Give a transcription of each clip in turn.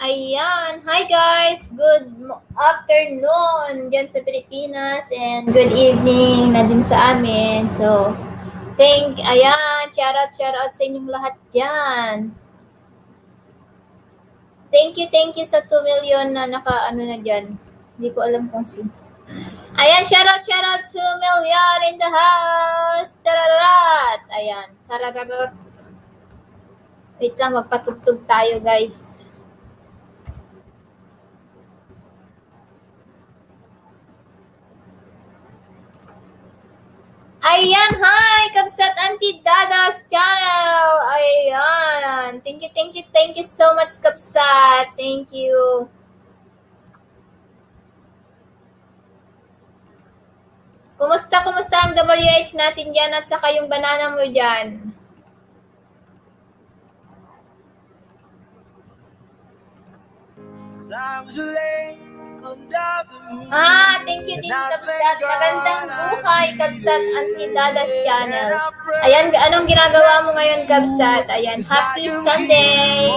Ayan. Hi guys! Good afternoon dyan sa Pilipinas and good evening na din sa amin. So, ayan, shoutout sa inyong lahat dyan. Thank you sa 2 million na naka-ano na dyan. Hindi ko alam kung sino. Ayan, shoutout 2 million in the house! Tararat! Ayan, tararat. Wait lang, magpatugtog tayo guys. Ayan, hi! Kabsat Auntie Dada's channel! Ayan! Thank you so much, Kabsat! Thank you! Kumusta ang WH natin dyan at saka yung banana mo dyan? Thank you din, Kabsat. Magandang buhay, Kabsat Auntie Dada's channel. Ayan, anong ginagawa mo ngayon, Kabsat? Ayan, happy Sunday!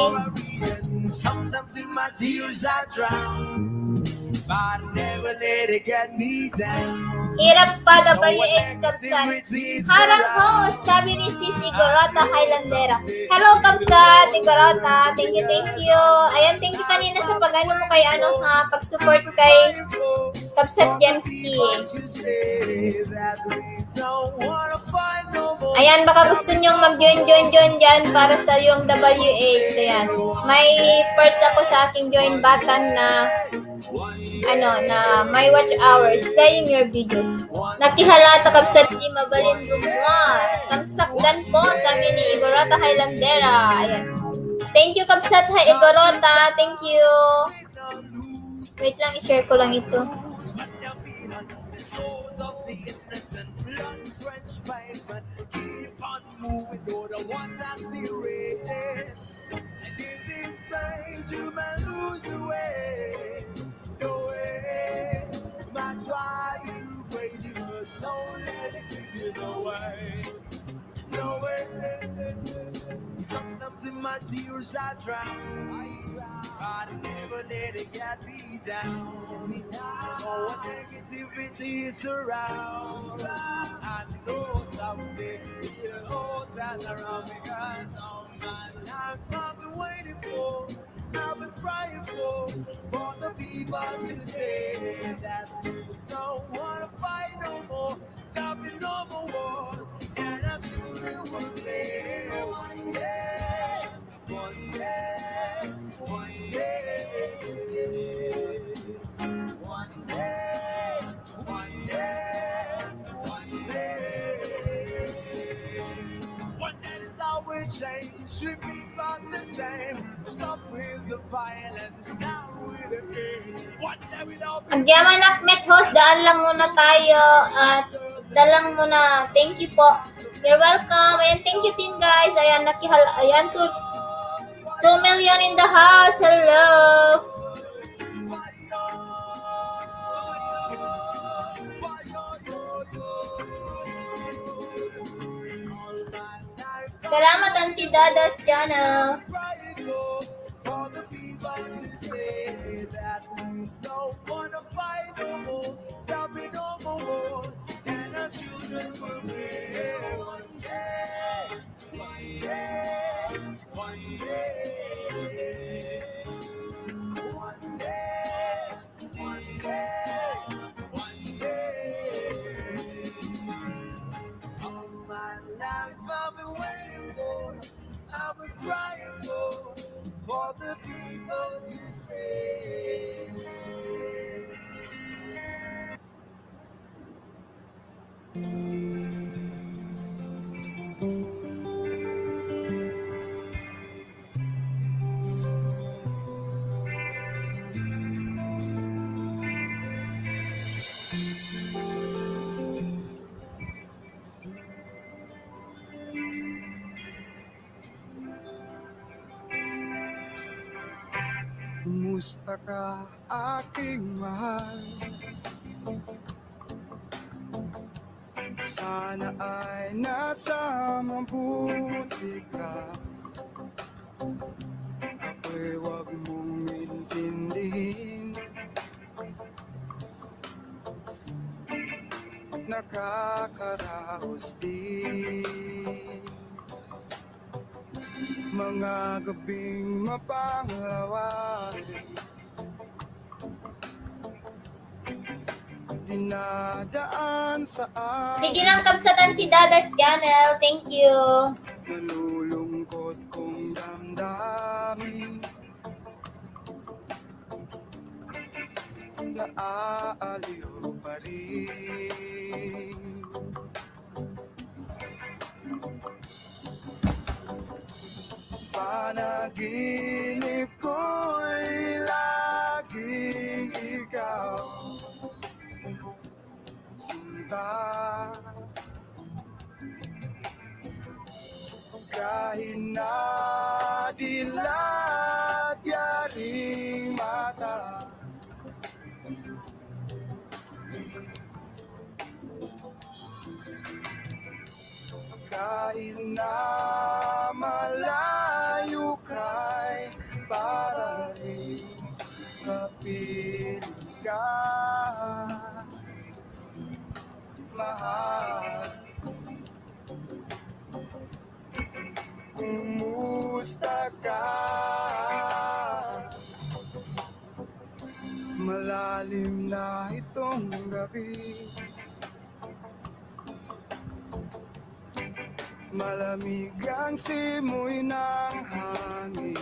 Sometimes in my tears I drown, but I never let it get me down. Hirap pa, WH Kabsat. Harang host, sabi ni Sis Igorota Highlandera. Hello, Kabsat, Igorota. Thank you. Ayan, thank you kanina sa pag-ano mo kay pag-support kay Kabsat Jemski. Ayan, baka gusto nyong mag-join dyan para sa yung WH. Ayan, may parts ako sa aking join button na na my watch hours playing your videos. Nakihalata Kabsat di mabalin rumwa. Kamsakdan po, sabi ni Igorota Highlandera. Ayan. Thank you, Kabsat Igorota. Thank you. Wait lang, i-share ko lang ito. Sometimes in my tears I drown, but I never let it get me down. So when negativity is around, I know someday it'll all turn around, because all my life I've been waiting for, I've been crying for the people to say that people don't wanna fight no more, there'll be no more war, and I'm sure it will live one day, one day, one day, one day, one day, one day. One day this all will change, should be about the same. Stop with the violence, now with the game. One day we'll all be... Agyaman Akmet host, daan lang muna tayo at dalang muna. Thank you po. You're welcome. And thank you din guys. Ayan, ayan, 2 million in the house. Hello. Salamat Auntie Dada's channel. I've been crying for the people to stay. Kumusta ka, aking mahal? Sana ay nasa mabuti ka. Ako'y wag mong nakakaraos din. Mga gabing mapanglawan, dinadaan sa akin. Sige lang, kabsatan si Dada's channel. Thank you. Nalulungkot kong damdamin, naaaliw pa rin. Panaginip ko'y laging ikaw, sinta. Kahit na dilat yaring mata, kahit na malayo ka'y para rin kapiling ka, mahal. Kumusta ka? Malalim na itong gabi, malamig ang simoy ng hangin.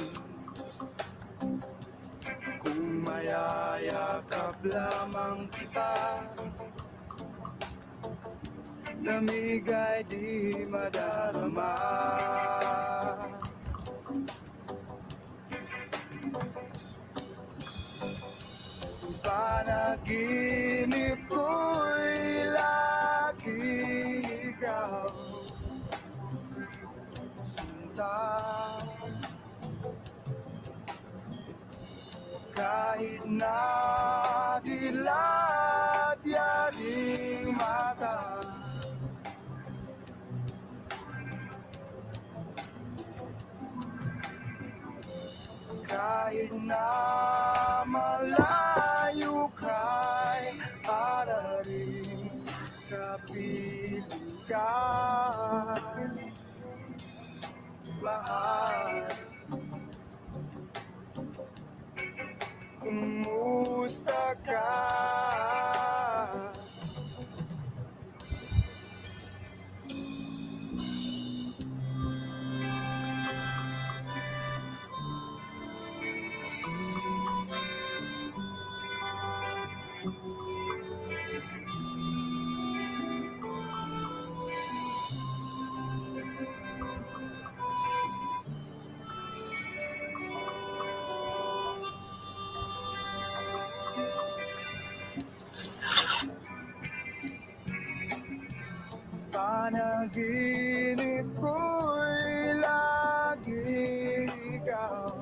Kung mayayakap lamang kita, lamig ay di madarama. Panaginip ko'y lagi ikaw, sinta. Kahit na dilat yaring mata, kahit na malayo ka'y para rin kapiling ka, mahal. Kumusta ka? Panaginip ko'y lagi ikaw,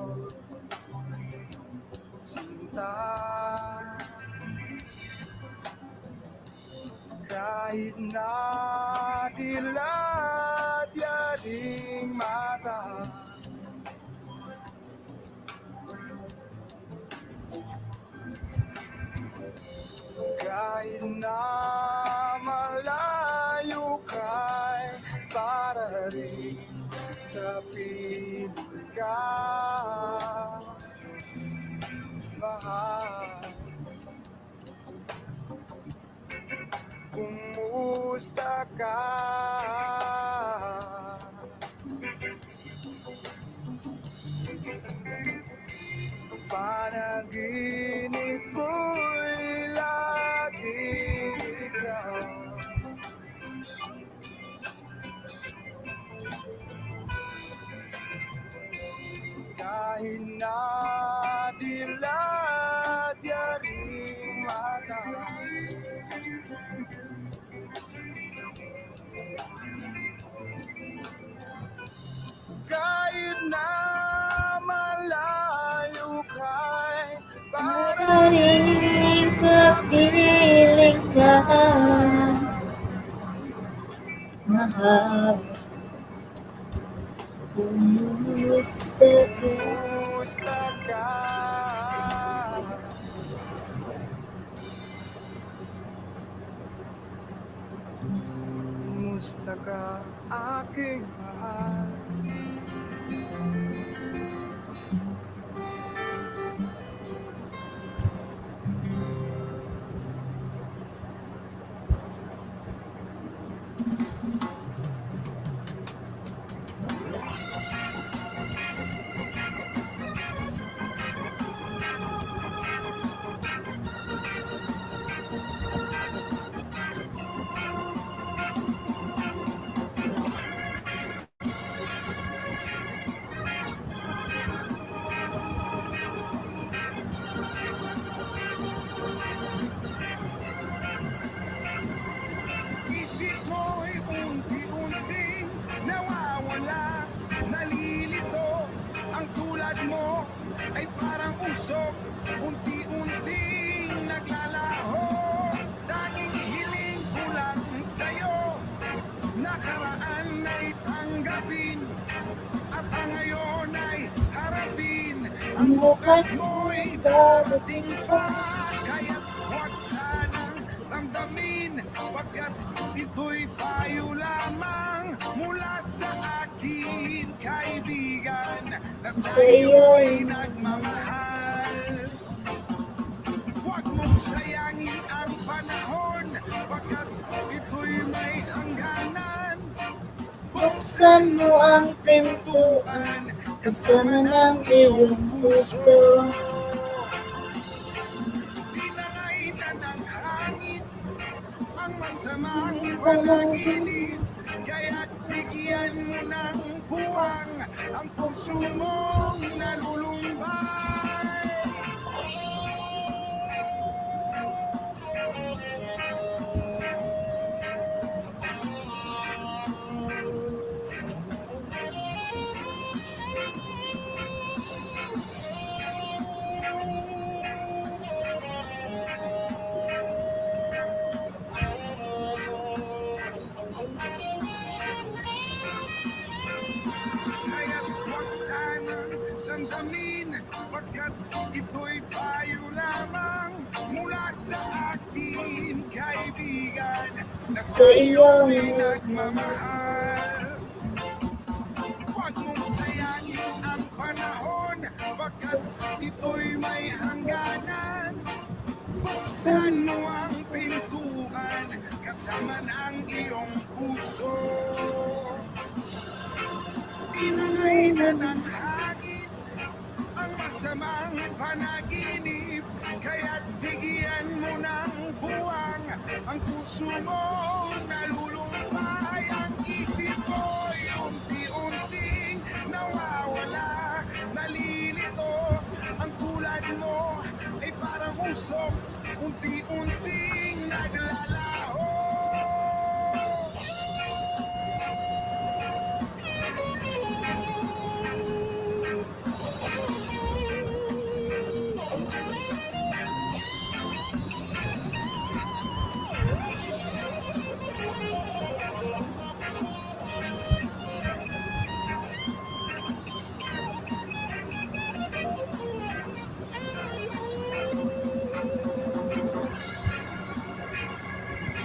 sinta. Kahit na dilat yaring mata, kahit na malayo ka'y para rin kapiling ka, mahal. Kumusta ka? Panaginip ko'y lagi ikaw, kahit na dilat yaring mata, kahit na malayo ka'y para Ring kapiling ka, mahal. Kumusta ka? kumusta ka? usok, unti-unting naglalaho. Tanging hiling ko lang sa'yo, nakaraan ay tanggapin, at ang ngayon ay harapin. Ang bukas mo'y darating pa, kaya't huwag sanang damdamin, pagkat ito'y payo lamang mula sa akin, kaibigan, na sa'yo'y nagmamahal. Huwag mong sayangin ang panahon, pagkat ito'y may hangganan. Buksan mo ang pintuan kasama ng iyong puso. Tinangay na ng hangin ang masamang panaginip, kaya't bigyan mo ng buwang ang puso mong nalulumbay. Kaya't huwag sanang damdamin, pagkat ito'y payo lamang mula sa akin, kaibigan, na sa'yo'y nagmamahal. Huwag mong sayangin ang panahon, pagkat ito'y may hangganan. Buksan mo ang pintuan kasama ng iyong puso. Tinangay na ng hangin ang masamang panaginip, kaya't bigyan mo ng buwang ang puso mo nalulumbay. Ang isip ko'y unti-unting nawawala, nalilito. Ang tulad mo ay parang usok, unti-unting naglalaho.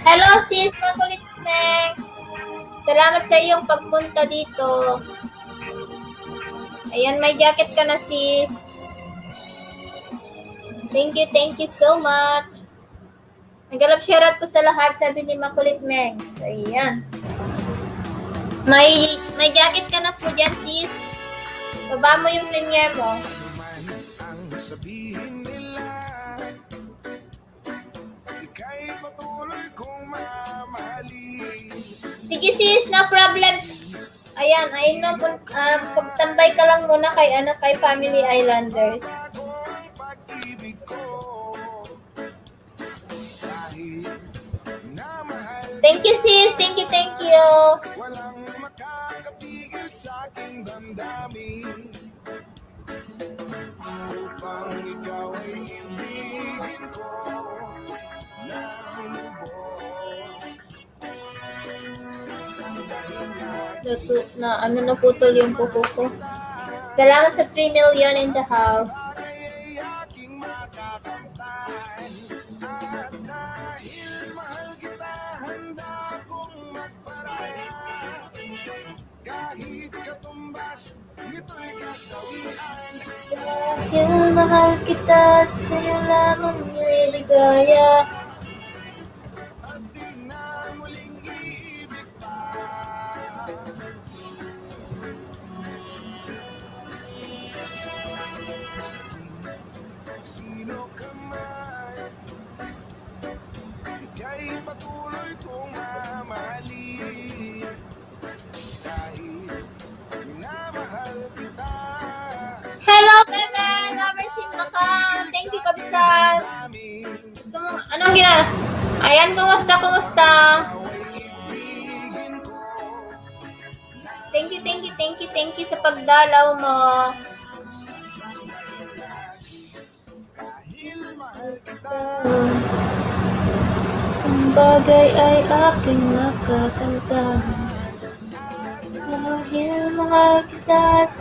Hello sis, Makulit Snacks. Salamat sa iyong pagpunta dito. Ayan, may jacket ka na sis. Thank you so much. Nag-alap shoutout ko sa lahat, sabi ni Makulit Megs. Ayan. May jacket ka na po dyan sis. Baba mo yung premiere mo. Ang sabihin nila, ika'y patuloy kong mamahalin. Sige sis, no problem. Ayan, ayun na, pagtambay ka lang muna kay Family Islanders. Bago ang pag-ibig ko, kahit minamahal, Thank you sis, thank you. walang makakapigil sa aking damdamin. Upang ikaw ay ibigin ko ng lubos. Sasandahin natin Naputol yung kuko ko. Salamat sa 3 million in the house. ay aking makakamtan. At dahil mahal kita, handa kong magparaya. Kahit katumbas, nito'y kasawian. Dahil mahal kita, sa'yo lamang niligaya. At di na muling iibig pa. Sino ka man, ika'y patuloy kong mamahalin. Kahit minamahal kita, Hello, Bebe! Never seen Macau. Thank you, Kabisar. Gusto mo, anong Ayan, kumusta? ikaw ay ibigin ko. Thank you sa pagdalaw mo. Ang bagay ay aking nakakanta. Dahil mahal kita.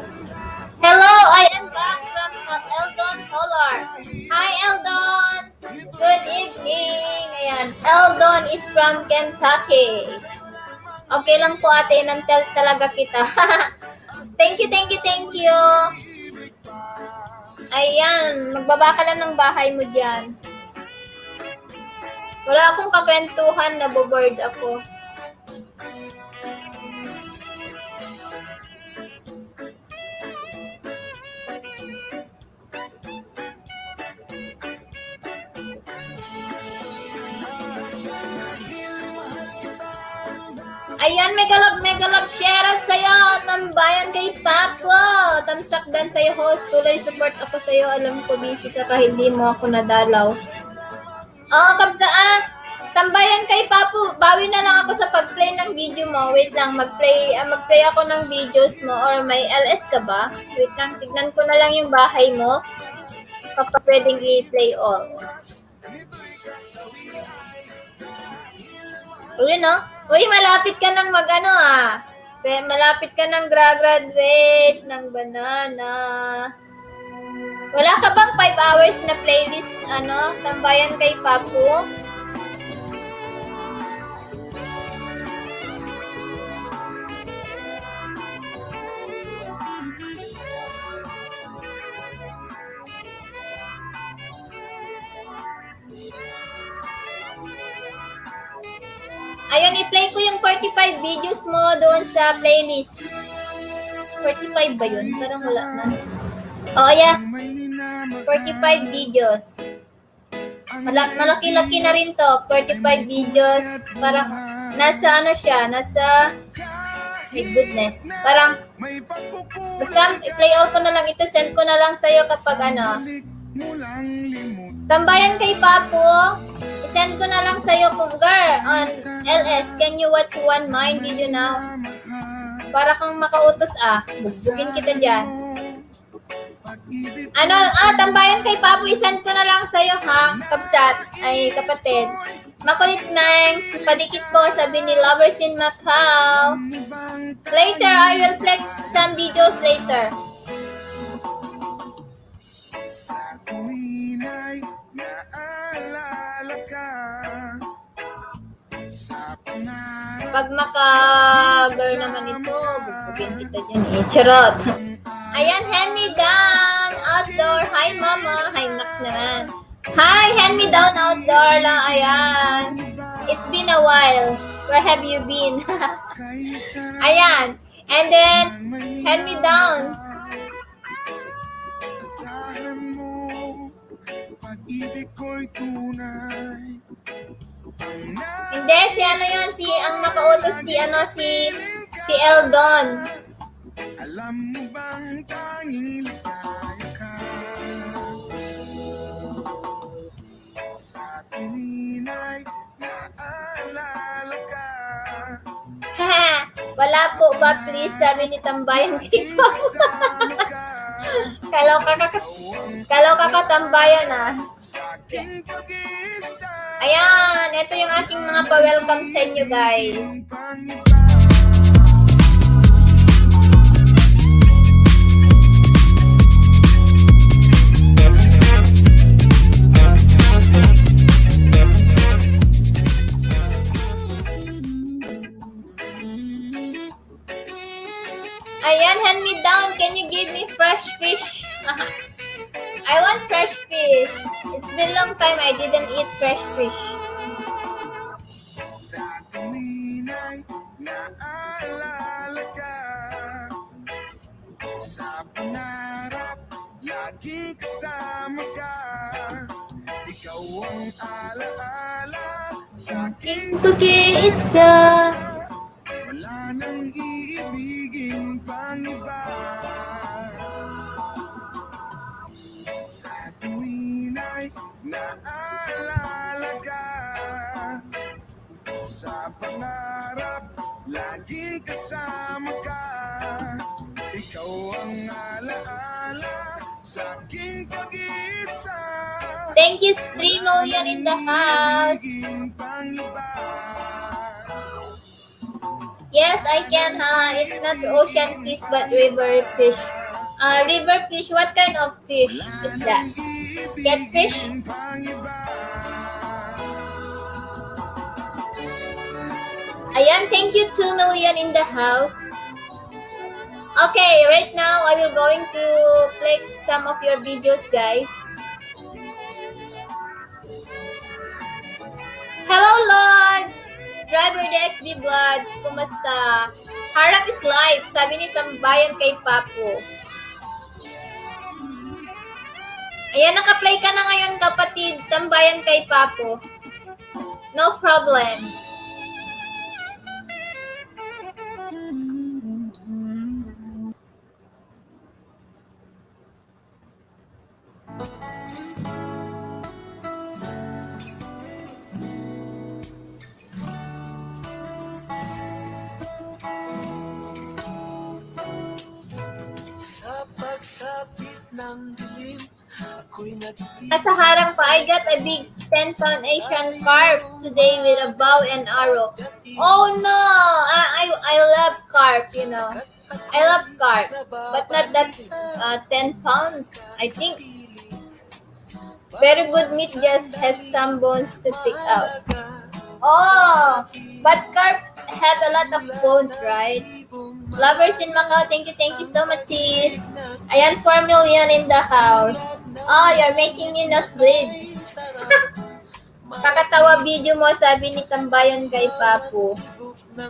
Hello, I am back from Eldon Color. Hi, Eldon. Good evening. Ayan, Eldon is from Kentucky. Okay lang po ate, nantel talaga kita. Thank you. Ayan, magbaba ka lang ng bahay mo dyan. Wala akong kakwentuhan, naboboard ako. Ayan, mega love shoutout sa'yo. Tambayan kay Papo. Tamsakdan sa'yo, host. Tuloy support ako sa'yo. Alam ko busy ka kahit hindi mo ako nadalaw. Kabsa tambayan kay Papo. Bawi na lang ako sa pag-play ng video mo. Wait lang, mag-play ako ng videos mo. Or may LS ka ba? Wait lang, tignan ko na lang yung bahay mo. Kapag pwedeng i-play all. Uy, no? Uy, malapit ka ng malapit ka ng graduate ng banana. Wala ka bang 5 hours na playlist, tambayan kay Papo? Ayun, i-play ko yung 45 videos mo doon sa playlist. 45 ba yun? Parang wala na. Oh, yeah. 45 videos. Malaki-laki na rin to. 45 videos. Parang, nasa my goodness. Parang, basta, i-play all ko na lang ito. Send ko na lang sa'yo kapag Tambayan kay Papo. I-send ko na lang sa'yo kung girl on LS. Can you watch one mine video now? Para kang makautos bugbugin kita dyan. Tambayan kay Papo. I-send ko na lang sa'yo kapsat. Ay kapatid. Makulit Mangs. Padikit po sabi ni Lovers in Macau. Later, I will flex some videos later. Sa tuwin ay naalala ka sa pangarap. Pag maka-girl naman ito, bubugin kita dyan Charot. Ayan, hand me down outdoor. Hi, Mama. Hi, Max naman. Hi, hand me down outdoor lang. Ayan. It's been a while. Where have you been? Ayan. And then, hand me down. Pag-ibig ko'y tunay. Hindi, ang nakautos si Eldon. Alam mo bang tanging ligaya ka sa tuwin ay naalala ka. Wala po ba please, sabi ni Tambayan kay Papo. Kalaw ka katambayan Ayan, ito yung aking mga pa-welcome sa inyo guys. Ayan, hand me down. Can you give me fresh fish? I want fresh fish. It's been long time I didn't eat fresh fish. Sa tuwin ay naalala ka sa pangarap, laging kasama ka. Ikaw ang alaala sa aking pag-iisa. Wala nang iibigin pang iba. Sa tuwin ay naalala ka sa pangarap, laging kasama ka. Ikaw ang alaala sa aking pag-iisa. Thank you, 3 million in the house. Yes, I can, ha. It's not ocean fish, but river fish. River fish, what kind of fish is that? Catfish? Ayan, thank you, 2 million in the house. Okay, right now, I will going to play some of your videos, guys. Hello, Lods! Driver DXB Vlogs, kumusta? Harap is live, sabi ni Tambayan kay Papo. Ayan, naka-play ka na ngayon, kapatid. Tambayan kay Papo. No problem. Sa pagsapit ng dilim, ako'y Nasa harang pa, I got a big 10-pound Asian carp today with a bow and arrow. Oh no! I love carp, you know. I love carp, but not that 10 pounds. I think very good meat just has some bones to pick out. Oh, but carp had a lot of bones, right? Lovers in Macau, thank you so much, sis. Ayan, 4 million in the house. Oh, you're making me nosebleed. Kakatawa video mo, sabi ni Tambayan kay Papu.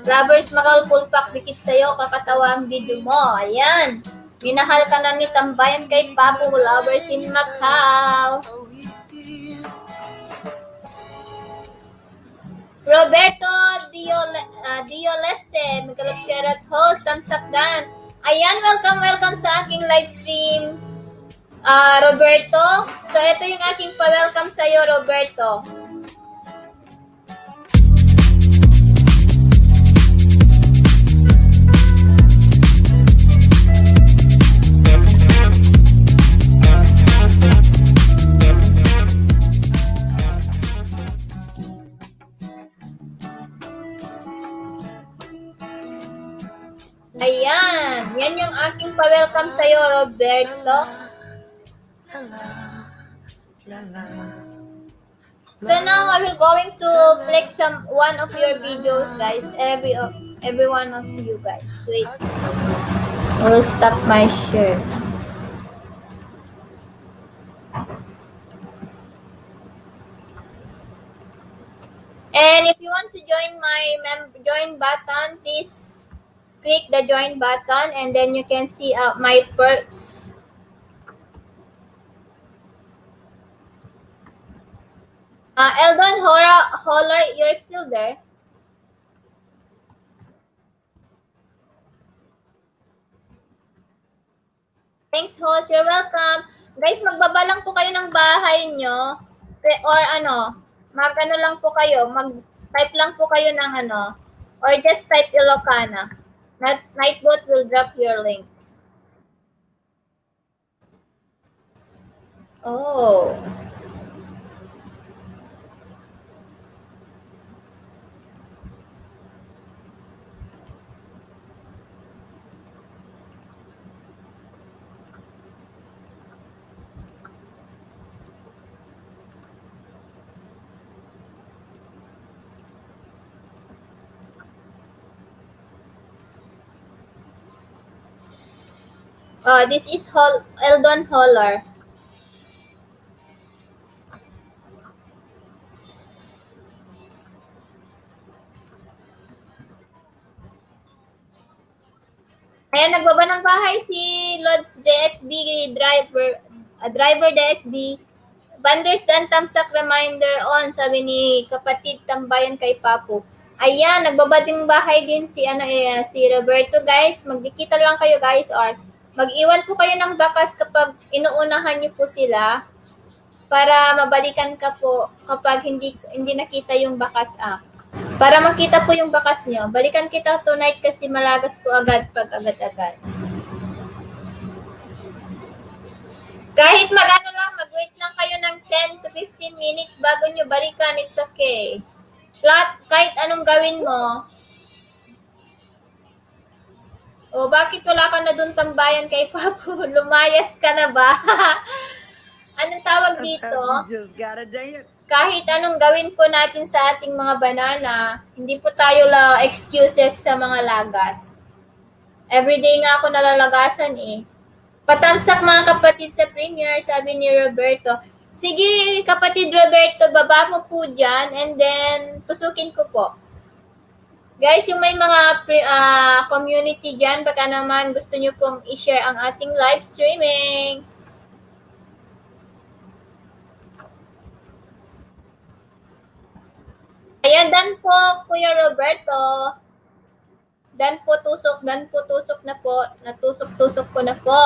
Lovers Macau, full pack dikit sa'yo, kakatawa ang video mo. Ayan, minahal ka na ni Tambayan kay Papu. Lovers in Macau. Roberto Dioleste, magkalap shoutout host, thumbs up dan. Ayan, welcome sa aking live stream, Roberto. So, ito yung aking pa-welcome sa'yo, Roberto. Ayan, yan yung aking pa-welcome sa'yo, Roberto. So now I will going to play one of your videos, guys. Every one of you guys. Wait, I will stop my share. And if you want to join my join button, please click the join button and then you can see my perks. Eldon Holler, you're still there? Thanks, host. You're welcome. Guys, magbaba lang po kayo ng bahay nyo. Or mag-ano lang po kayo. Mag-type lang po kayo ng or just type Ilocana. Nightbot will drop your link. Oh. This is Eldon Holler. Ayan, nagbaba ng bahay si Lods DXB driver DXB. Bandersdan tamsak reminder on, sabi ni kapatid Tambayan kay Papu. Ayan, nagbaba ding bahay din si si Roberto, guys. Magdikita lang kayo, guys, or mag-iwan po kayo ng bakas kapag inuunahan niyo po sila para mabalikan ka po kapag hindi nakita yung bakas. Para makita po yung bakas niyo. Balikan kita tonight kasi malagas po agad pag agad-agad. Kahit mag-wait lang kayo ng 10 to to balikan, it's okay. Kahit anong gawin mo. O, bakit wala ka na dun tambayan kay Papo? Lumayas ka na ba? Anong tawag dito? Just gotta dance. Kahit anong gawin po natin sa ating mga banana, hindi po tayo excuses sa mga lagas. Everyday nga ako nalalagasan eh. Patamsak mga kapatid sa premiere, sabi ni Roberto. Sige, kapatid Roberto, baba mo po dyan and then tusukin ko po. Guys, yung may mga community dyan, baka naman gusto nyo pong i-share ang ating live streaming. Ayan, dan po, Kuya Roberto. Dan po, tusok na po. Natusok-tusok ko na po.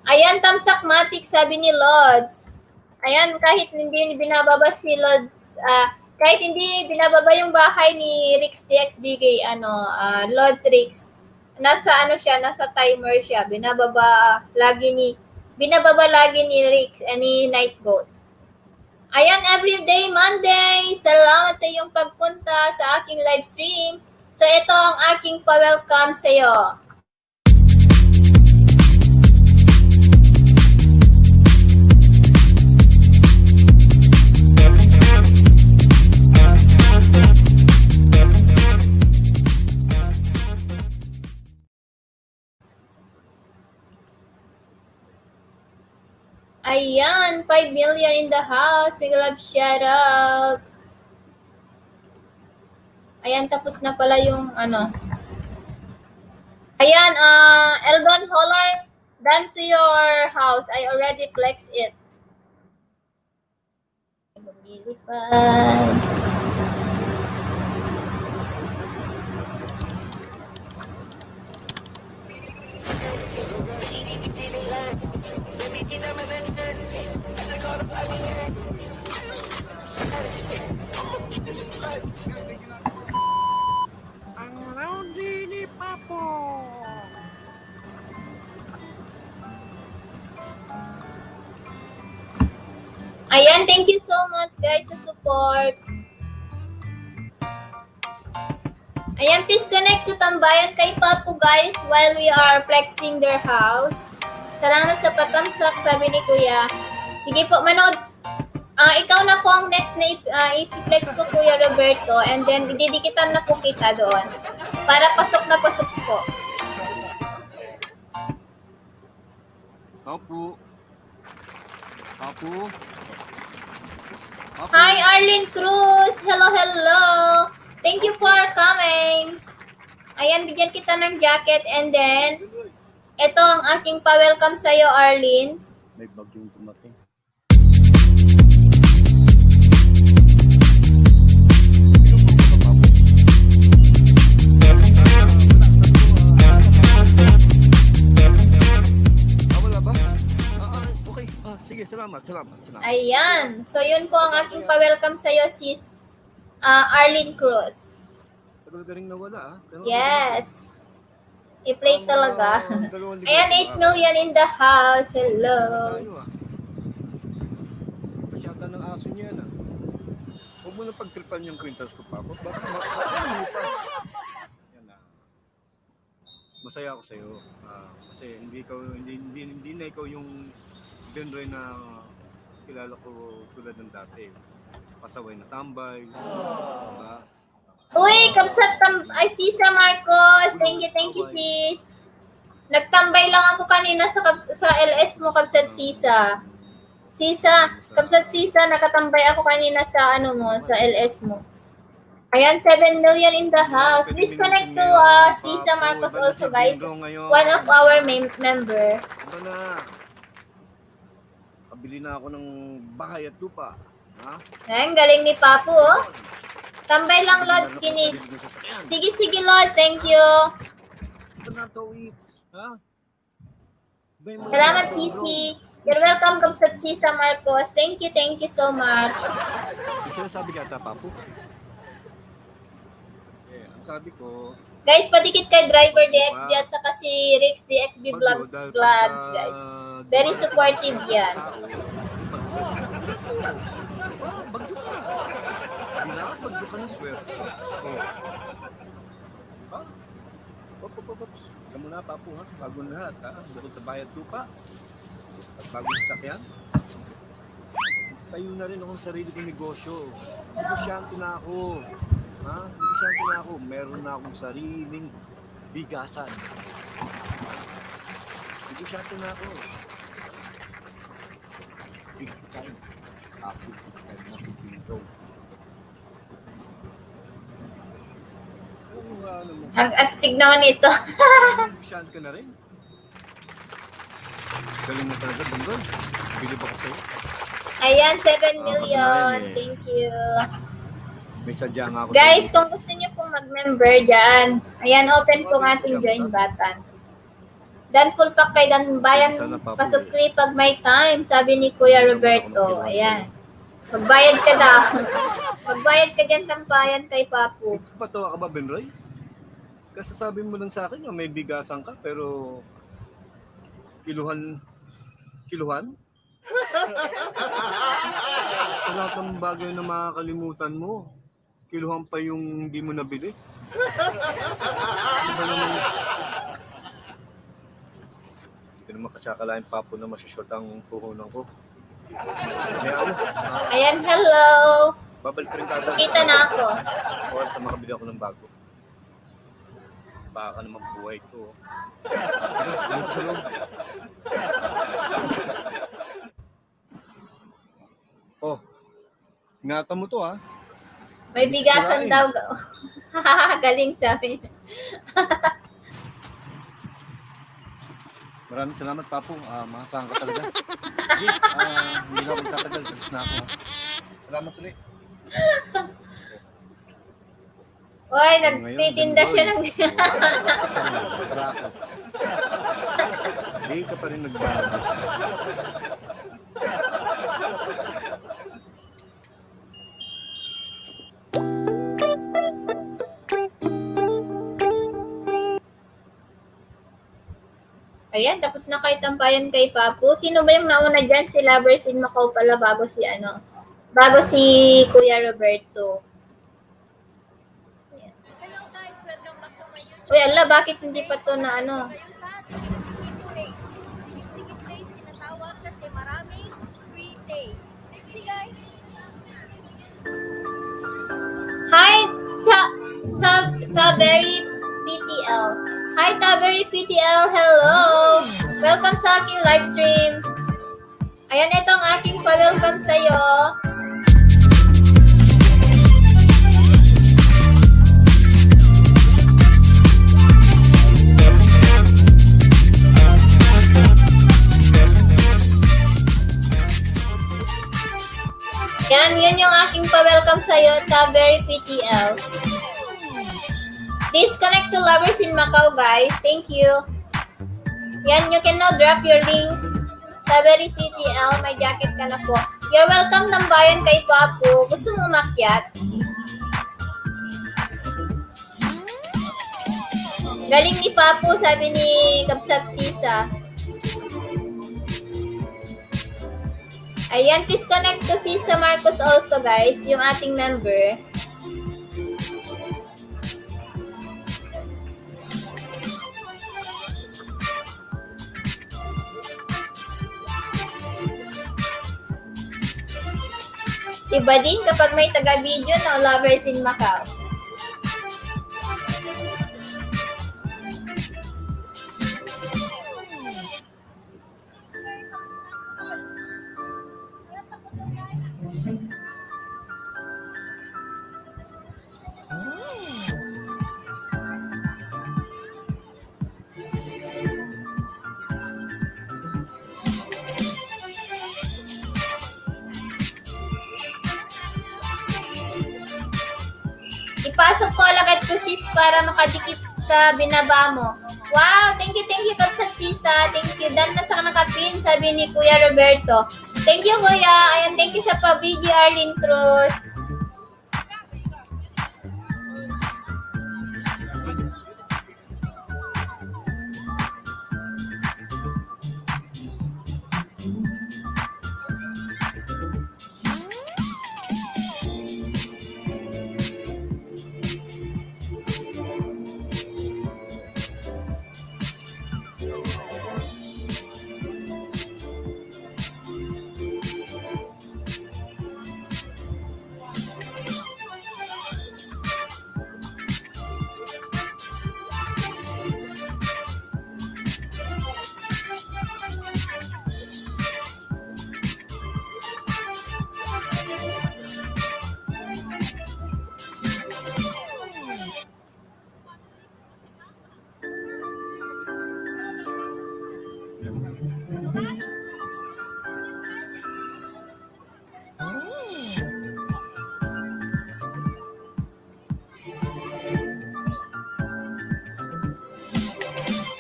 Ayan, tamsakmatic, sabi ni Lods. Ayan, kahit hindi binababa si Lods, kahit hindi binababa yung bahay ni Rix DXBG, Lods Rix, nasa timer siya, binababa lagi ni Rix, ni Nightboat. Ayan, everyday Monday, salamat sa iyong pagpunta sa aking live stream. So, ito ang aking pa-welcome sa iyo. Ayan, 5 million in the house. Big love shout out. Ayan, tapos na pala yung Ayan, Eldon Holler, done to your house. I already flexed it. Ang Rowdy ni Papo. Ayan, thank you so much guys sa support. Ayan, please connect to Tambayan kay Papo guys while we are flexing their house. Salamat sa patamsak, sabi ni Kuya. Sige po, manood. Ikaw na po ang next na i-flex ko, Kuya Roberto, and then didikitan na po kita doon. Para pasok na pasok po. Papo. Papo. Hi, Arlene Cruz. Hello, hello. Thank you for coming. Ayan, bigyan kita ng jacket and then ito ang aking pa-welcome sa'yo, Arlene. May bagyong dumating. Wala ba? Okay. Sige, salamat. Ayan. So, yun po ang aking pa-welcome sa'yo, sis Arlene Cruz. Tagal ka rin nawala, Pero Yes. I-play talaga. Ayan, 8 million in the house. Hello. Pasyata ng aso niya na. Huwag mo na pagtripan yung kwintas ko, Papo. Bakit malupas? Yan na. Masaya ako sa'yo. Kasi hindi na ikaw yung genre na kilala ko tulad ng dati. Pasaway na tambay. Diba? Uy, kamsat ay Sisa Marcos. Thank you sis. Nagtambay lang ako kanina sa LS mo, kamsat Sisa. Kamsat Sisa, nakatambay ako kanina sa sa LS mo. Ayan, 7 million in the house. Please connect to Sisa Marcos also, guys. One of our member. Ano na? Kabili na ako ng bahay at lupa. Ha? Ayan, galing ni Papo, oh. Tambay lang, Lods, kinig. Sige, Lods, thank you. Ito na 2 weeks. Ha? Salamat, Sisi. You're welcome, kamsat Sisa Marcos. Thank you so much. Kasi sabi ka ata, Papo. Ang sabi ko, Guys, padikit kay Driver DXB at saka si Rix DXB Vlogs, guys. Very supportive yan. Bagyo ka. Kailangan bagyo ka ng swerte. Ops. Ikaw muna, Papo, ha? Bago na lahat, ha? Bukod sa bayad lupa at bagong sasakyan, tayo na rin akong sarili kong negosyo. Negosyante na ako. Ha? Negosyante na ako. Meron na akong sariling bigasan. Negosyante na ako. Big time. Ako, big time na si Pinto. Ang astig naman ito. Negosyante ka na rin. Galing na talaga, Bonggol. Bilib ako sa'yo. Ayan, 7 million. Thank you. May sadya nga ako. Guys, kung gusto niyo pong mag-member dyan, ayan, open po ng ating join button. Dan full pack kay Dan Bayan pasukli pag may time, sabi ni Kuya Roberto. Ayan. Magbayad ka daw. Magbayad ka dyan tampayan kay Papu. Patawa ka ba, Benroy? Kasasabi mo lang sa akin, may bigasan ka, pero kiluhan? Sa lahat ng bagay na makakalimutan mo, kiluhan pa yung hindi mo nabili. Diba naman? Hindi naman kasi akalain, Papo, na masyashort ang puhunan ko. Ayan, hello. Babalik rin kagad. Kita na ako. Or sa makabili ako ng bago. Baka naman buhay ko. Oh, ingatan mo to, ha? May bigasan daw. Galing sabi. Maraming salamat, Papo. Makasahan ka talaga. Hindi na ako magtatagal. Tapos na ako, ha? Salamat ulit. Uy, nagtitinda siya ng... Hindi ka pa rin nagbago. Ayan, tapos na kayo tampayan kay Papu. Sino ba yung nauna dyan? Si Lovers in Macau pala bago si ano? Bago si Kuya Roberto. Ayan. Hello guys, welcome back to my YouTube. Uy, ala, bakit hindi pa to na ano? Kayo sa Ticket Place. Ticket Place tinatawag kasi maraming free days. Let's see guys. Hi, Taberry PTL. Hi, Taberry PTL. Hello! Welcome sa aking live stream. Ayan, ito ang aking pa-welcome sa'yo. Yan, yun yung aking pa-welcome sa'yo, Taberry PTL. Please connect to Lovers in Macau, guys. Thank you. Yan, you can now drop your link. Taberry PTL, may jacket ka na po. You're welcome ng bayan kay Papu. Gusto mo umakyat? Galing ni Papu, sabi ni Kabsat Sisa. Ayan, please connect to Sisa Marcos also, guys, yung ating member. Iba din kapag may taga-video, no? Lovers in Macau. Ipasok ko agad to sis para makadikit sa binaba mo. Wow! Thank you, Kapsat Sisa. Thank you. Dan na sa nakapin, sabi ni Kuya Roberto. Thank you, Kuya. Ayan, thank you sa pa-BG Arlene Cruz.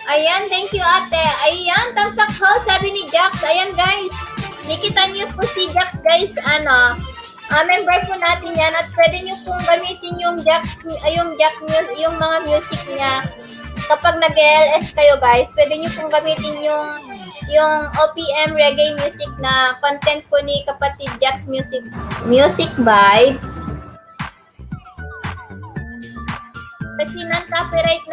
Ayan, thank you ate. Ayan, tamsak ho, sabi ni Jax. Ayan guys, nakita niyo po si Jax guys, member po natin yan at pwede niyo pong gamitin yung Jax, yung mga music niya. Kapag nag-LS kayo guys, pwede niyo pong gamitin yung OPM reggae music na content po ni kapatid Jax Music Vibes. Kasi non-copyright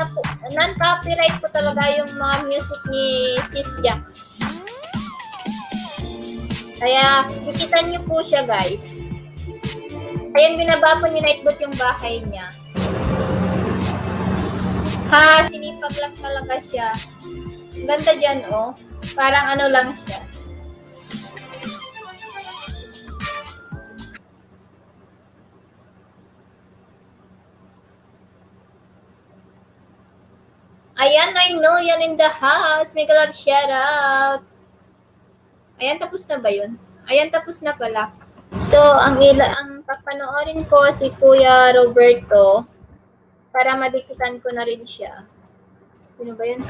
po talaga yung mga music ni Sis Jax. Kaya, nakita niyo po siya, guys. Ayan, binaba po ni Nightbot yung bahay niya. Ha, sinipag lang talaga siya. Ang ganda dyan, oh. Parang ano lang siya. Ayan, I know yan in the house. Mega love shoutout. Ayan, tapos na ba yun? Ayan, tapos na pala. So, ang papanoorin ko si Kuya Roberto para madikitan ko na rin siya. Sino ba yun?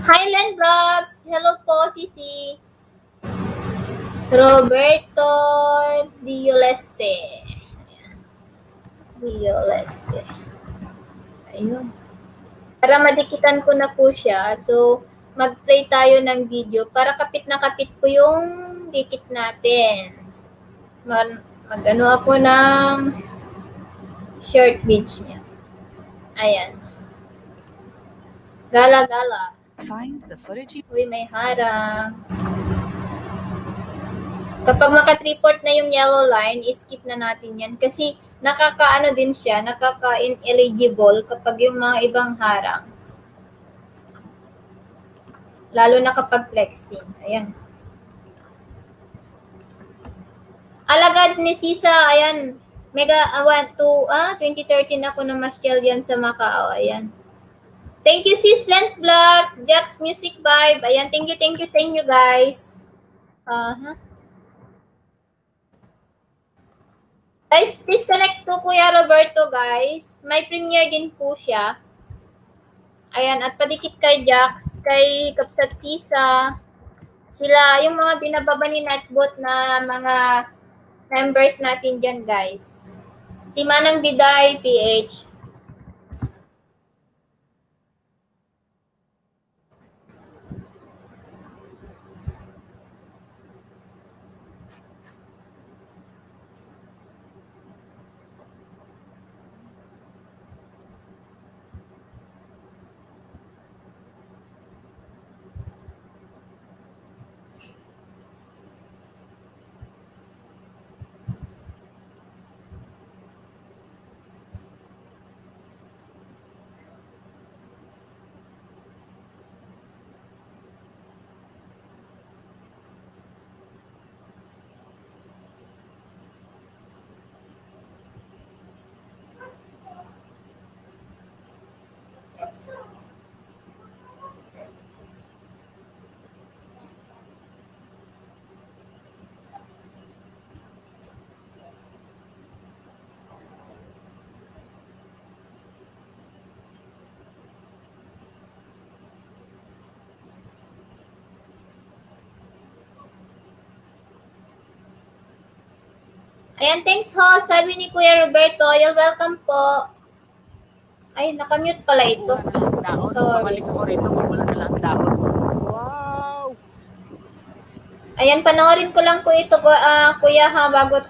Highland Vlogs! Hello po, Sisi. Roberto Dioleste. Ayan. Dioleste. Ayun. Para madikitan ko na po siya. So, mag-play tayo ng video para kapit na kapit po yung dikit natin. Mag-ano ako ng short beach niya. Ayan. Gala-gala. Find the footage. Uy, may harang. Kapag maka-3-port na yung yellow line, skip na natin yan. Kasi nakaka-ano din siya, nakaka-ineligible kapag yung mga ibang harang. Lalo na kapag flexing. Ayan. Alagad ni Sisa, ayan. 2013 ako na masyal yan sa Macau. Ayan. Thank you, Sis Lent Vlogs, Jax Music Vibe. Ayan, thank you sa inyo, guys. Guys, please connect to Kuya Roberto, guys. May premiere din po siya. Ayan, at padikit kay Jax, kay Kapsat Sisa. Sila, yung mga binababa ni Nightbot na mga members natin dyan, guys. Si Manang Biday, PH. Ayan, thanks ho. Sabi ni Kuya Roberto, you're welcome po. Ay, nakamute pala ito. Sorry. Balik ako rito, wala na lang dahon. Wow! Ayan, panoorin ko lang po ito, Kuya ha, bago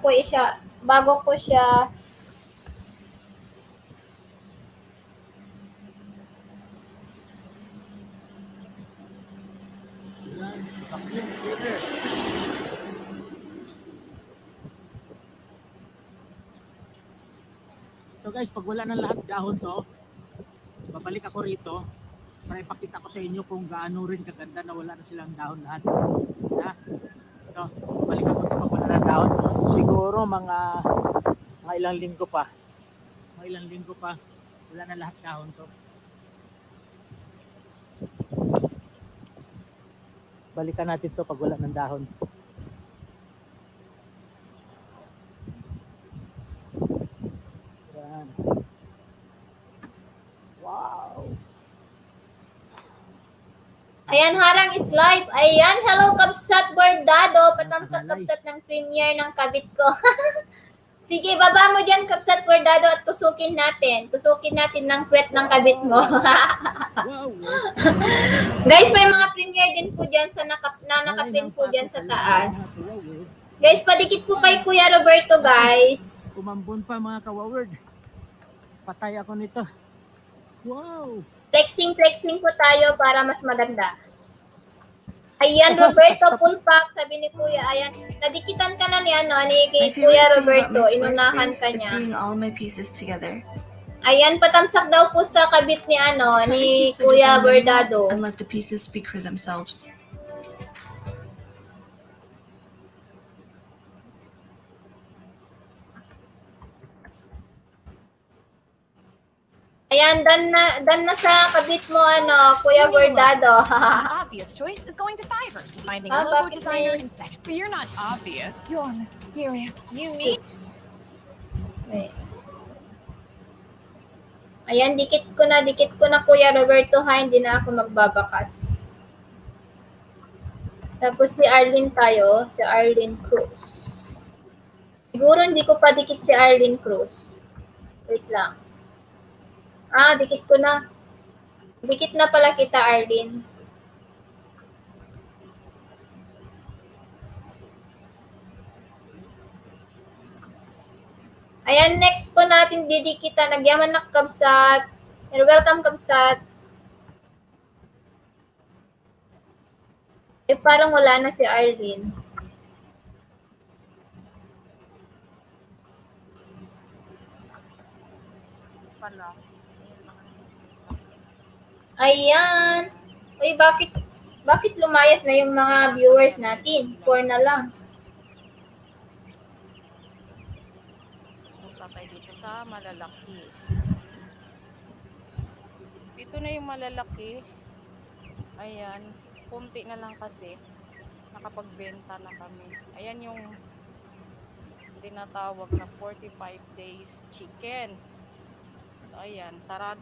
ko siya So guys, pag wala na lahat dahon to, babalik ako rito para ipakita ko sa inyo kung gaano rin kaganda na wala na silang dahon lahat. Ha? Ito, balik ako dito pag wala na dahon. Siguro mga ilang linggo pa. Mga ilang linggo pa, wala na lahat dahon to. Balikan natin to pag wala ng dahon. Yan. Wow! Ayan, Harang is live. Ayan, hello Kabsat Bordado. Patamsak-kabsat ng premiere ng kabit ko. Sige, baba mo dyan Kabsat Bordado at tusukin natin. Tusukin natin ng puwet ng kabit mo. Wow! Guys, may mga premiere din po dyan sa nakapin po dyan sa taas. Guys, padikit po kay Kuya Roberto, guys. Kumambon pa mga kawaward. Patay ako nito. Wow! Flexing po tayo para mas maganda. Ayan, Roberto, full pack, sabi ni Kuya. Ayan, nadikitan ka na ni, ni Kuya Roberto. Inunahan ka niya. Seeing all my pieces together. Ayan, patamsak daw po sa kabit ni ni Kuya Bordado. And let the pieces speak for themselves. Ayan, dan na sa kabit mo, Kuya Bordado. The obvious choice is going to Fiverr, finding a logo bakit designer may- in seconds. But you're not obvious. You're mysterious, unique. Wait. Ayan, dikit ko na Kuya Roberto ha, hindi na ako magbabakas. Tapos si Arlene tayo, si Arlene Cruz. Siguro hindi ko pa dikit si Arlene Cruz. Wait lang. Dikit ko na. Dikit na pala kita, Arlene. Ayan, next po natin didikitan. Nagyaman na Kabsat. Welcome, Kabsat. Parang wala na si Arlene. Ayan. Uy, bakit lumayas na yung mga viewers natin? 4 na lang. Punta tayo dito sa malalaki. Ito na yung malalaki. Ayan. Kunti na lang kasi. Nakapagbenta na kami. Ayan yung tinatawag na 45 days chicken. So, ayan. Sarad.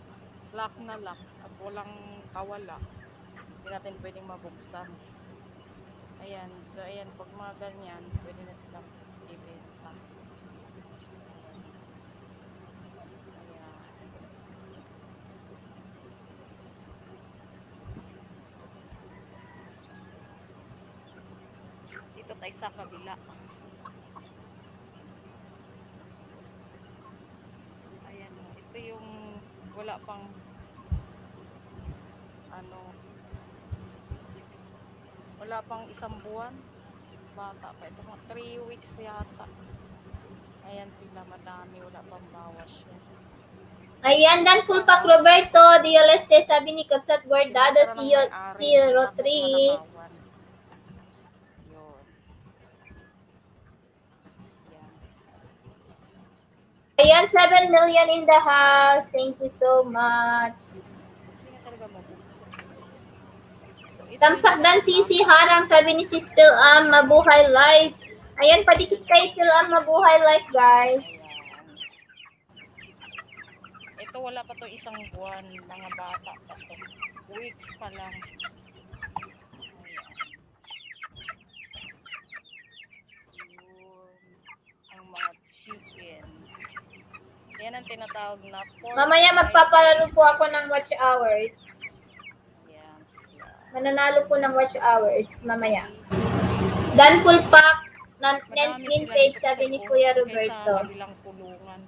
Lock na lock. At walang kawala. Hindi natin pwedeng mabuksan. Ayan. So, ayan. Pag mga ganyan, pwede na silang ibenta. Ayan. Dito tayo sa kabila. Ayan. Ito yung wala pang wala pang isang buwan, bata pa ito, mga 3 weeks yata. Ayan sila, madami, wala pang bawas yan. Ayan, dan full pack Roberto, DLST, sabi ni Kabsat Bordado, Sila 03. yun. Yan. Ayan, 7 million in the house. Thank you so much. Hindi na talaga mabuksan. So, ito Tamsak yung dan Sisi Harang, sabi ni Sis Phil-Am, mabuhay life. Ayan, padikit kay Phil-Am, mabuhay life, guys. Ayan. Ito wala pa to isang buwan, mga bata pa to. Weeks pa lang. Ayan. Yun, ang mga chicken. Yan ang tinatawag na Mamaya magpapalaro po ako ng watch hours. Yan sila. Mananalo po ng watch hours mamaya. Dan full pack ng Madami Nin sila page, dito sabi sa ni loob, Kuya kaysa Roberto. kabilang kulungan.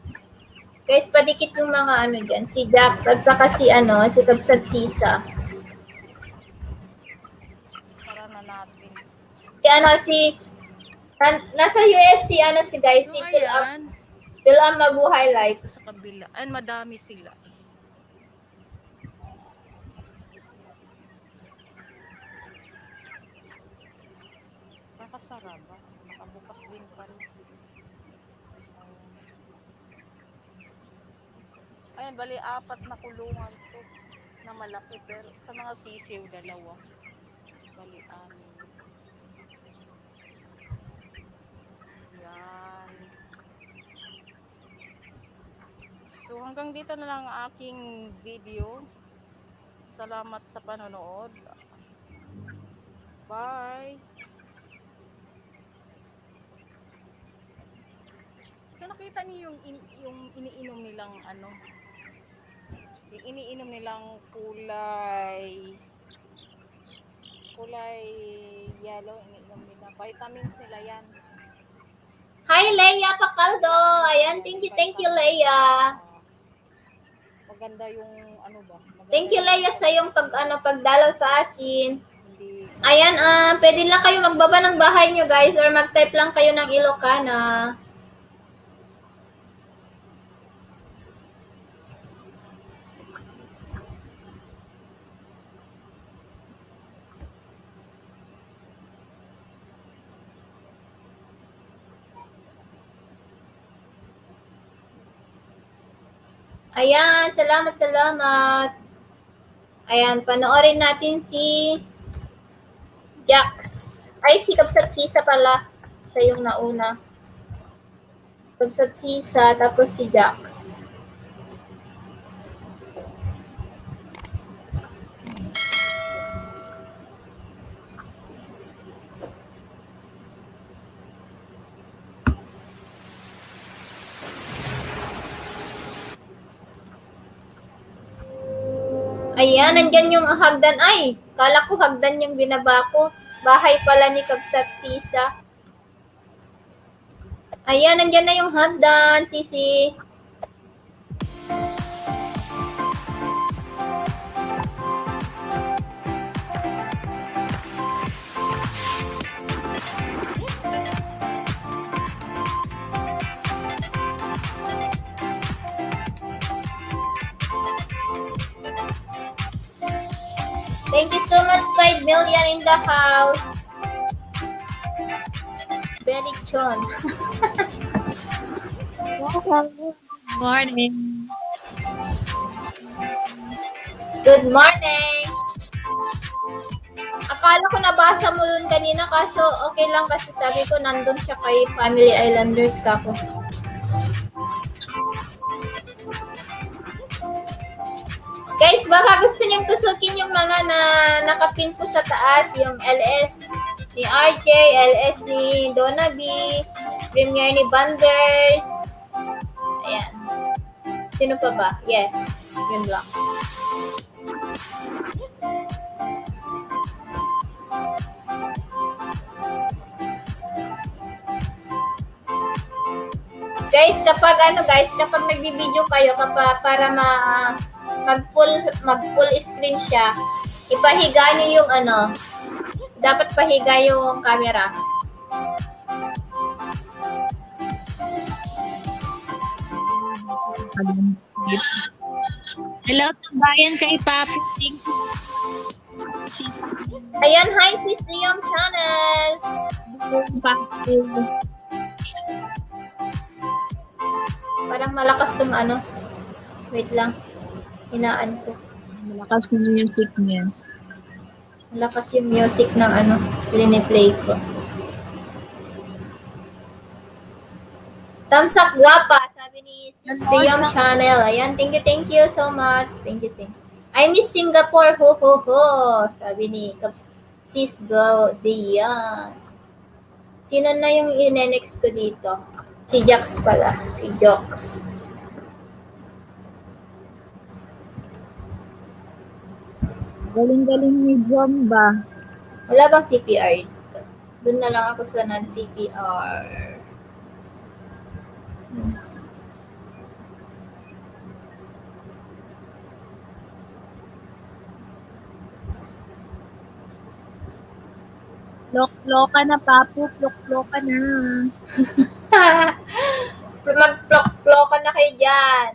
Guys, padikit yung mga dyan. Si Jax at saka si si Kabsat Sisa. Sara na natin. Si nasa US si guys, si So, Phil-Am. ayan. Phil-Am mabuhay life. Sa kabila. Ay, madami sila. Nakasara ba? Nakabukas din pala. Ayan, bali 4 na kulungan to na malaki, pero sa mga sisiw 2. Bali 6. Yan. So hanggang dito na lang ang aking video. Salamat sa panonood. Bye. So nakita niyo yung iniinom nilang ano? Yung iniinom nilang kulay yellow, iniinom nila. Vitamins nila yan. Hi, Leia Pacaldo. Ayan, thank you, Leia. Maganda yung ano ba? Maganda Thank you, yung- Leia, sa yung pagdalaw sa akin. Hindi. Ayan, pwede lang kayo magbaba ng bahay nyo, guys, or mag-type lang kayo ng Ilocana. Ayan, salamat. Ayan, panoorin natin si Jax. Ay, si Kapsat Sisa pala. Siya yung nauna. Kapsat Sisa, tapos si Jax. Ayan, nandyan yung hagdan. Ay, kala ko hagdan yung binaba ko. Bahay pala ni Kapsat Sisa. Ayan, nandyan na yung hagdan, Sisi. Thank you so much, 5 million in the house. Very chon. Morning. Good morning. Akala ko nabasa mo dun kanina, kaso okay lang kasi sabi ko nandun siya kay Family Islanders ka ko. Guys, baka gusto niyong tusukin yung mga na nakapin po sa taas, yung LS ni RJ, LS ni Donna B, Premier ni Banders. Ayan. Sino pa ba? Yes. Yun lang. Guys, kapag nagbi-video kayo, para mag-full screen siya, ipahiga niyo yung dapat pahiga yung camera. Hello, tambayan kay Papi. Thank you. Ayan, hi sis Liam Channel. Papi. Parang malakas tong Wait lang. Hinaan ko. Malakas yung music niya. Malakas yung music ng play ko. Thumbs up, guwapa, sabi ni Sis Liam Channel. Ayan, thank you so much. Thank you. I miss Singapore, ho. Sabi ni Sis Dian. Sino na yung inenext ko dito? Si Jax pala. Si Jox. Galing-galing ni John ba? Wala bang CPR? Doon na lang ako sa non-CPR. Plok-ploka na, Papu. Plok-ploka na. Mag-plok-plokan na kayo dyan.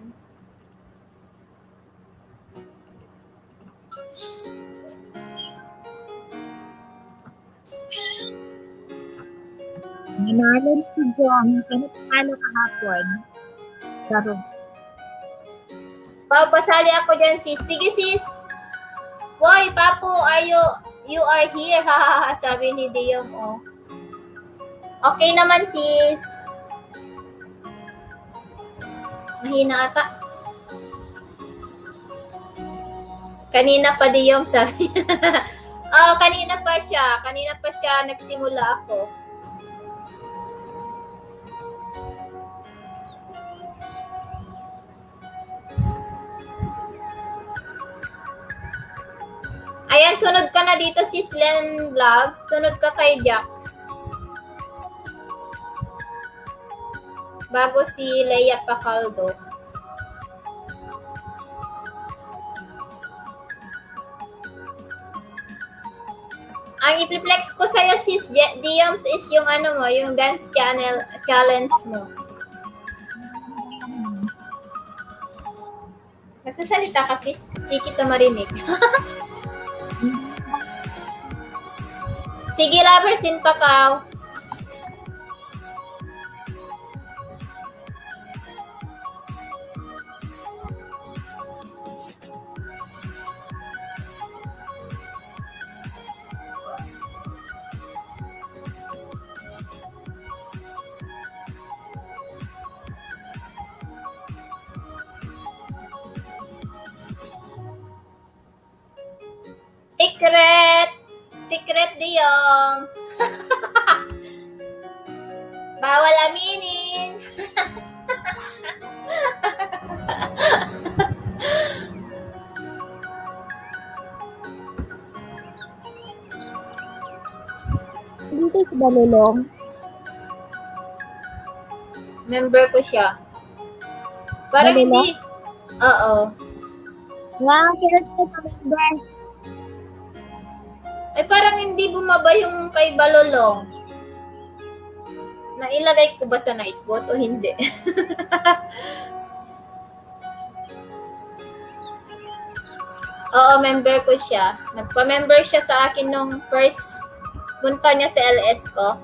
Nanalo si John. Kano talo kahapon? Saro. Pasali ako dyan, sis. Sige, sis. Boy, Papu, you are here, ha, sabi ni Diom, oh. Okay naman, sis. Mahina ata. Kanina pa Diom, sabi. Kanina pa siya. Kanina pa siya nagsimula ako. Ayan, sunod ka na dito si Slen Vlogs. Sunod ka kay Jax. Bago si Leia Pacaldo. Ang i-flex ko sa'yo, sis Dioms, is yung ano mo, yung dance challenge mo. Nagsasalita ka, sis. Hindi kita marinig. Sige, Loversin Pakaw. Secret Diom. Bawal aminin. Dito si Balulong. Member ko siya. Parang Balulong? hindi. Oo. Nga, kailan ko pa-member? Ay, parang hindi bumaba yung kay Balolong. Nailagay ko ba sa nightbot o hindi? Oo, member ko siya. Nagpa-member siya sa akin nung first punta niya sa LS ko.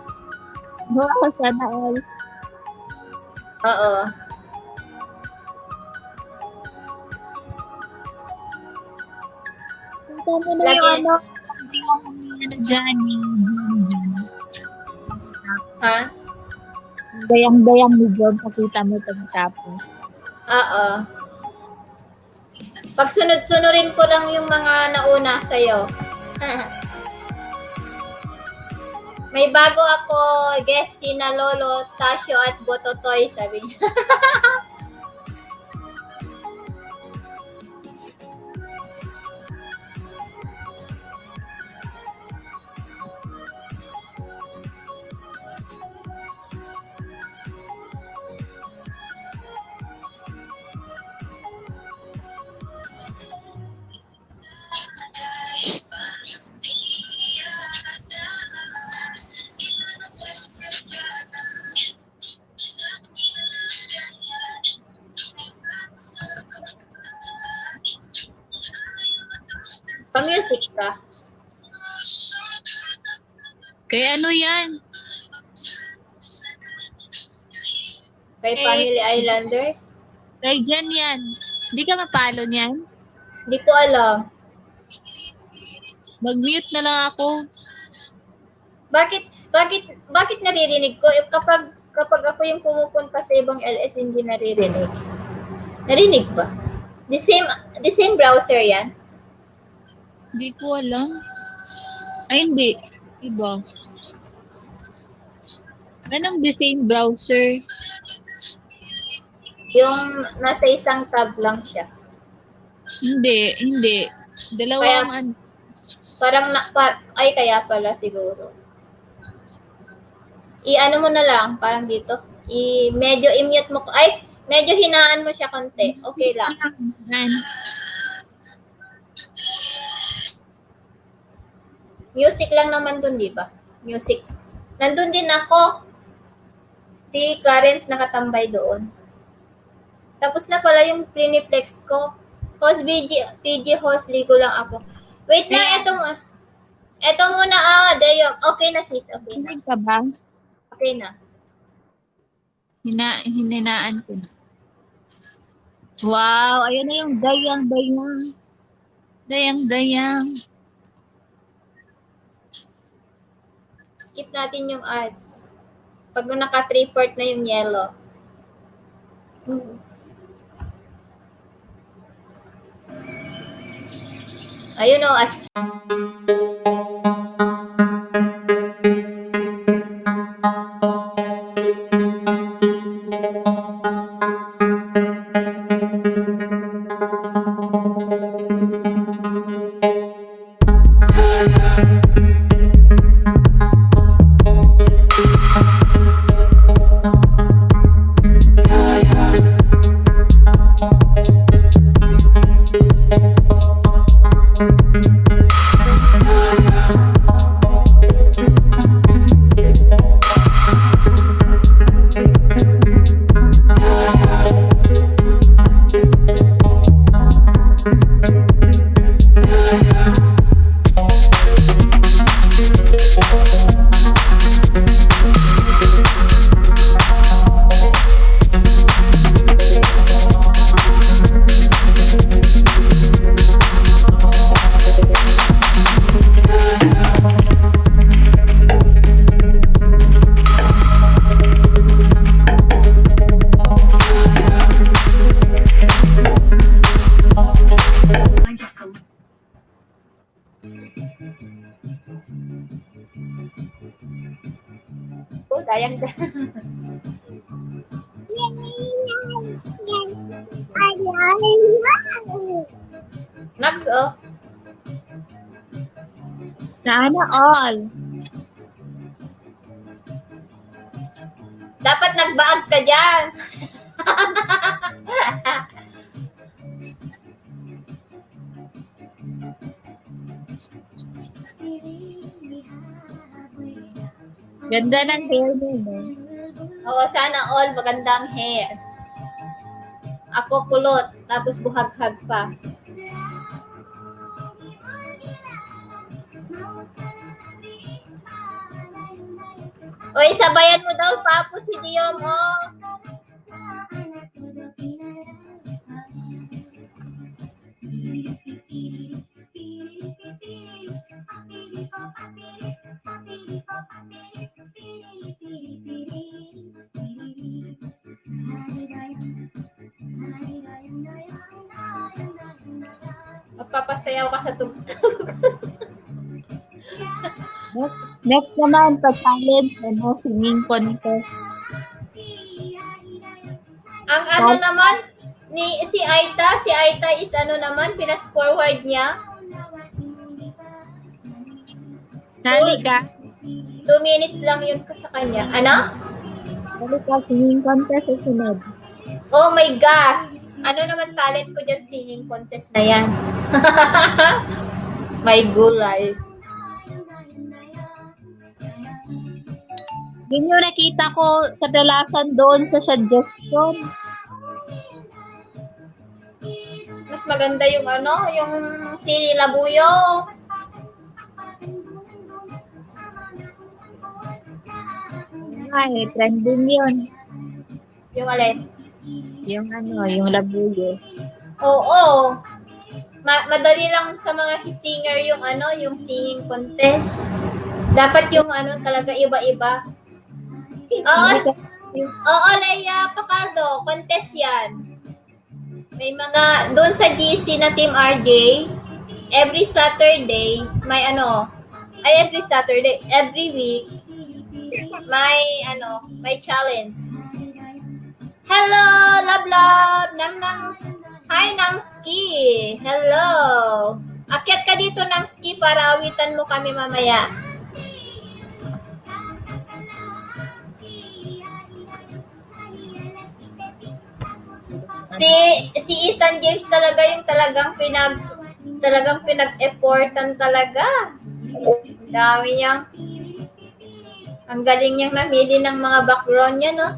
Wow, sana all. Oo. Punta mo na Lagi. yung ano, yung dyan, Ha? dayang-dayang ni John, pakita mo pagtapos. Oo. Pag sunod-sunurin ko lang yung mga nauna sa'yo. May bago ako, guest sina Lolo, Tasyo at Bototoy, sabi niya. Pa-music ka. Kay ano yan? Kay Family Islanders. Kay Jen yan. Hindi ka mapalo niyan? Hindi ko alam. Mag-mute na lang ako. Bakit naririnig ko? Kapag ako yung pumupunta sa ibang LS, hindi naririnig. Narinig ba? The same browser yan? Hindi ko alam. Ay, hindi. Iba. Anong the same browser? Yung nasa isang tab lang siya. Hindi. Dalawang Ay, kaya pala siguro. I-ano mo na lang, parang dito. Medyo i-mute mo. Ay, medyo hinaan mo siya konti. Okay lang. Music lang naman dun, di ba? Music. Nandun din ako. Si Clarence nakatambay doon. Tapos na pala yung Priniplex ko. Host PG host, ligo lang ako. Wait lang, eto muna, Dayong. Okay na, sis. Okay na. Hindi ka ba? Okay na. Hininaan ko na. Wow, ayun na yung dayang-dayang. Dayang-dayang. Skip natin yung ads. Pag naka 3/4 na yung yellow. Ayun o, Oh, dayang Max, oh. Sana all. Dapat nagbaag ka dyan. Ganda ng hair niya, no? Oo, sana all magandang hair. Ako kulot, tapos buhag-hag pa. Uy, sabayan mo daw, Papo, si Diom, oh. Magpapasayaw ka sa tugtog. Next naman, pa-talent, singing contest. Ang ano naman, ni si Aita is ano naman, pinas-forward niya. Sali ka. 2 minutes lang yun ka sa kanya. Ano? Sali ka, singing contest sa sunod. Oh my gosh! Ano naman talent ko dyan, singing contest na yan. May gulay. Yun yung nakita ko kadalasan doon sa suggestion. Mas maganda yung ano, yung Sili Labuyo. Ay, trending yun. Yung alin? Yung yung labuyo. Oo. Madali lang sa mga singer yung ano, yung singing contest. Dapat yung ano talaga iba-iba. Oo, Leia Pacado, contest yan. May mga, doon sa GC na Team RJ, every Saturday, may ano, every Saturday, every week, may challenge. Hello, love, hi, Nangski. Hello. Akyat ka dito, Nangski, para awitan mo kami mamaya. Si Ethan James talaga yung talagang pinag-effortan talaga. Dami niyang, ang galing niyang namili ng mga background niya, no?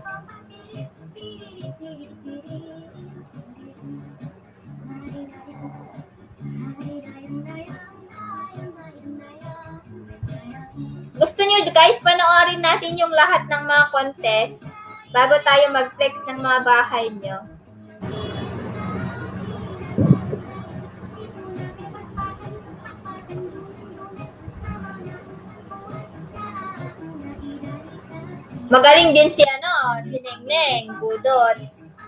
Gusto niyo guys, panoorin natin yung lahat ng mga contest bago tayo mag-flex ng mga bahay niyo. Magaling din si Nengneng, Budots.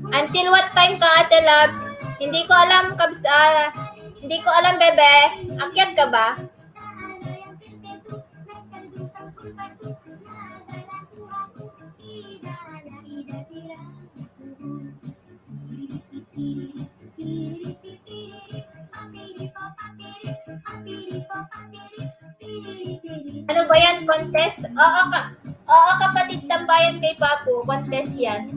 Until what time ka, Ate Labs? Hindi ko alam, Kabs. Hindi ko alam, bebe. Akyat ka ba? Ano ba yan? Contest? Oo, kapatid tambayan kay Papu. Contest yan.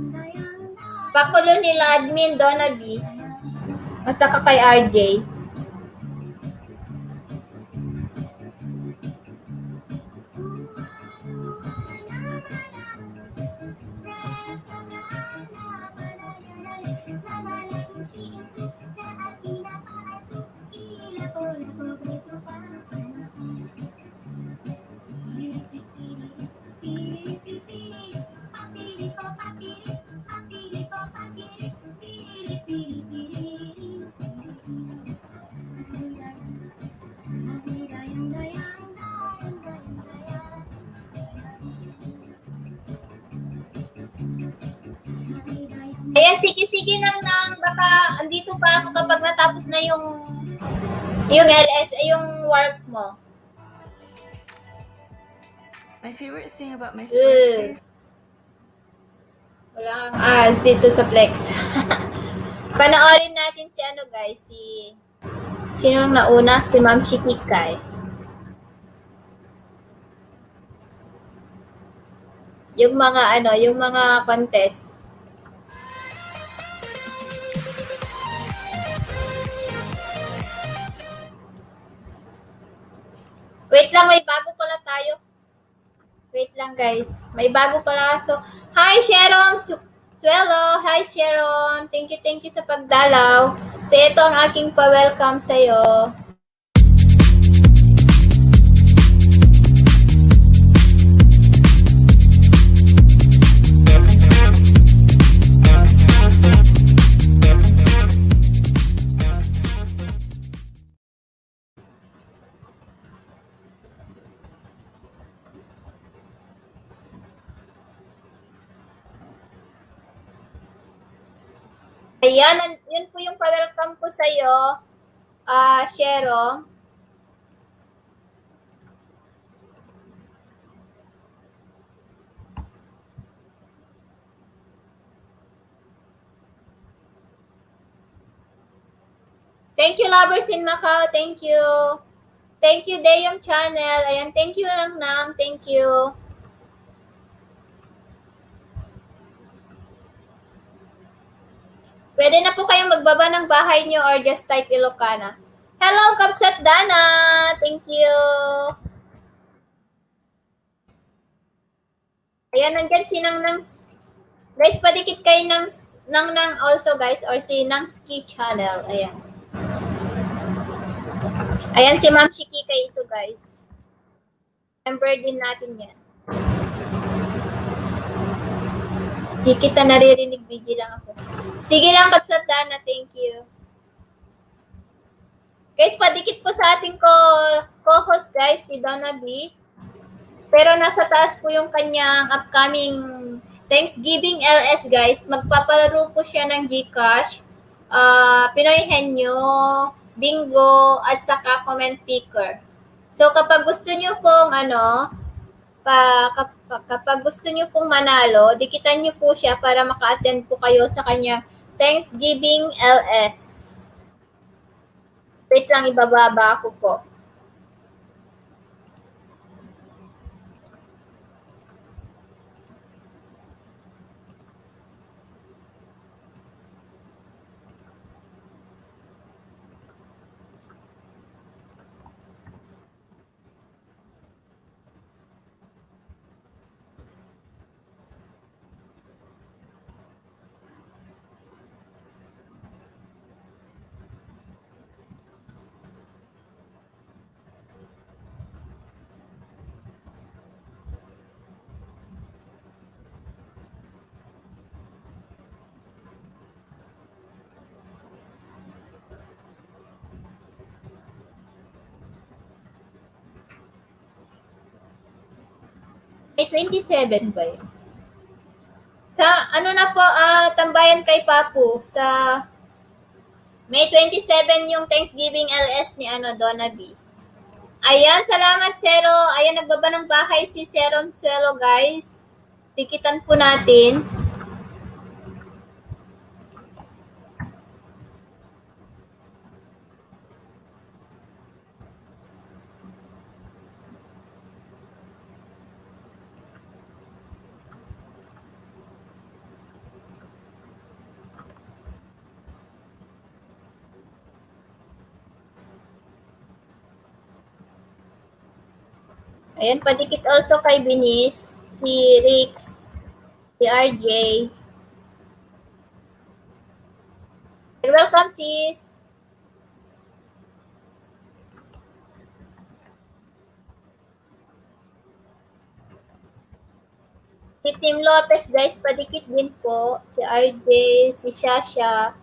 Pakulo nila admin Donna B. At saka kay RJ. Ayan, sige nang baka andito pa ako kapag natapos na yung LS, yung work mo. My favorite thing about my Ugh. Squarespace. Wala kang ads dito sa Flex. Panoorin natin si ano guys, sinong nauna? Si Ma'am Chikikay. Yung mga contest. Wait lang, may bago pala tayo. Wait lang guys. May bago pala. So, hi Sharon Suelo. Hi Sharon. Thank you sa pagdalaw. So, ito ang aking pa-welcome sa'yo. Ayan, yun po yung pa-welcome ko sa'yo, Shero. Thank you, lovers in Macau. Thank you. Thank you, Dayong Channel. Ayan, thank you, Rangnam. Thank you. Pwede na po kayong magbaba ng bahay nyo or just type Ilocana. Hello, Kapsat Dana! Thank you! Ayan, nandyan si Nang. Guys, padikit kayo ng also guys or si Nang Ski Channel. Ayan. Ayan si Ma'am Chikika ito guys. Member din natin yan. Di kita naririnig, busy lang ako. Sige lang, Kapsat Dana. Thank you. Guys, padikit po sa ating co-host guys, si Donna B. Pero nasa taas po yung kanyang upcoming Thanksgiving LS guys. Magpapalaro po siya ng GCash, Pinoy Henyo, Bingo, at saka comment picker. So kapag gusto niyo pong kapag gusto niyo pong manalo, dikitan niyo po siya para maka-attend po kayo sa kanyang Thanksgiving LS. Wait lang, ibababa ko po. May 27 ba yun? Sa na po, tambayan kay Papu, sa May 27 yung Thanksgiving LS ni Donna B. Ayan, salamat Zero. Ayan, nagbaba ng bahay si Seron Suelo guys. Tikitan po natin. Ayan, padikit also kay Binis, si Rix, si RJ. You're welcome, sis. Si Tim Lopez, guys, padikit din po. Si RJ, si Shasha,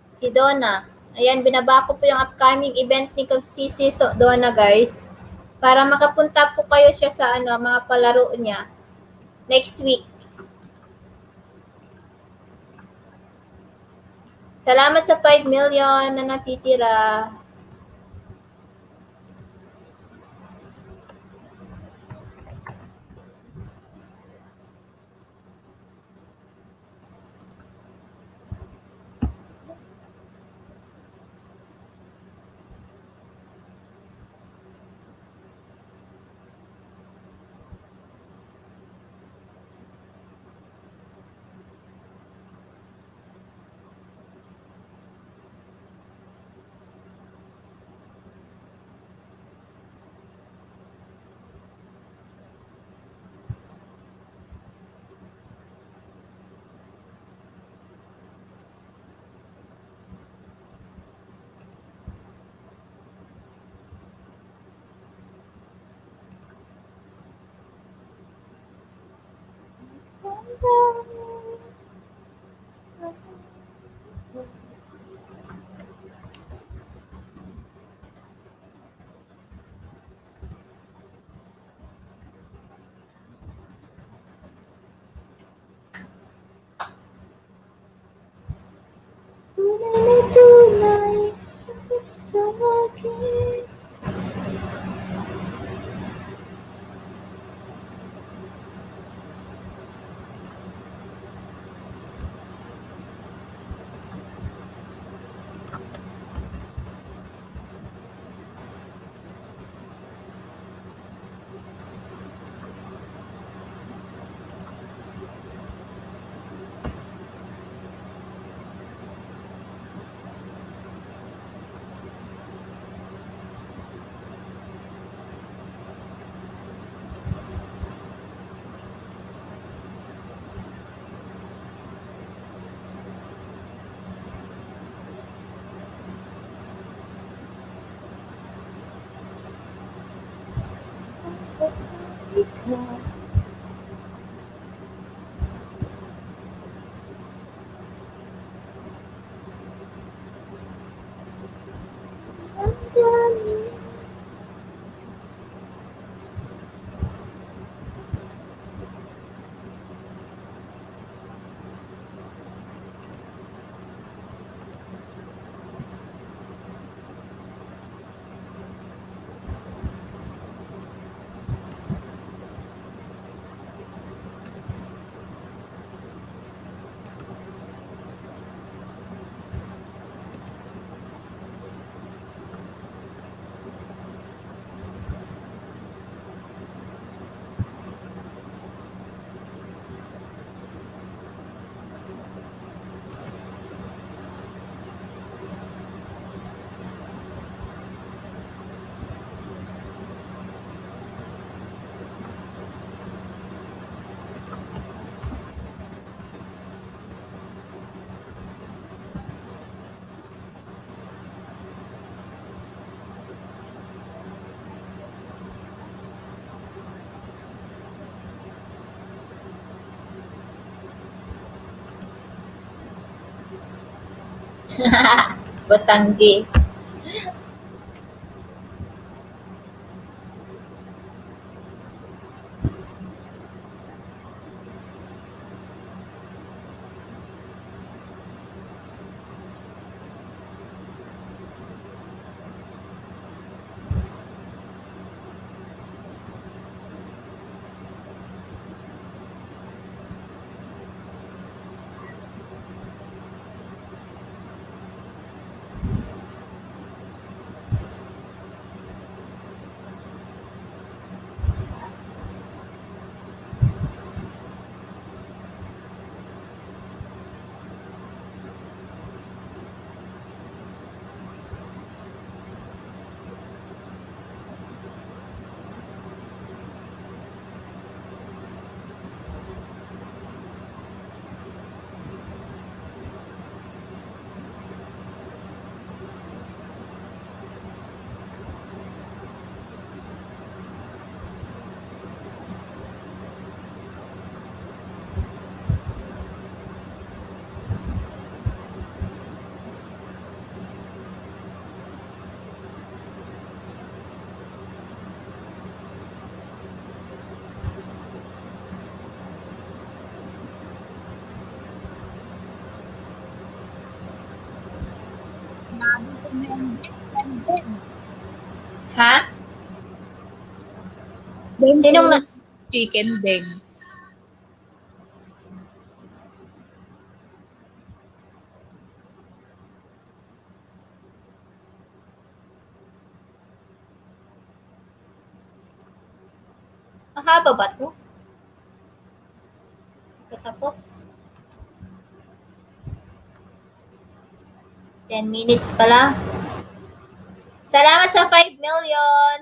si Donna. Ayan, binaba ko po yung upcoming event ni Sisi Donna, guys. Para makapunta po kayo siya sa mga palaro niya next week. Salamat sa 5 million na natitira. Tunay na tunay sa akin. Ikaw. Ang dami. Batanggi. Ha? Then, Sinong na? chicken ding. Mahaba ba to? Katapos? 10 minutes pala. Salamat sa 5 million.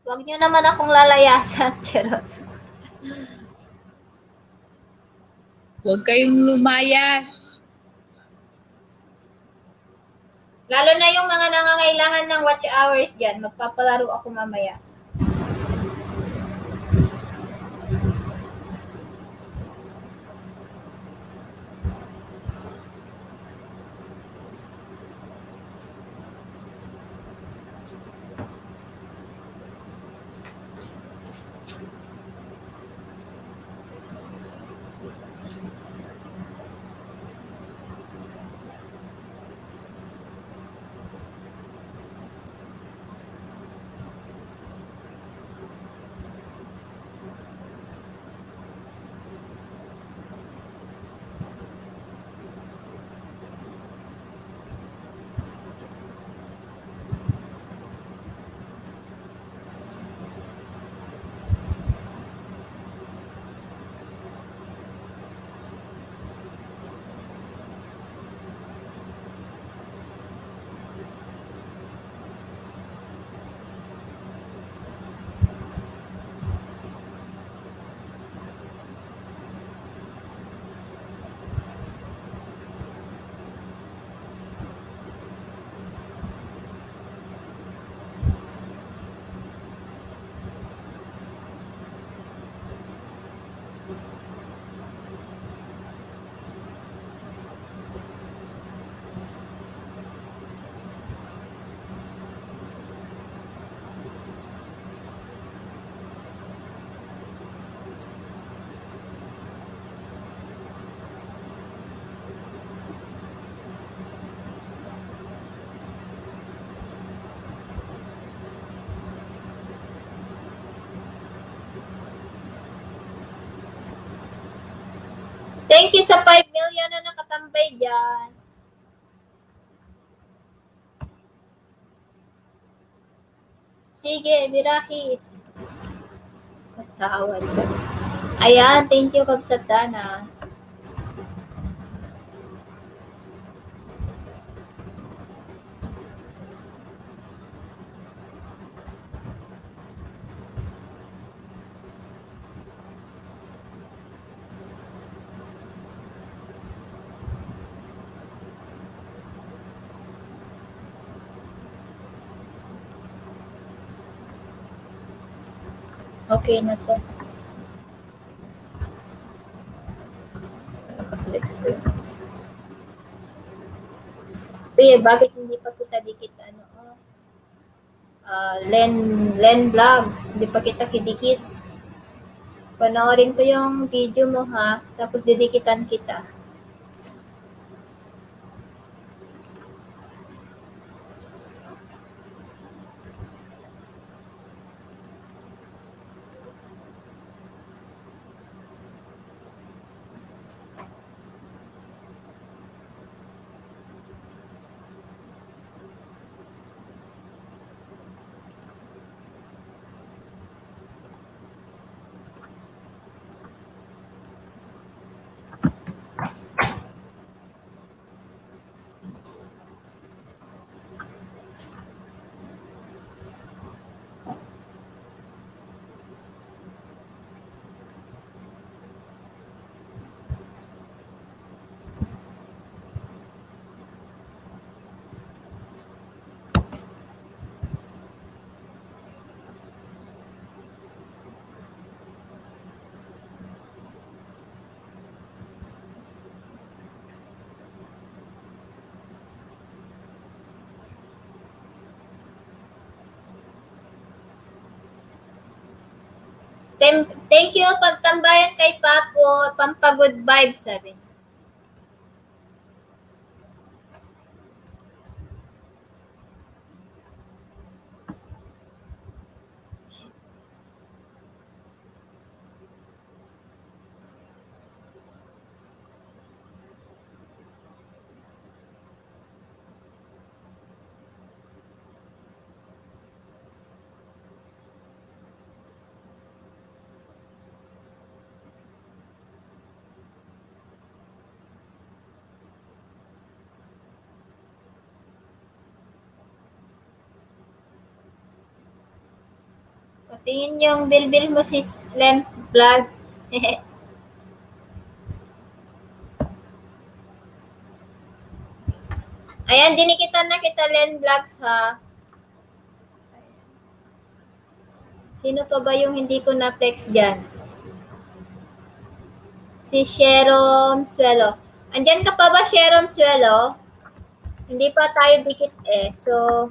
Huwag nyo naman akong lalayasan. Charot. Huwag kayong lumayas. Lalo na yung mga nangangailangan ng watch hours dyan. Magpapalaro ako mamaya. Thank you sa 5 million na nakatambay dyan. Sige, Birahis. Patawad sa... Ayan, thank you, Kabsatana. Okay na to. Let's go. Bakit hindi pa kita dikit Len Vlogs, hindi pa kita kidikit. Panoorin ko yung video mo ha, tapos didikitan kita. Thank you, pagtambayan kay Papo, pampagood vibes, sabi. Tingin yung bilbil mo si Len Vlogs. Ayan, dinikitan na kita Len Vlogs ha. Sino pa ba yung hindi ko na-flex dyan? Si Sherom Suelo. Andyan ka pa ba, Sherom Suelo? Hindi pa tayo dikit eh. So,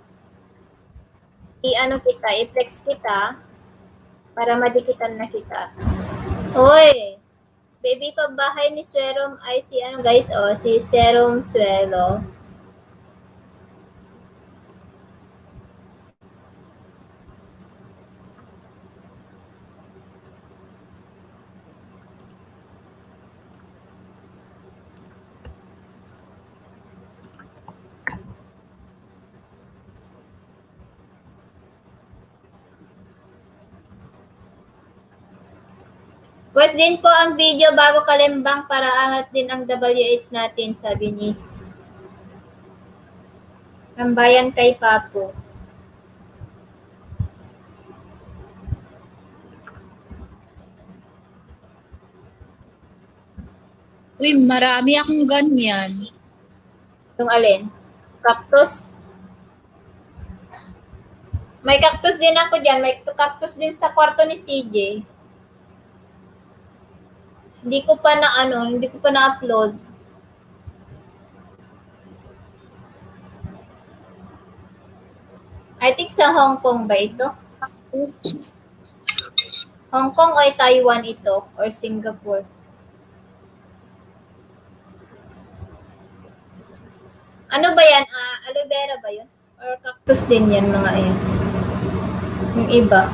i-ano kita, i-flex kita para madikitan na kita. Hoy! Baby pa bahay ni Serum ay si ano guys, oh, si Serum Suelo. Watch din po ang video bago kalimbang para angat din ang WH natin, sabi ni Tambayan kay Papo. Uy, marami akong ganyan. Yung alin? Cactus? May cactus din ako dyan. May cactus din sa kwarto ni CJ. Hindi ko pa na-upload. I think sa Hong Kong ba ito? Hong Kong o Taiwan ito? Or Singapore? Ano ba yan? Aloe vera ba yun? Or cactus din yan mga yan? Yung iba.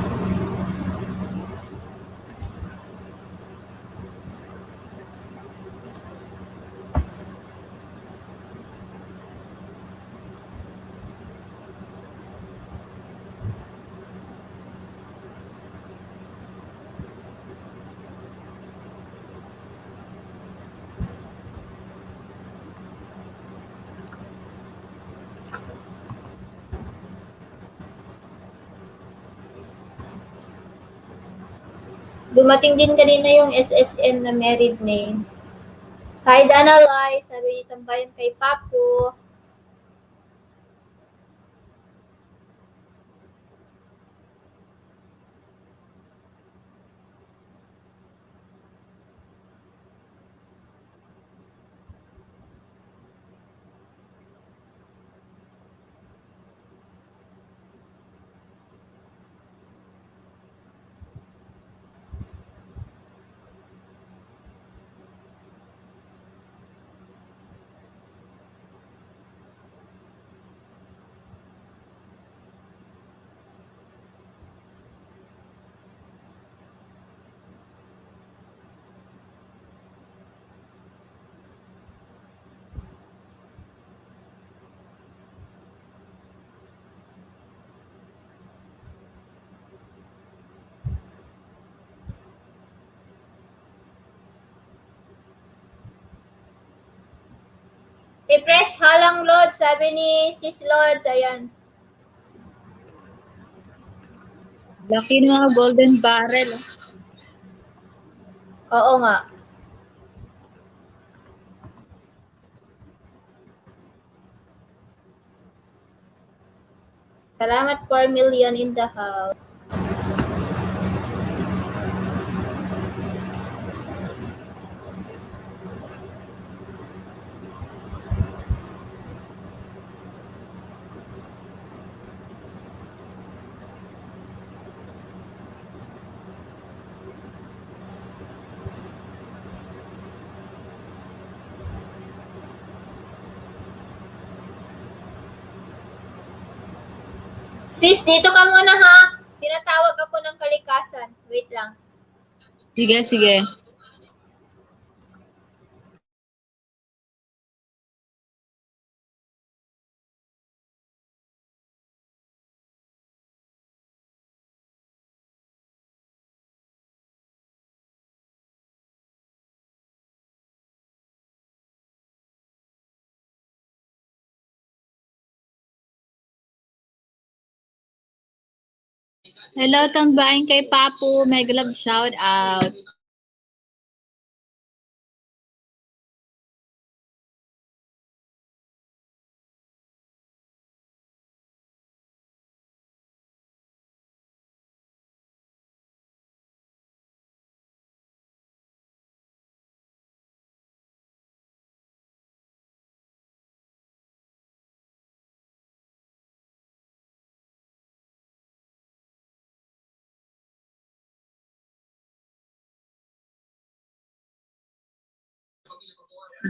Dumating din kanina yung SSN na married name. Hi, Danalay. Sabi ni Tambayan kay Papu. Refresh halang load, sabi ni Sis Lods. Ayan. Laki ng mga golden barrel. Oo nga. Salamat 4 million in the house. Sis, dito ka muna ha. Tinatawag ako ng kalikasan. Wait lang. Sige, sige. Hello, tambahin kay Papu. Mega love shout out.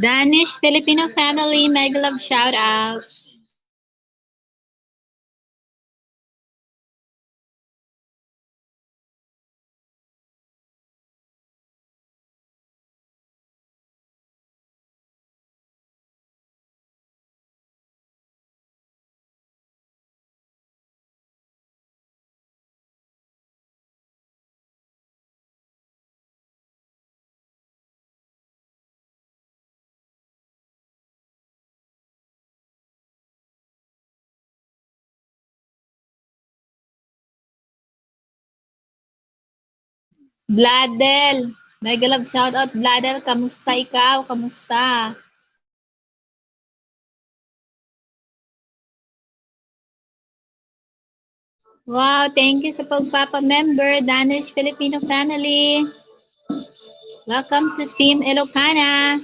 Danish Filipino family, mega love shout out. Bladel, mega love shout out. Bladel, kamusta ikaw? Kamusta? Wow, thank you sa pagpapa-member, Danish Filipino family. Welcome to Team Ilocana.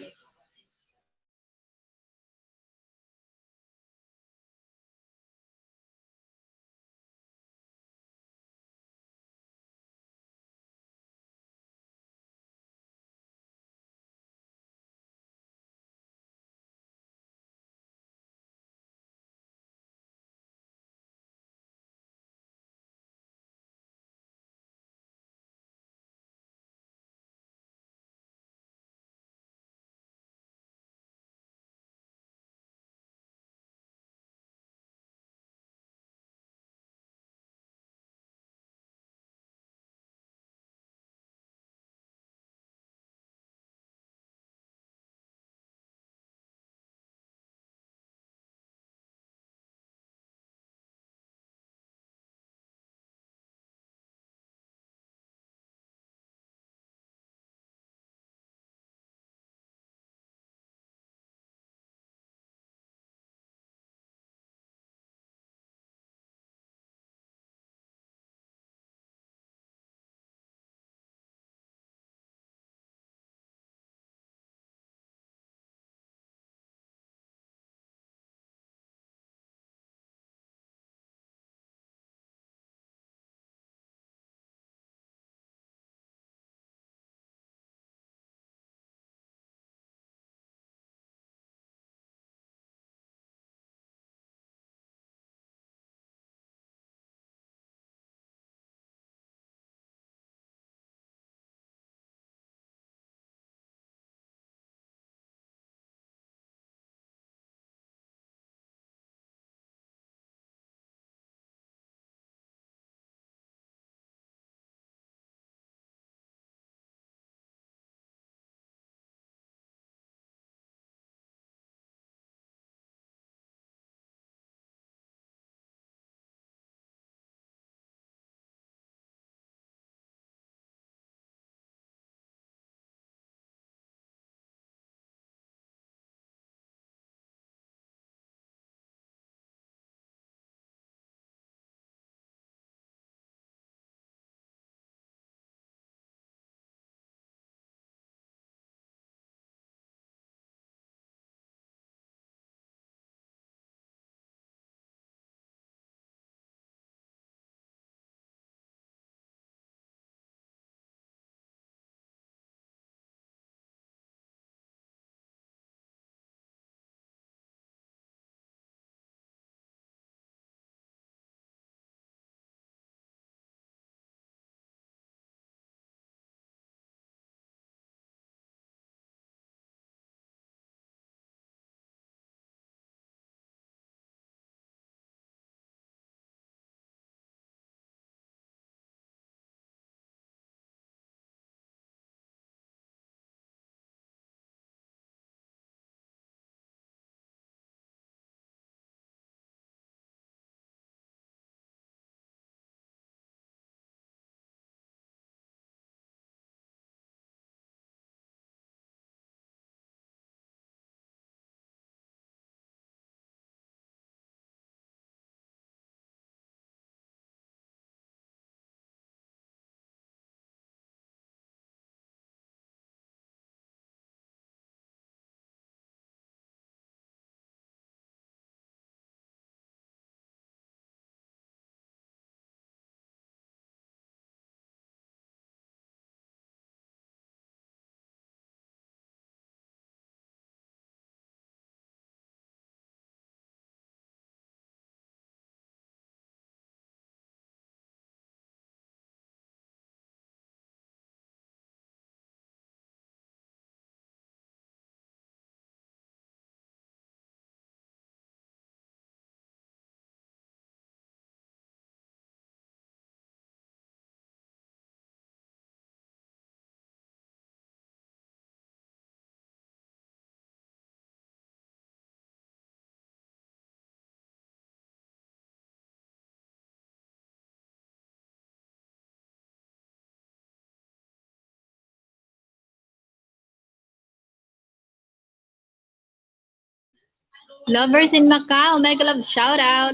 Lovers in Macau, mega love shout out.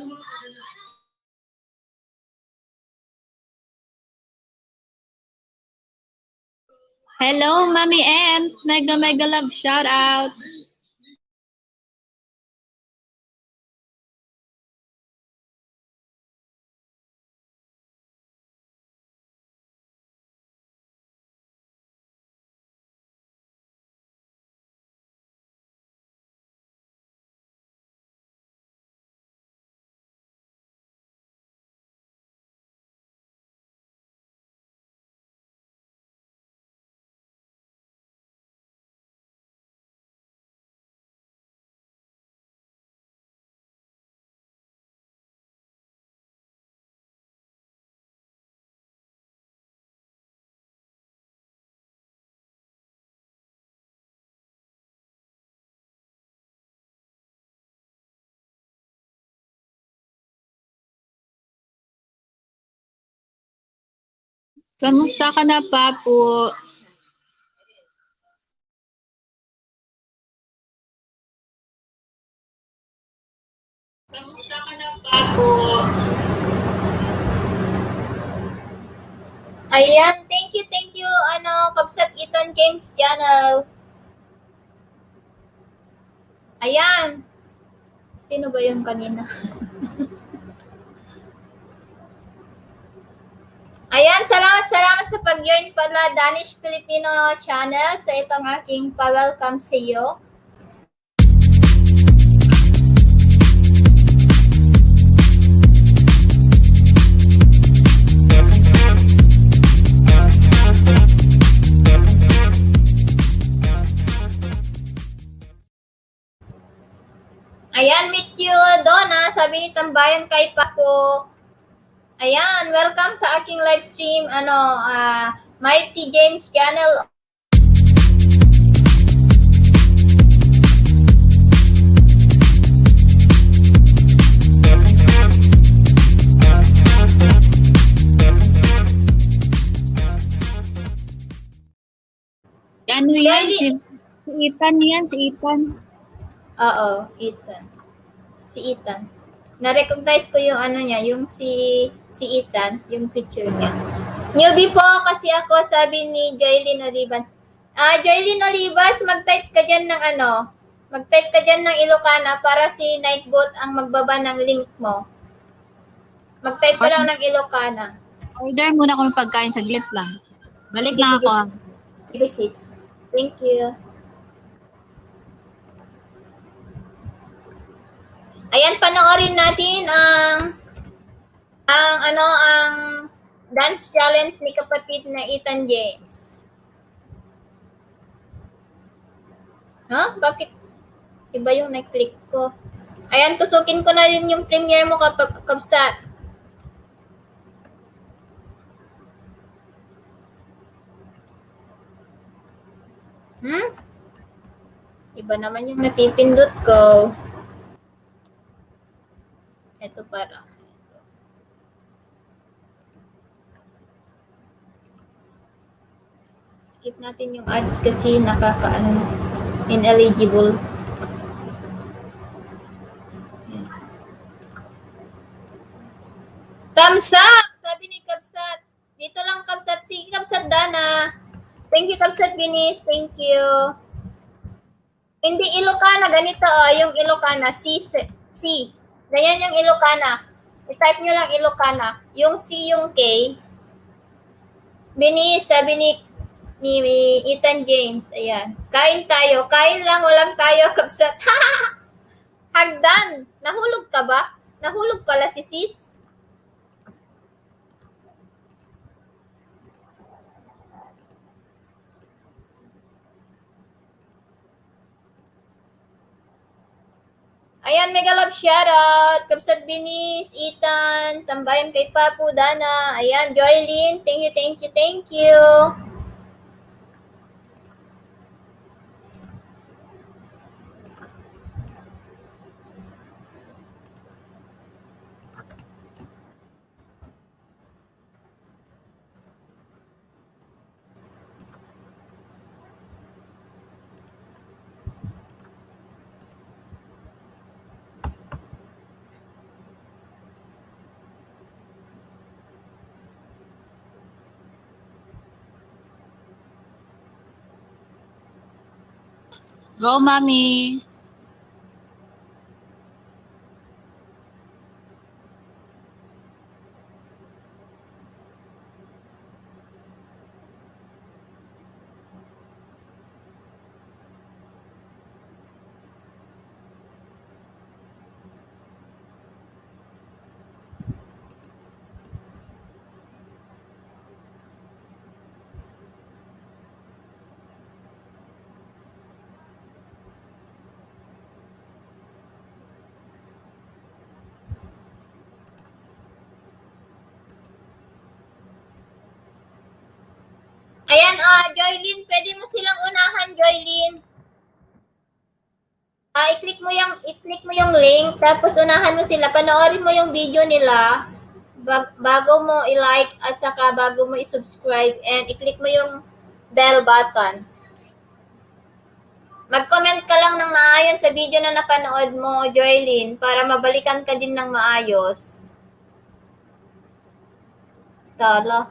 Hello, Mami Ems, mega love shout out. Kamusta ka na, Papu? Kamusta ka na, Papu? Ayan, thank you, Kabsat Iton Games Channel. Ayan. Sino ba yung kanina? Ayan, salamat sa pag-join pala Danish Filipino channel sa itong aking pa-welcome sa iyo. Ayan, meet you Donna, sabi ni Tambayan kay Papo. Ayan, welcome sa aking live stream, Mighty Games Channel. Ano yan? Si Ethan yan, si Ethan. Oo, Ethan. Si Ethan. Na-recognize ko yung niya, yung si Ethan, yung picture niya. Newbie po kasi ako, sabi ni Joylyn Olivas. Joylyn Olivas, mag-type ka dyan ng mag-type ka dyan ng Ilocana para si Nightbot ang magbaba ng link mo. Mag-type ka lang ng Ilocana. Order muna ko ng pagkain, saglit lang. Balik lang ako. Sige sis. Thank you. Ayan, panoorin natin ang dance challenge ni kapatid na Ethan James. Bakit iba yung na-click ko? Ayan, tusukin ko na rin yung premiere mo Kabsat. Iba naman yung napipindot ko. Ito para. Skip natin yung ads kasi ineligible. Thumbs up! Sabi ni Kabsat. Dito lang Kabsat. Sige Kabsat Dana. Thank you Kabsat Binis. Thank you. Hindi Ilocana. Ganito yung Ilocana. C. Ganyan yung Ilocana. I-type nyo lang Ilocana. Yung C, yung K. Binis, sabi ni Ethan James. Ayan. Kain tayo. Kain lang, walang tayo, Kabsat. Hagdan. Nahulog ka ba? Nahulog pala si sis. Ayan, mega love shoutout. Kabsat Binis, Ethan, Tambayan kay Papu, Dana. Ayan, Joylyn. Thank you. Go, mommy. Ayan, Joylyn, pwede mo silang unahan, Joylyn. I-click mo yung link, tapos unahan mo sila. Panoorin mo yung video nila bago mo i-like at saka bago mo i-subscribe, and i-click mo yung bell button. Mag-comment ka lang ng maayos sa video na napanood mo, Joylyn, para mabalikan ka din ng maayos. Tala.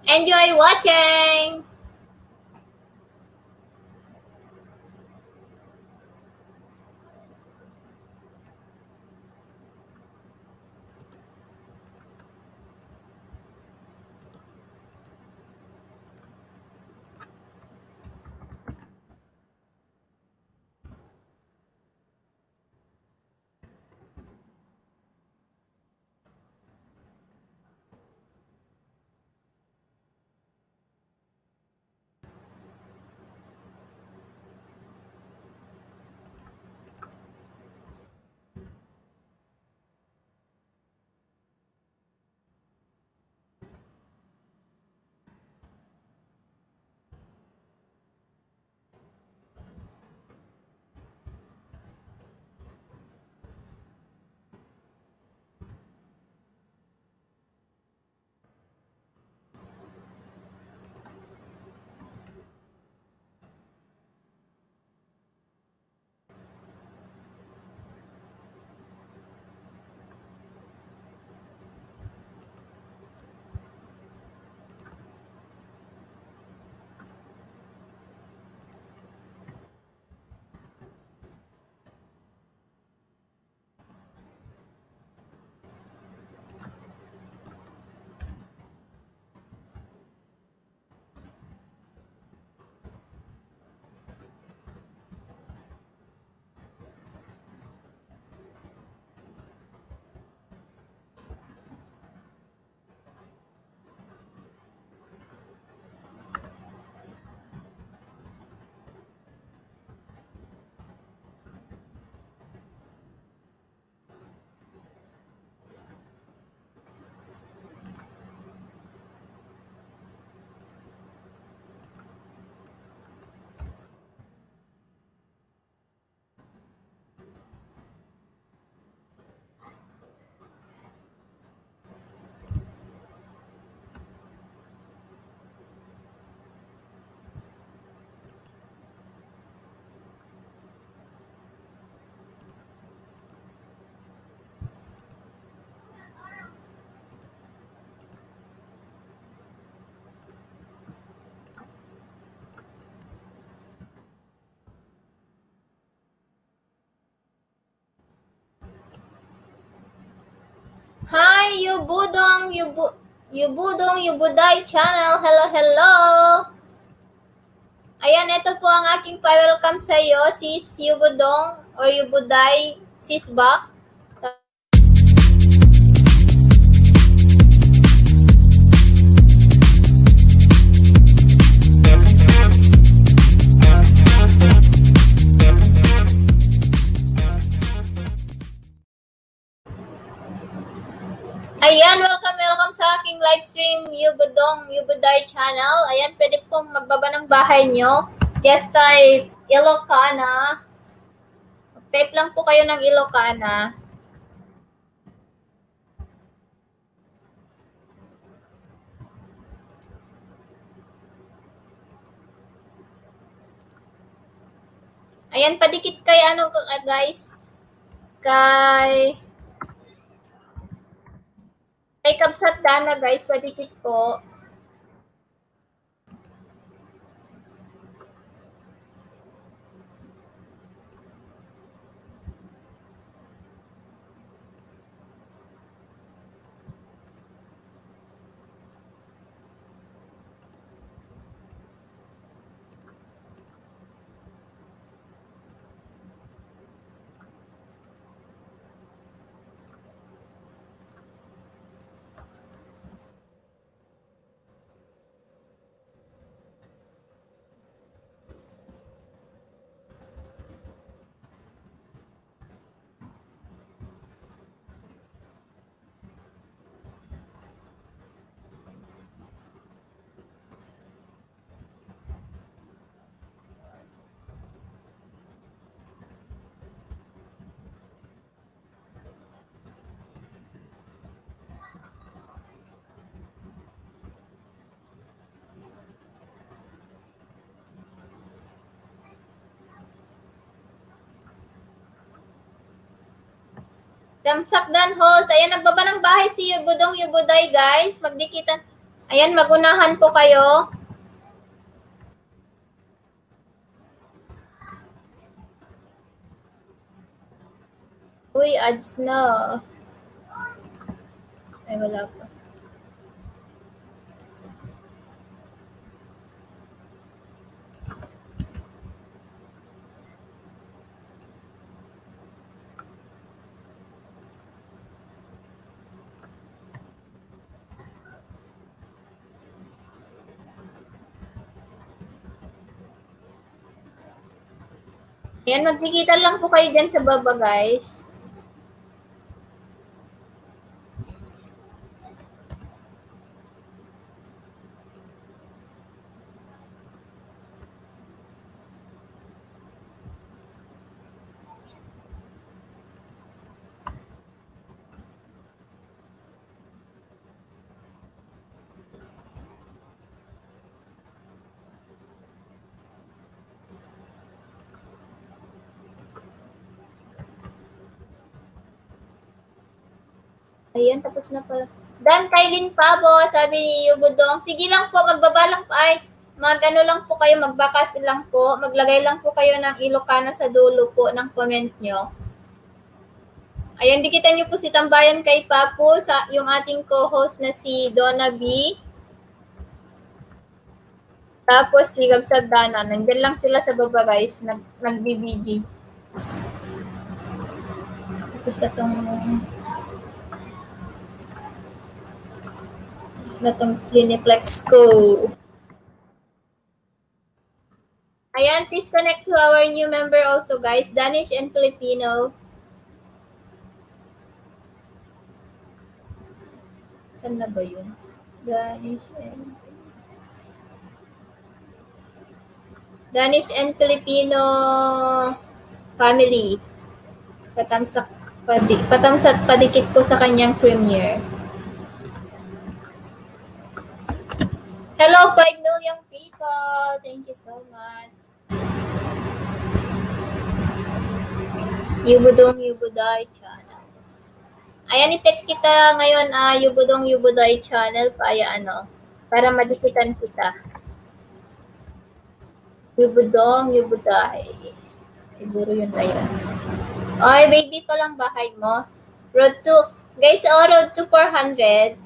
Enjoy watching! Yubuday channel. Hello, hello. Ayan, ito po ang aking pa-welcome sa iyo, sis Yubudong or Yubuday, sis ba? Ayan, welcome sa aking live stream, Yubuday channel. Ayan, pwede pong magbaba ng bahay nyo. Yes, type Ilocana. Type lang po kayo ng Ilocana. Ayan, padikit kay guys. Kay Kabsat Dana, guys, padikit po. Damsakdan host. Ayan, nagbaba ng bahay si Yubuday, guys. Magdikitan. Ayan, magunahan po kayo. Uy, ads na. Ay, wala pa. Ayan, magdikitan lang po kayo dyan sa baba, guys. Ayan, tapos na pala. Dan Kailin Pabo, sabi ni Yubudong, sige lang po, magbaba lang po, mag-ano lang po kayo, magbakas lang po, maglagay lang po kayo ng Ilocana sa dulo po ng comment nyo. Ayan, dikitan nyo po si Tambayan kay Papo, yung ating co-host na si Donna B. Tapos si Gabsat Dana, nandyan lang sila sa baba, guys, nag-BBG. Tapos na itong Pliniplex ko. Ayan, please connect to our new member also, guys. Danish and Filipino. Saan na ba yun? Danish and Filipino family. Patamsat padikit ko sa kanyang premiere. Hello, 5 million people. Thank you so much. Yubuday channel. Ayan, i-text kita ngayon, Yubuday channel para madikitan kita. Yubuday. Siguro yun na yun. Ay, baby pa lang bahay mo. Road to Guys, road to 400.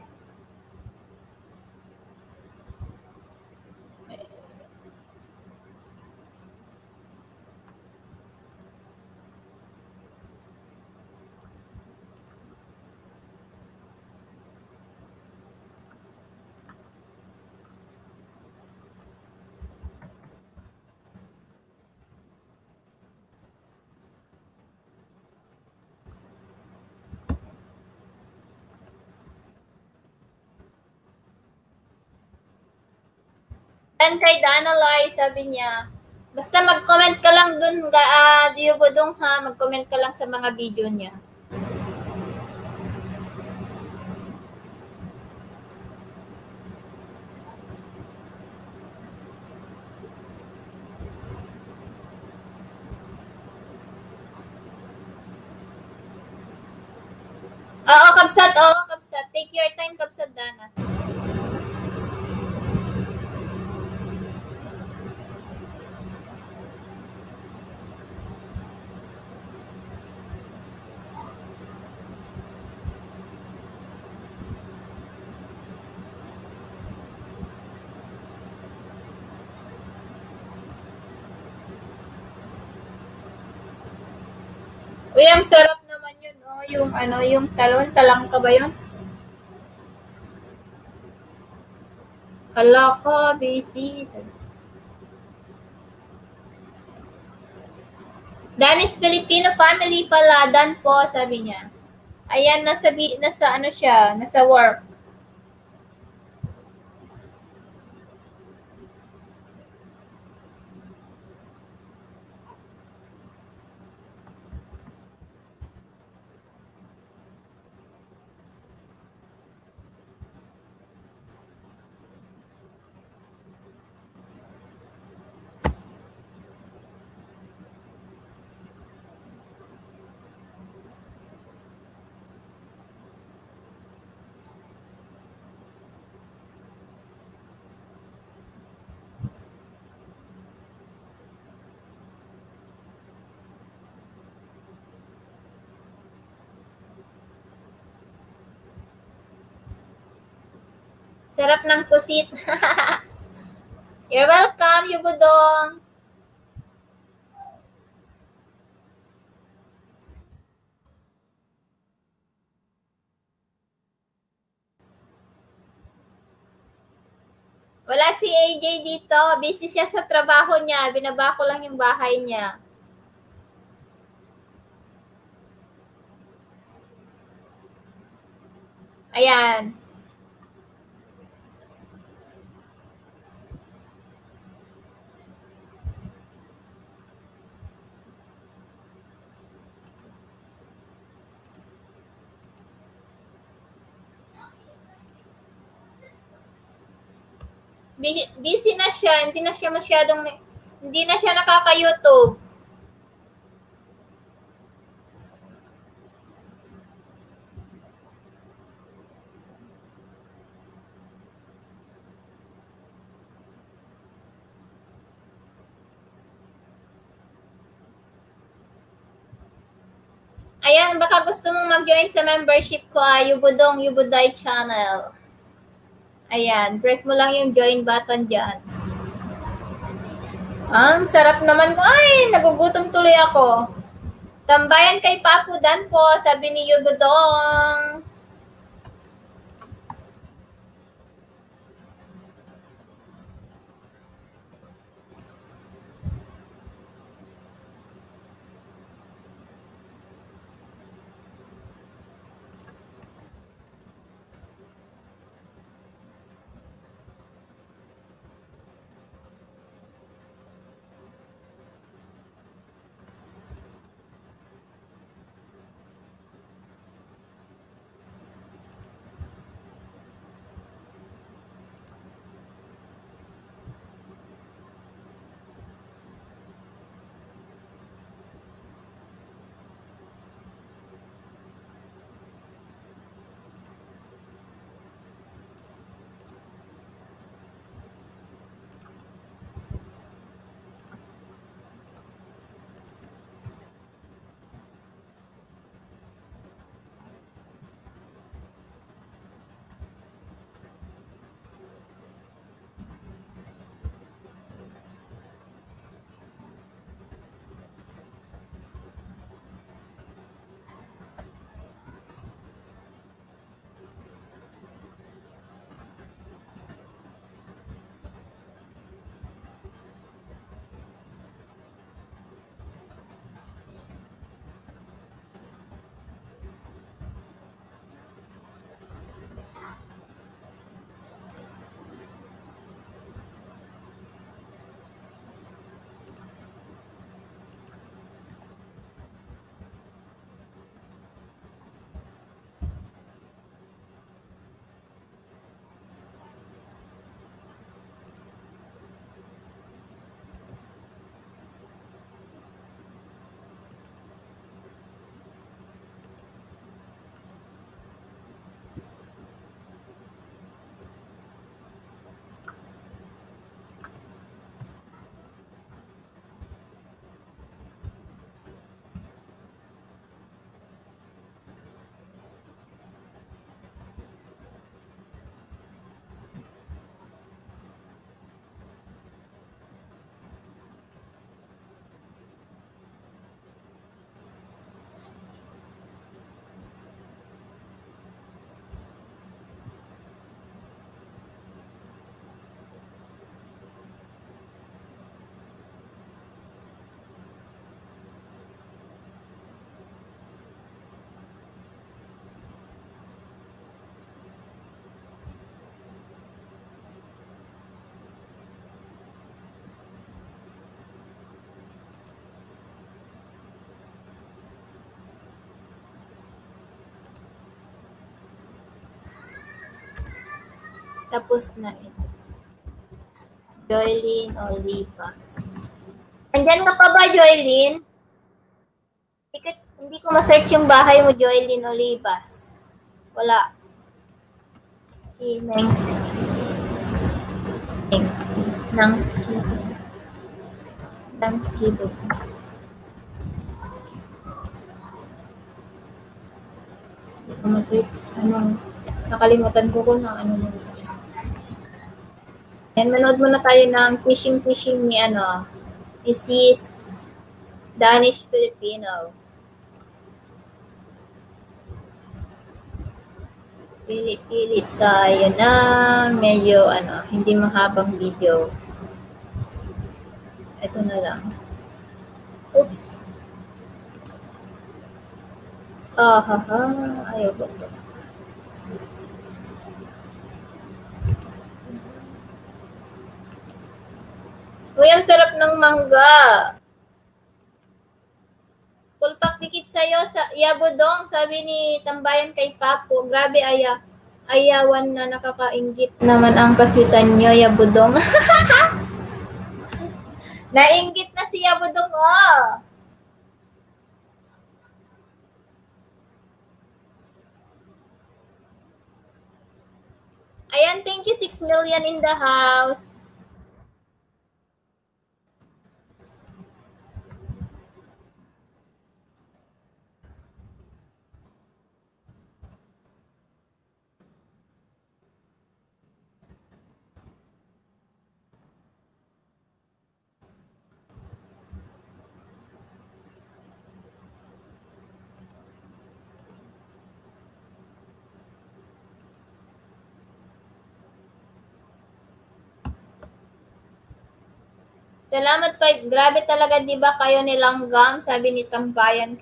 Dan kay Danalay, sabi niya, basta mag-comment ka lang dun, Diobodong ha, mag-comment ka lang sa mga video niya. Oo, Kabsat, oo, Kabsat. Take your time, Kabsat, Dana. Uy, ang sarap naman yun, oh. Yung talon, talang ka ba yun? Hala ka, busy. Danis Filipino family pala, Dan po, sabi niya. Ayan, nasa ano siya, nasa work. Sarap ng pusit. You're welcome, Yugudong. Wala si AJ dito. Busy siya sa trabaho niya. Binaba ko lang yung bahay niya. Ayan. Busy na siya. Hindi na siya nakaka-YouTube. Ayan, baka gusto mong mag-join sa membership ko, Yubudong Yubuday channel. Ayan, press mo lang yung join button dyan. Ang sarap naman ko. Ay, nagugutom tuloy ako. Tambayan kay Papu Dan po, sabi ni Yubudong. Tapos na ito. Joylyn Olivas. Andyan ka pa ba, Joylyn? Hindi ko ma-search yung bahay mo, Joylyn Olivas. Wala. Si Nangski. Nangski. Hindi ko ma-search. Nakalimutan ko kung ano. Yan, manood muna tayo ng fishing ni Isis Danish Filipino. Pilit tayo ng medyo hindi mahabang video. Ito na lang. Oops. Ayaw ba ito? Uy, ang sarap ng mangga. Pulpak dikit sa'yo, Yabudong, sabi ni Tambayan kay Papo. Grabe, ayawan na nakakainggit naman ang kaswitan nyo, Yabudong. Nainggit na si Yabudong, oh. Ayan, thank you, 6 million in the house. Salamat po. Grabe talaga, di ba kayo nilanggam? Sabi ni Tambayan.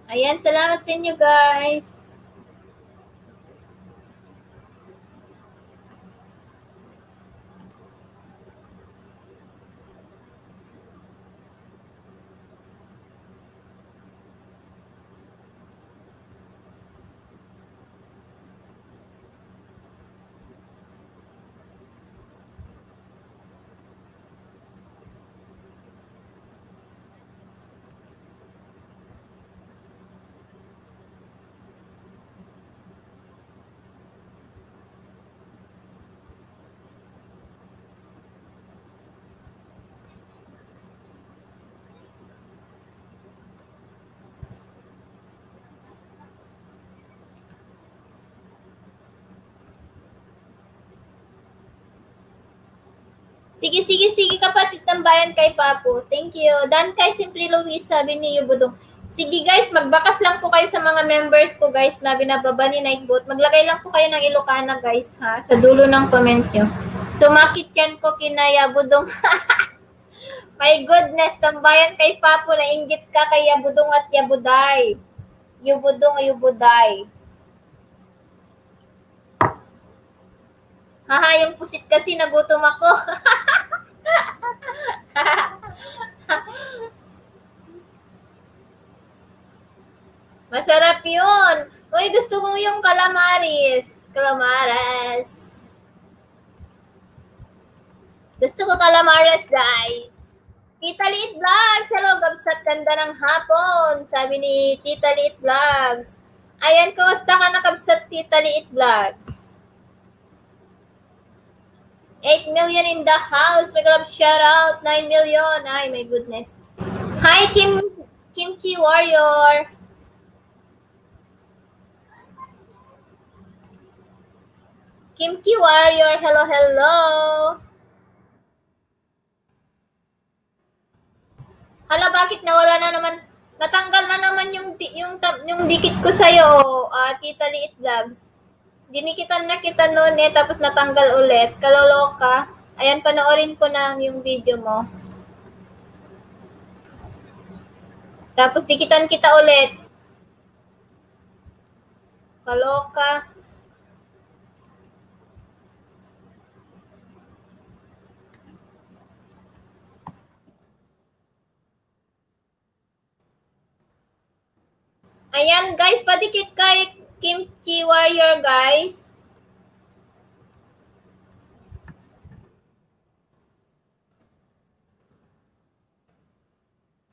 Ayan, salamat sa inyo, guys. Sige, kapatid ng bayan kay Papo. Thank you. Dan kay Simply Luis, sabi ni Yubudong. Sige guys, magbakas lang po kayo sa mga members ko guys na binababa ni Nightbot. Maglagay lang po kayo ng Ilocana guys ha, sa dulo ng comment nyo. Sumakit yan ko kinaya budong. My goodness, tambayan kay Papo, nainggit ka kay Yabudong at Yabuday. Yubudong, Yubuday. Haha, yung pusit kasi nagutom ako. Masarap yun. Uy, gusto ko yung calamares. Calamares. Gusto ko calamares, guys. Tita Liit Vlogs. Hello, Gabsat. Ganda ng hapon. Sabi ni Tita Liit Vlogs. Ayan, kumusta ka na, Gabsat, Tita Liit Vlogs? 8 million in the house. May love shout out. 9 million. Ay, my goodness. Hi, Kimchi Warrior. Kimchi Warrior, hello, hello. Hala, bakit nawala na naman? Natanggal na naman yung dikit ko sa'yo, Tita Liit Vlogs. Dinikitan na kita noon tapos natanggal ulit. Kaloloka. Ayan, panoorin ko na yung video mo. Tapos dikitan kita ulit. Kaloka. Ayan, guys, padikit kay Kimchi Warrior, guys.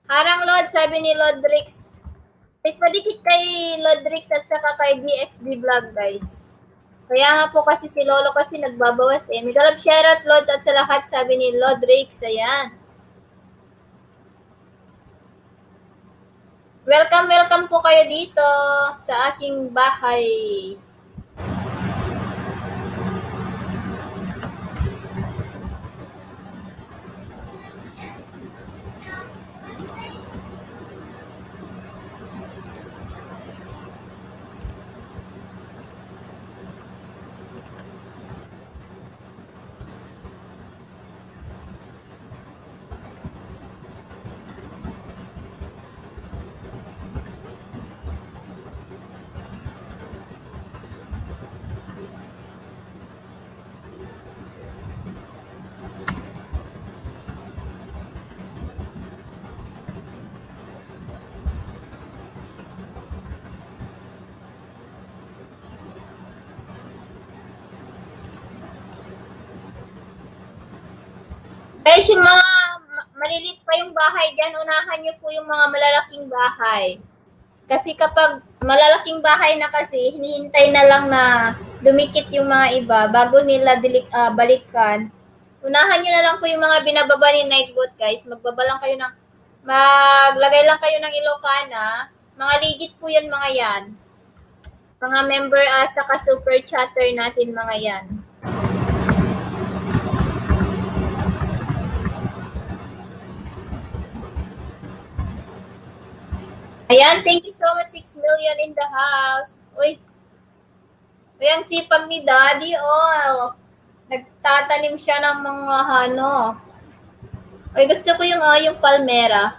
Harang Lord, sabi ni Lodrix. Guys, padikit kay Lodrix at saka kay DXB Vlog, guys. Kaya nga po kasi si Lolo kasi nagbabawas eh. May galap shoutout, Lods, at sa lahat, sabi ni Lodrix. Ayan. Welcome po kayo dito sa aking bahay. Guys, yung mga malilit pa yung bahay dyan, unahan nyo po yung mga malalaking bahay. Kasi kapag malalaking bahay na kasi, hinihintay na lang na dumikit yung mga iba bago nila balikan. Unahan nyo na lang po yung mga binababa ni Nightbot, guys. Maglagay lang kayo ng Ilocana. Mga legit po yan, mga yan. Mga member at saka super chatter natin, mga yan. Ayan, thank you so much, 6 million in the house. Uy, ang sipag ni Daddy, oh. Nagtatanim siya ng mga Uy, gusto ko yung palmera.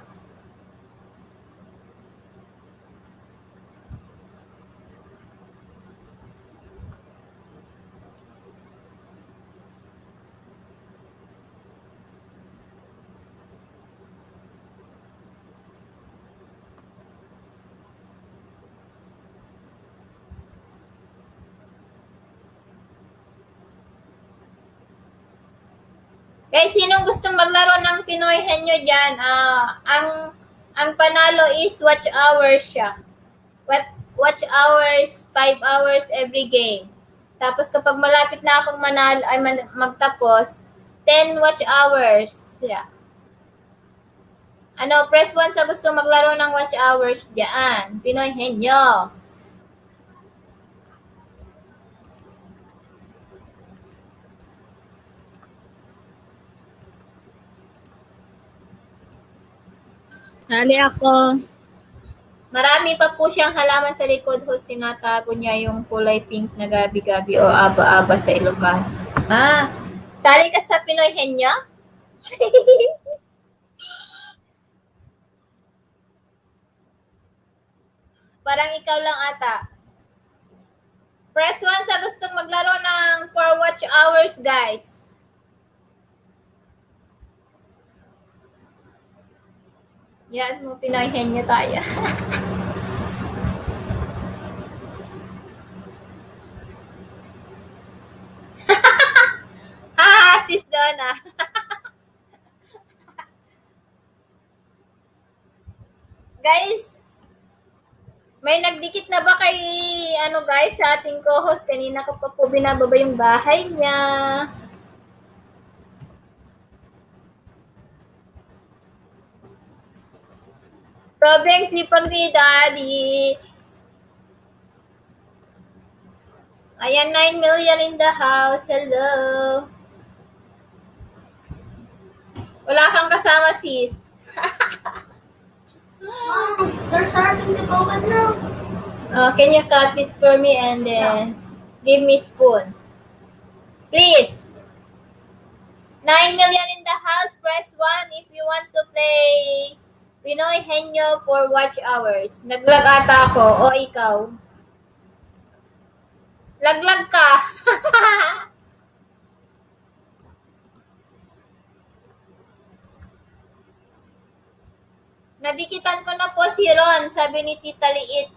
Guys, sinong gustong maglaro ng Pinoy Henyo dyan? Ang panalo is watch hours siya. Watch hours, 5 hours every game. Tapos kapag malapit na akong magtapos, 10 watch hours. Yeah. Press 1 sa gusto maglaro ng watch hours dyan. Pinoy Henyo. Sali ako. Marami pa po siyang halaman sa likod, host. Tinatago niya yung kulay pink na gabi-gabi o aba-aba sa Ilocano. Ah, sali ka sa Pinoy Henyo? Parang ikaw lang ata. Press 1 sa gustong maglaro ng 4 watch hours, guys. Yan mo, Pinoy Henyo tayo. Sis Donna. Guys, may nagdikit na ba kay guys sa ating co-host? Kanina ko pa po binababa yung bahay niya. Sobrang sipag ni Daddy. Ayan, 9 million in the house. Hello. Wala kang kasama, sis. Mom, they're starting to go but now. Can you cut it for me and then give me spoon? Please. 9 million in the house. Press 1 if you want to play Pinoy Henyo for watch hours. Naglag ata ako. O ikaw? Laglag ka. Nadikitan ko na po si Ron, sabi ni Tita Liit.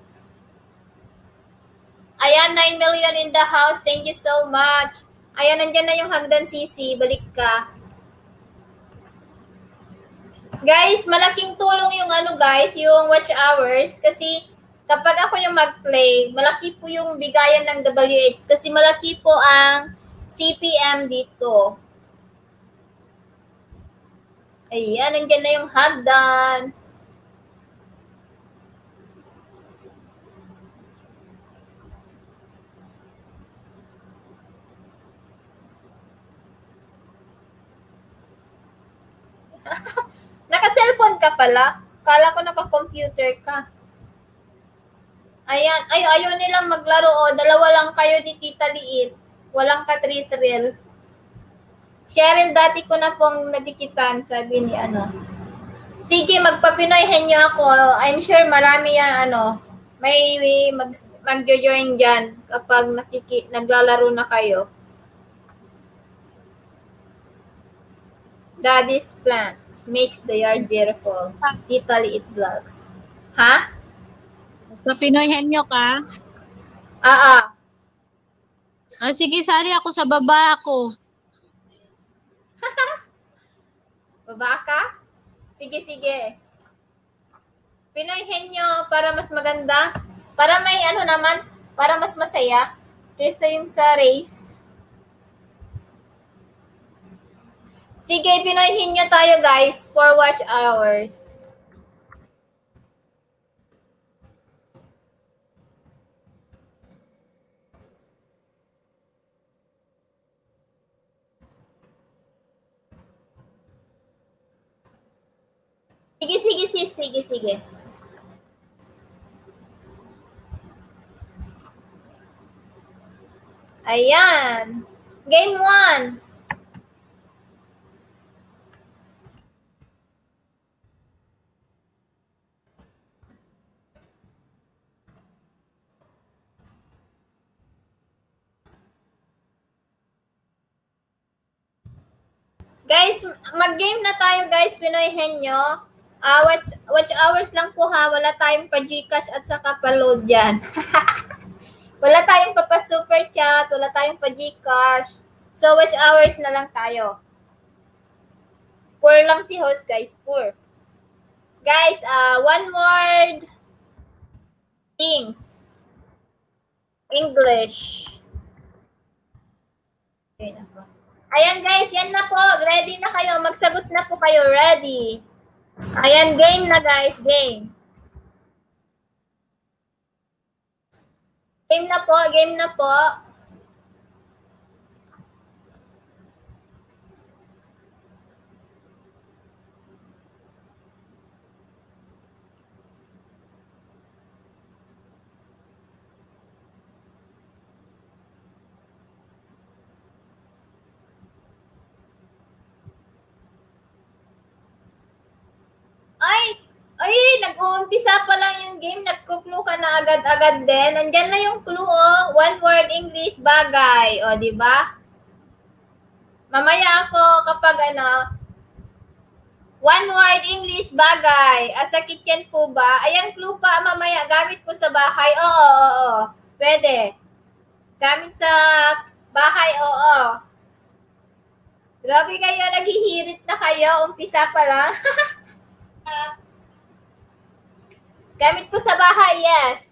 Ayan, 9 million in the house. Thank you so much. Ayan, nandyan na yung hagdan, Sisi. Balik ka. Guys, malaking tulong yung guys, yung watch hours. Kasi kapag ako yung mag-play, malaki po yung bigayan ng WH. Kasi malaki po ang CPM dito. Ayan, nandyan na yung hagdan. Naka-cellphone ka pala? Kala ko naka-computer ka. Ayan. Ayaw nilang maglaro. O, dalawa lang kayo ni Tita Liit. Walang ka-trill. Cheryl, dati ko na pong nadikitan, sabi ni Sige, magpa-Pinoy Henyo ako. I'm sure marami yan, may mag-join dyan kapag naglalaro na kayo. Daddy's plants makes the yard beautiful. Tita Liit Vlogs. Ha? Sa Pinoy Henyo ka? Sige, sali ako sa baba ako. Baba ka? Sige. Pinoy Henyo para mas maganda. Para may naman, para mas masaya. Kaysa yung sa race. Sige, Pinoy Henyo tayo guys. 4 watch hours. Sige, sis. Sige. Ayan. Game 1. Guys, mag-game na tayo guys, Pinoy Henyo. Watch hours lang po ha. Wala tayong pa-Gcash at saka pa-load dyan. Wala tayong pa-super chat. Wala tayong pa-Gcash. So, watch hours na lang tayo. Poor lang si host guys. Poor. Guys, one word. Things. English. Ayan guys, yan na po. Ready na kayo. Magsagot na po kayo. Ready. Ayan, game na guys. Game. Game na po. nag-uumpisa pa lang yung game, nagkuklu ka na agad-agad din. Nandyan na yung clue, oh. One word English, bagay. O, di ba? Mamaya ako kapag one word English, bagay. Sa kitchen po ba? Ayan, clue pa. Mamaya, gamit po sa bahay. Oo. Pwede. Gamit sa bahay, oo. Grabe kayo, naghihirit na kayo. Umpisa pa lang. Gamit po sa bahay, yes.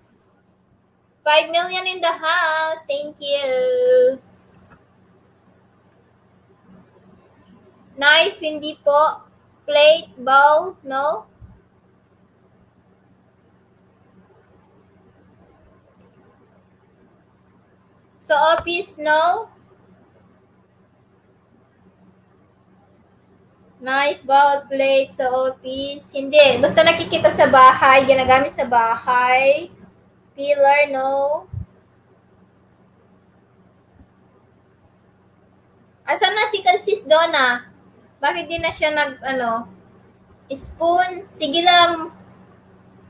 5 million in the house. Thank you. Knife, hindi po. Plate, bowl, no? So, office, no? Knife, bowl, plate sa office. Hindi. Basta nakikita sa bahay, ginagamit sa bahay. Pillar, no? Asan na si Sis Donna? Bakit di na siya spoon? Sige lang.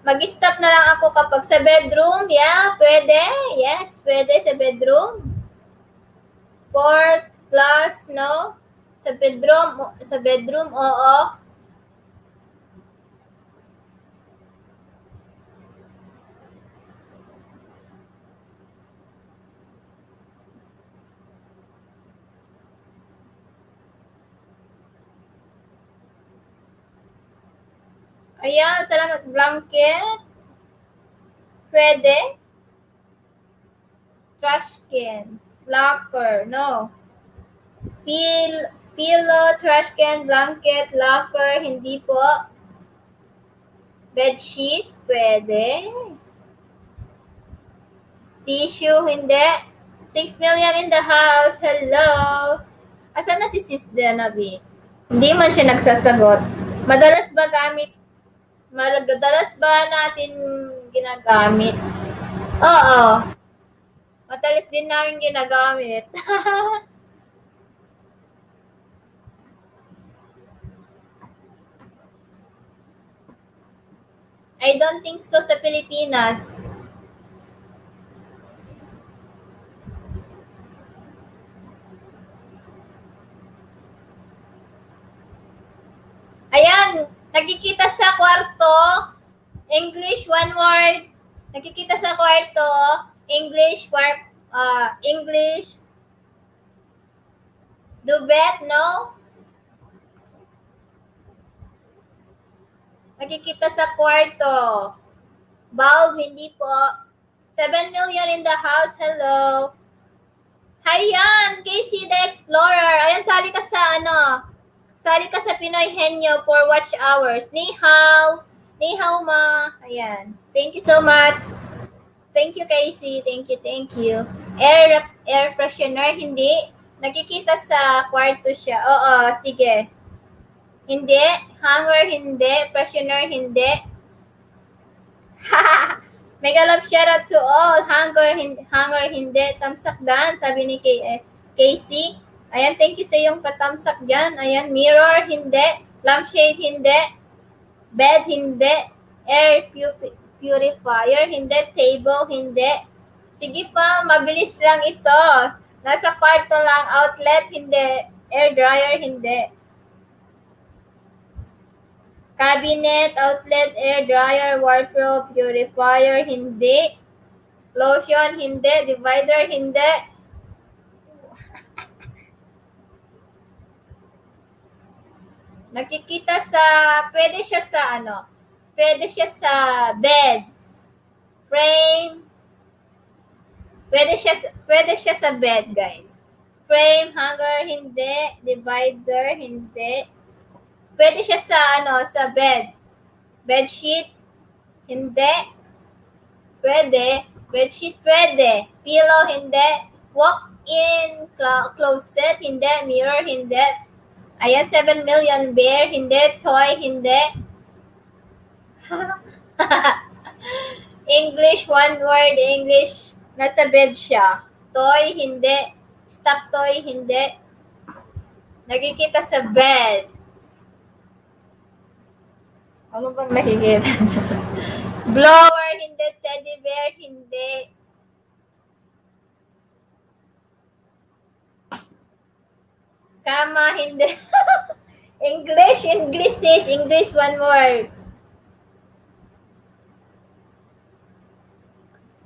Mag-stop na lang ako kapag sa bedroom. Yeah, pwede. Yes, pwede sa bedroom. 4 plus, no? Sa bedroom, oo. Ayan, salamat. Blanket. Pwede. Trash can. Locker, no. Pillow, trash can, blanket, locker, hindi po. Bedsheet, pwede. Tissue, hindi. 6 million in the house. Hello. Asan na si Sis Denavi? Hindi man siya nagsasagot. Madalas ba natin ginagamit? Oo. Madalas din namin ginagamit. I don't think so sa Pilipinas. Ayan, nakikita sa kwarto. English, one word. Nakikita sa kwarto. English, English. Dubet, no? Nakikita sa kwarto. Bulb, hindi po. 7 million in the house. Hello. Ayan, Casey the Explorer. Ayan, sali ka sa Pinoy Henyo for watch hours. Ni hao. Ni hao ma. Ayan. Thank you so much. Thank you, Casey. Thank you. Air freshener, hindi. Nakikita sa kwarto siya. Oo, sige. Hindi. Hanger, hindi. Freshener, hindi. Mega love shout out to all. Hanger, hindi. Tamsak dan, sabi ni Casey. Ayan, thank you sa iyong patamsak dyan. Ayan, mirror, hindi. Lampshade, hindi. Bed, hindi. Air purifier, hindi. Table, hindi. Sige pa, mabilis lang ito. Nasa kwarto lang. Outlet, hindi. Air dryer, hindi. Cabinet, outlet, air dryer, wardrobe, purifier, hindi. Lotion, hindi. Divider, hindi. Nakikita pwede siya sa bed. Frame. Pwede siya sa bed, guys. Frame, hanger, hindi. Divider, hindi. Pwede siya sa bed. Bedsheet, hindi. Pwede. Bedsheet, pwede. Pillow, hindi. Walk-in closet, hindi. Mirror, hindi. Ayan, 7 million. Bear, hindi. Toy, hindi. English, one word. English, nasa bed siya. Toy, hindi. Stop toy, hindi. Nakikita sa bed. Ano bang nakikita sa... Blower, hindi. Teddy bear, hindi. Kama, hindi. English sis. English, one word.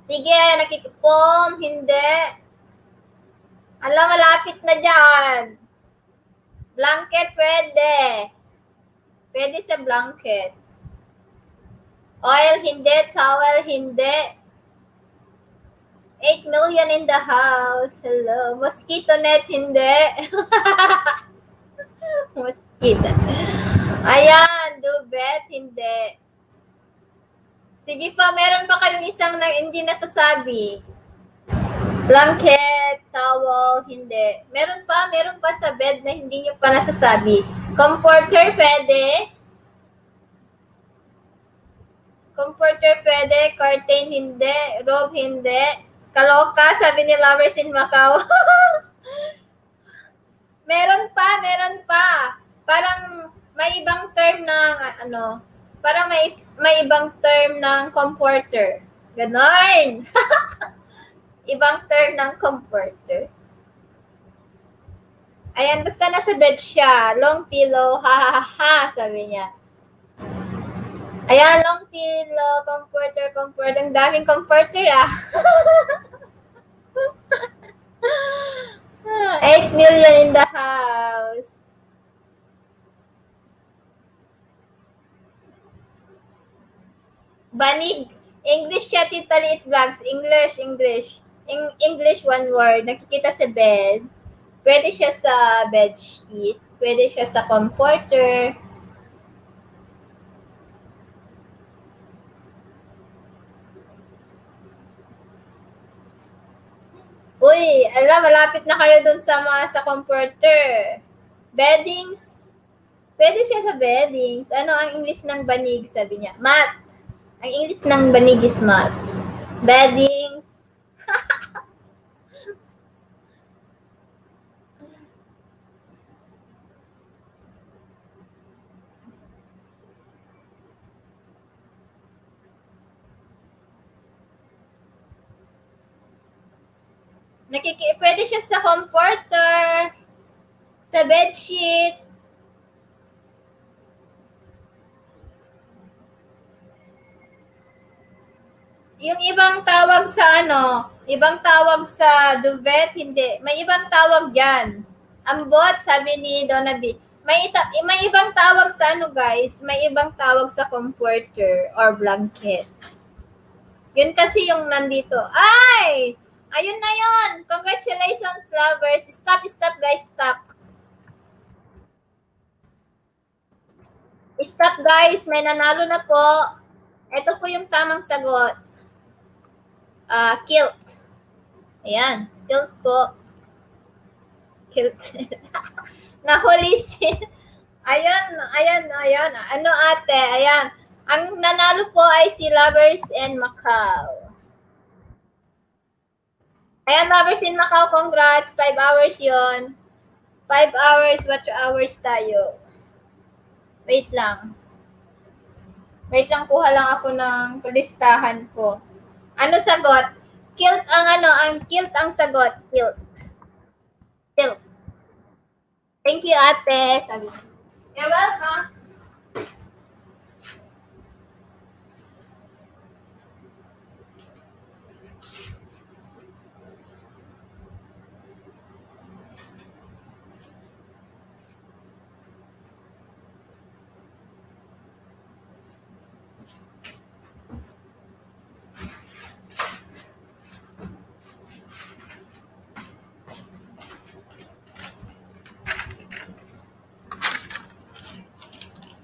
Sige, nakikipom, hindi. Alam, malapit na dyan. Blanket, pwede. Pwede sa blanket. Oil, hindi. Towel, hindi. 8 million in the house. Hello. Mosquito net, hindi. Mosquito. Ayan, duvet, hindi. Sige pa, meron pa kayong isang na hindi nasasabi. Blanket, towel, hindi. Meron pa sa bed na hindi nyo pa nasasabi. Comforter, pwede. Comforter, pwede. Curtain, hindi. Robe, hindi. Kaloka, sabi ni Lovers in Macau. meron pa. Parang may ibang term ng parang may ibang term ng comforter. Ganon. Ibang term ng comforter. Ayan, basta nasa bed siya. Long pillow, ha ha ha, sabi niya. Ayan, long pillow, comforter. Ang daming comforter, ah. 8 million in the house. Banig. English siya, Tita Liit Vlogs. English, one word. Nakikita sa bed. Pwede siya sa bedsheet. Pwede siya sa comforter. Uy, malapit na kayo dun sa comforter. Beddings. Pwede siya sa beddings. Ano ang English ng banig, sabi niya? Mat. Ang English ng banig is mat. Beddings. Pwede siya sa comforter, sa bedsheet. Yung ibang tawag sa ibang tawag sa duvet, hindi. May ibang tawag dyan. Ambot, sabi ni Donna B. May ibang tawag sa guys. May ibang tawag sa comforter or blanket. Yun kasi yung nandito. Ay! Ayun na yun. Congratulations, lovers. Stop, guys. Stop. Stop, guys. May nanalo na po. Ito po yung tamang sagot. Kilt. Ayan. Kilt po. Kilt. Nahuli si... Ayan. Ano ate? Ayan. Ang nanalo po ay si Lovers in Macau. Ayan, Lovers in Macau, congrats. 5 hours yon. 5 hours, what hours tayo? Wait lang, kuha lang ako ng listahan ko. Ano sagot? Kilt ang kilt ang sagot. Kilt. Thank you, ate. Sabi. You're welcome.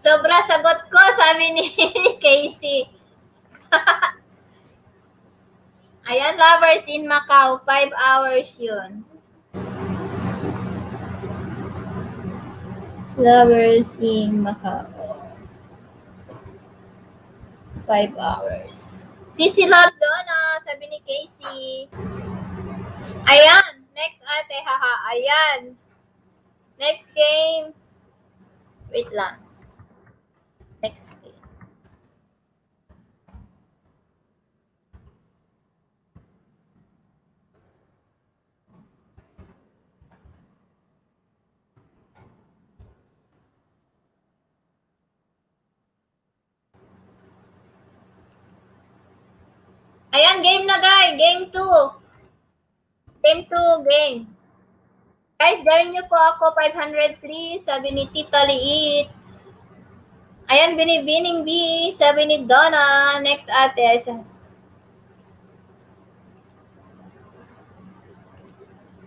Sobra sagot ko, sabi ni Casey. Ayan, Lovers in Macau, 5 hours yun. Lovers in Macau. 5 hours. Sisi Love Donna, sabi ni Casey. Ayan, next ate, haha, ayan. Next game. Wait lang. Next game. Ayan, game na guys. Game 2. Game 2, game. Guys, gawin niyo po ako 500 please. Sabi ni Tita Liit. Ayan, Binibining B. Sabi ni Donna. Next ate.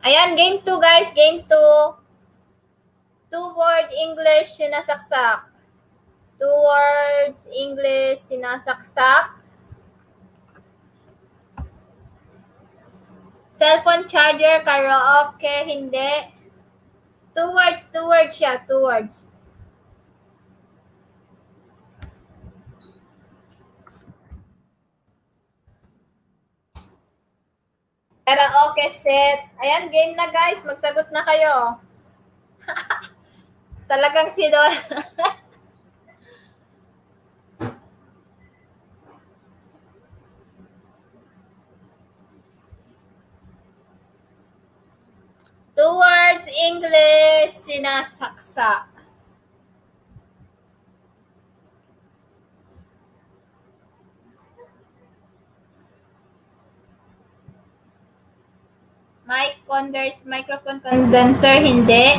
Ayan, game 2 guys. Game 2. Two-word English sinasaksak. Two words English sinasaksak. Cellphone charger, karaoke, hindi. Two words siya. Two words. Karaoke set. Ayan, game na guys. Magsagot na kayo. Talagang si Don. Two words English sinasaksak. Microphone condenser, hindi.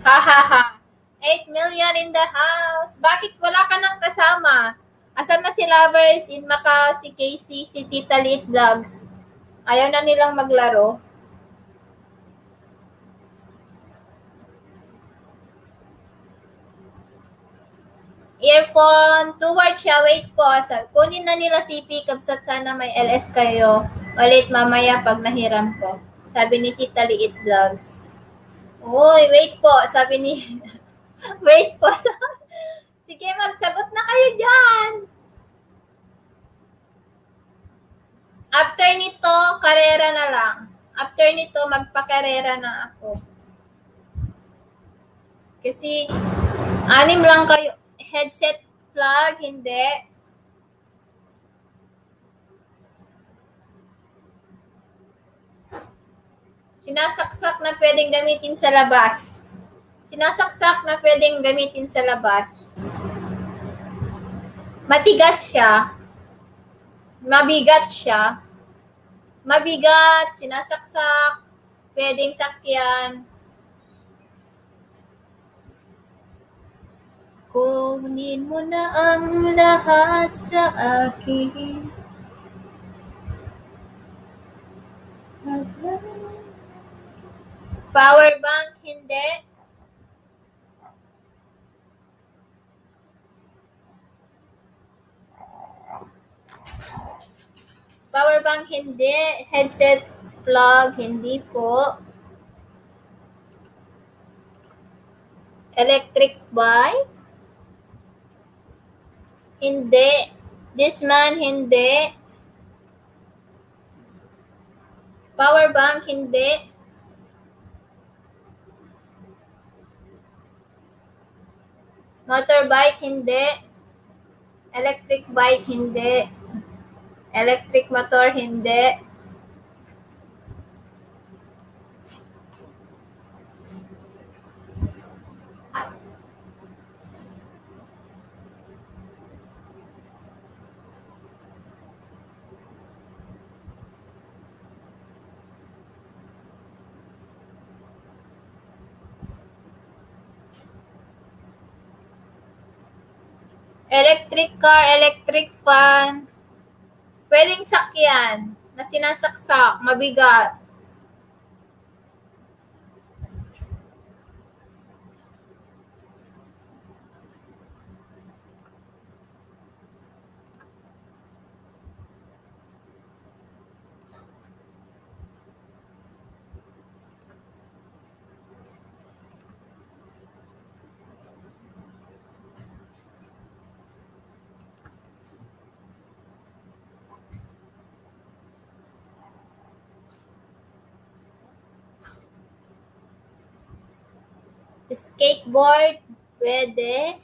Ha ha ha. 8 million in the house. Bakit wala ka nang kasama? Asan na si Lovers in Macau, si Casey, si Tita Lit Vlogs? Ayaw na nilang maglaro. Earphone, two words siya. Wait po. Kunin na nila si Kabsat, sana may LS kayo. Ulit mamaya pag nahiram ko. Sabi ni Tita Liit Vlogs. Uy, wait po. Sabi ni... wait po. Sige, magsagot na kayo dyan. After nito, karera na lang. After nito, magpakarera na ako. Kasi, 6 lang kayo. Headset plug, hindi. Sinasaksak na pwedeng gamitin sa labas. Sinasaksak na pwedeng gamitin sa labas. Matigas siya. Mabigat siya. Mabigat, sinasaksak, pwedeng sakyan. Kunin mo na ang lahat sa akin. Power bank, hindi. Power bank, hindi. Headset plug, hindi po. Electric bike, hindi. Discman, hindi. Power bank, hindi. Motorbike, hindi. Electric bike, hindi. Electric motor, hindi. Electric car, electric fan. Pwedeng sakyan na sinasaksak, mabigat. Skateboard, pwede.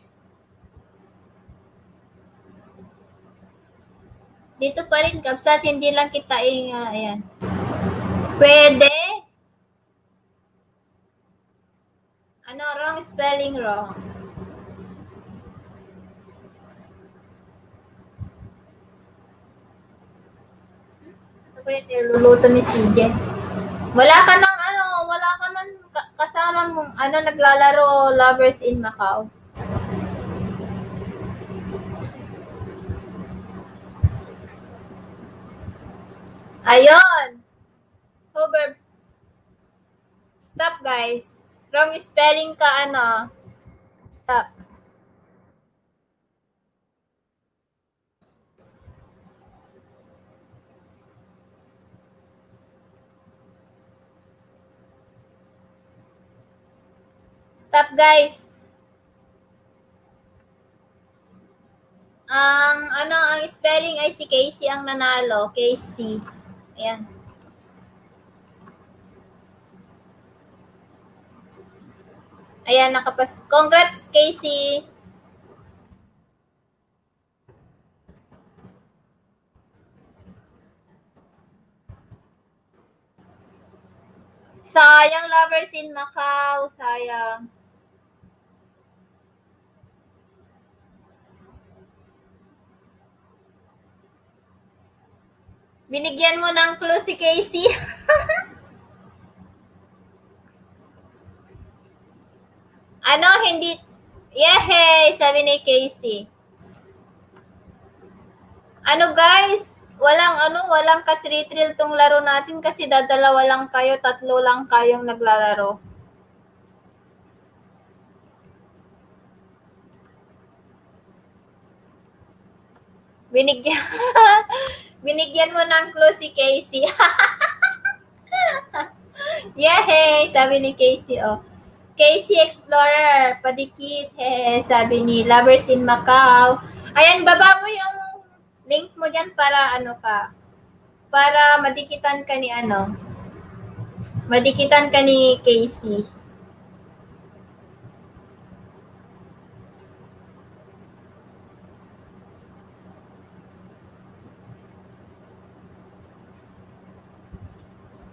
Dito pa rin, Kabsat, hindi lang kita ayan. Pwede. Ano, wrong spelling wrong. Ano ba yung niluluto ni CJ? Wala ka nang ano, wala ka man kasamang ano, naglalaro Lovers in Macau. Ayun! Hover. Stop, guys. Wrong spelling ka, ano. Stop. Stop, guys. Ang spelling ay si Casey ang nanalo. Casey. Ayan. Ayan, nakapas. Congrats, Casey. Sayang, Lovers in Macau. Sayang. Binigyan mo ng clue si Casey. Ano, hindi... Yehey! Sabi ni Casey. Ano, guys? Walang ka-trill tong laro natin kasi dadalawa lang kayo, 3 lang kayong naglalaro. Binigyan... Binigyan mo ng clue si Casey. Yehey! Sabi ni Casey, oh. Casey Explorer, padikit, sabi ni Lovers in Macau. Ayan, baba mo yung link mo dyan para ano ka, para madikitan ka ni ano, madikitan ka ni Casey.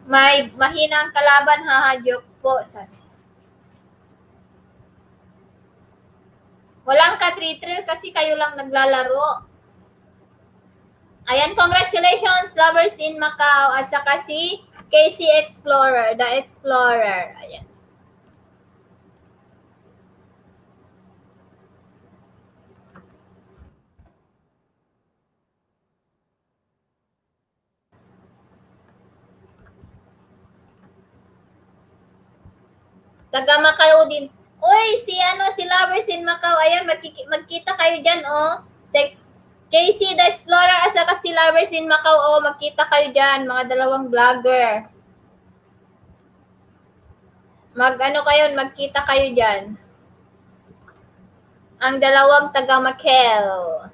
May mahina ang kalaban, haha, joke po, sabi. Walang ka-trill kasi kayo lang naglalaro. Ayan, congratulations, Lovers in Macau, at saka si Casey Explorer, the Explorer. Ayan. Taga Macau din. Uy, si Lovers in Macau, ayan, magkita kayo dyan, oh. Casey the Explorer at saka si Lovers in Macau, oh, magkita kayo dyan, mga dalawang vlogger. Magkita kayo dyan. Ang dalawang taga Macau.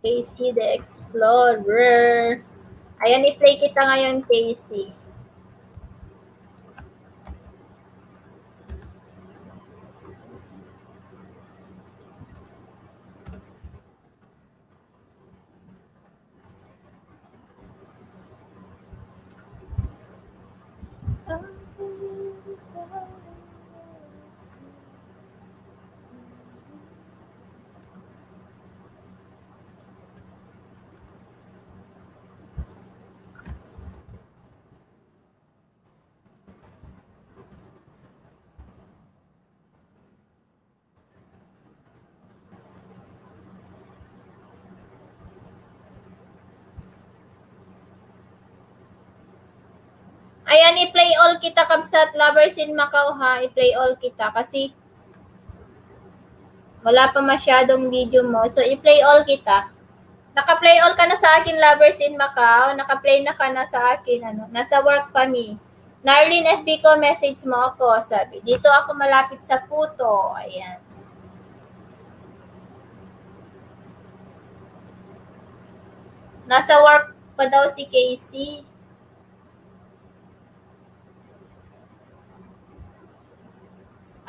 Casey the Explorer. Ayan, i-play kita ngayon, Casey. Ayan, i-play all kita, kabsat, Lovers in Macau, ha. I-play all kita kasi wala pa masyadong video mo. So, i-play all kita. Naka-play all ka na sa akin, Lovers in Macau. Naka-play na ka na sa akin. Nasa work kami. Narlene, FB ko, message mo ako. Sabi, dito ako malapit sa puto. Ayan. Nasa work pa daw si Casey.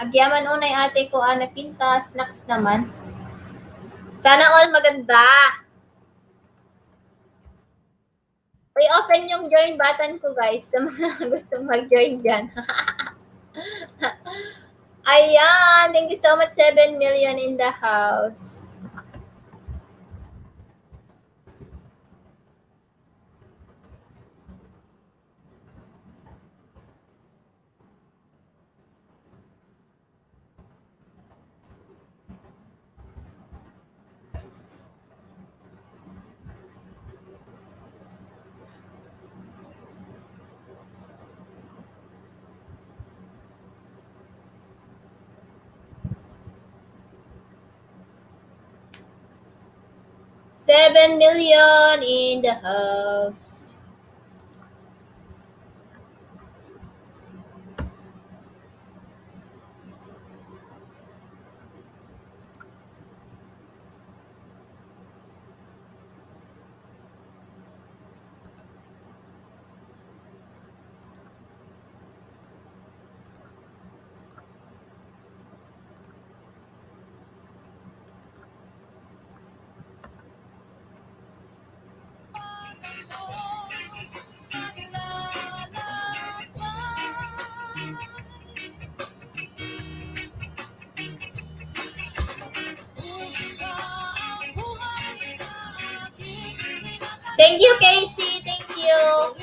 Agyaman unay ate ko, pinta, snacks naman. Sana all maganda. I-open yung join button ko, guys, sa mga gustong mag-join dyan. Ayan, thank you so much, 7 million in the house. $7 million in the house. Thank you, Casey. Thank you.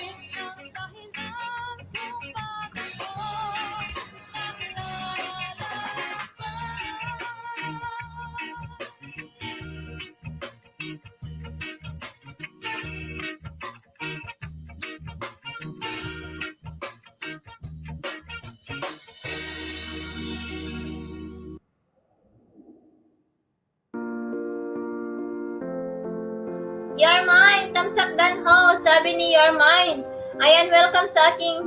You're mine. Thumbs up dan ho. Sabi ni You're mine. Ayan, welcome sa aking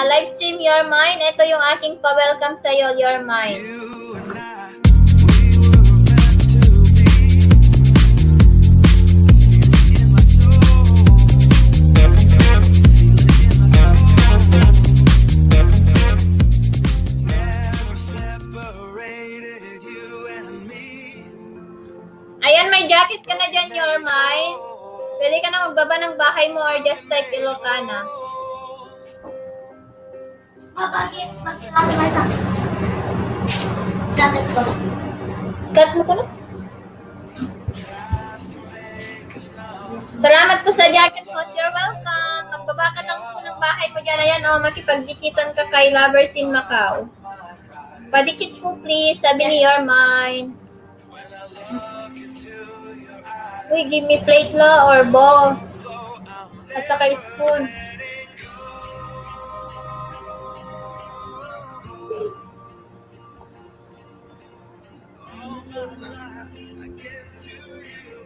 live stream, You're mine. Ito yung aking pa-welcome sa'yo, You're mine. You and I, we were meant to be. In my soul, in my soul. Never separated you and me. Ayan, may jacket ka na dyan, You're mine. Pwede ka na magbaba ng bahay mo or just type Ilocana. Bakit natin may sa akin? Dapat ko. Cut mo ko na. Salamat po sa jacket mo. You're welcome. Magbaba ka lang po ng bahay mo dyan. Ayan, makipagdikitan ka kay Lovers in Macau. Padikit po, please. Sabi ni You're mine. Uy, give me plate la or bowl. At saka spoon.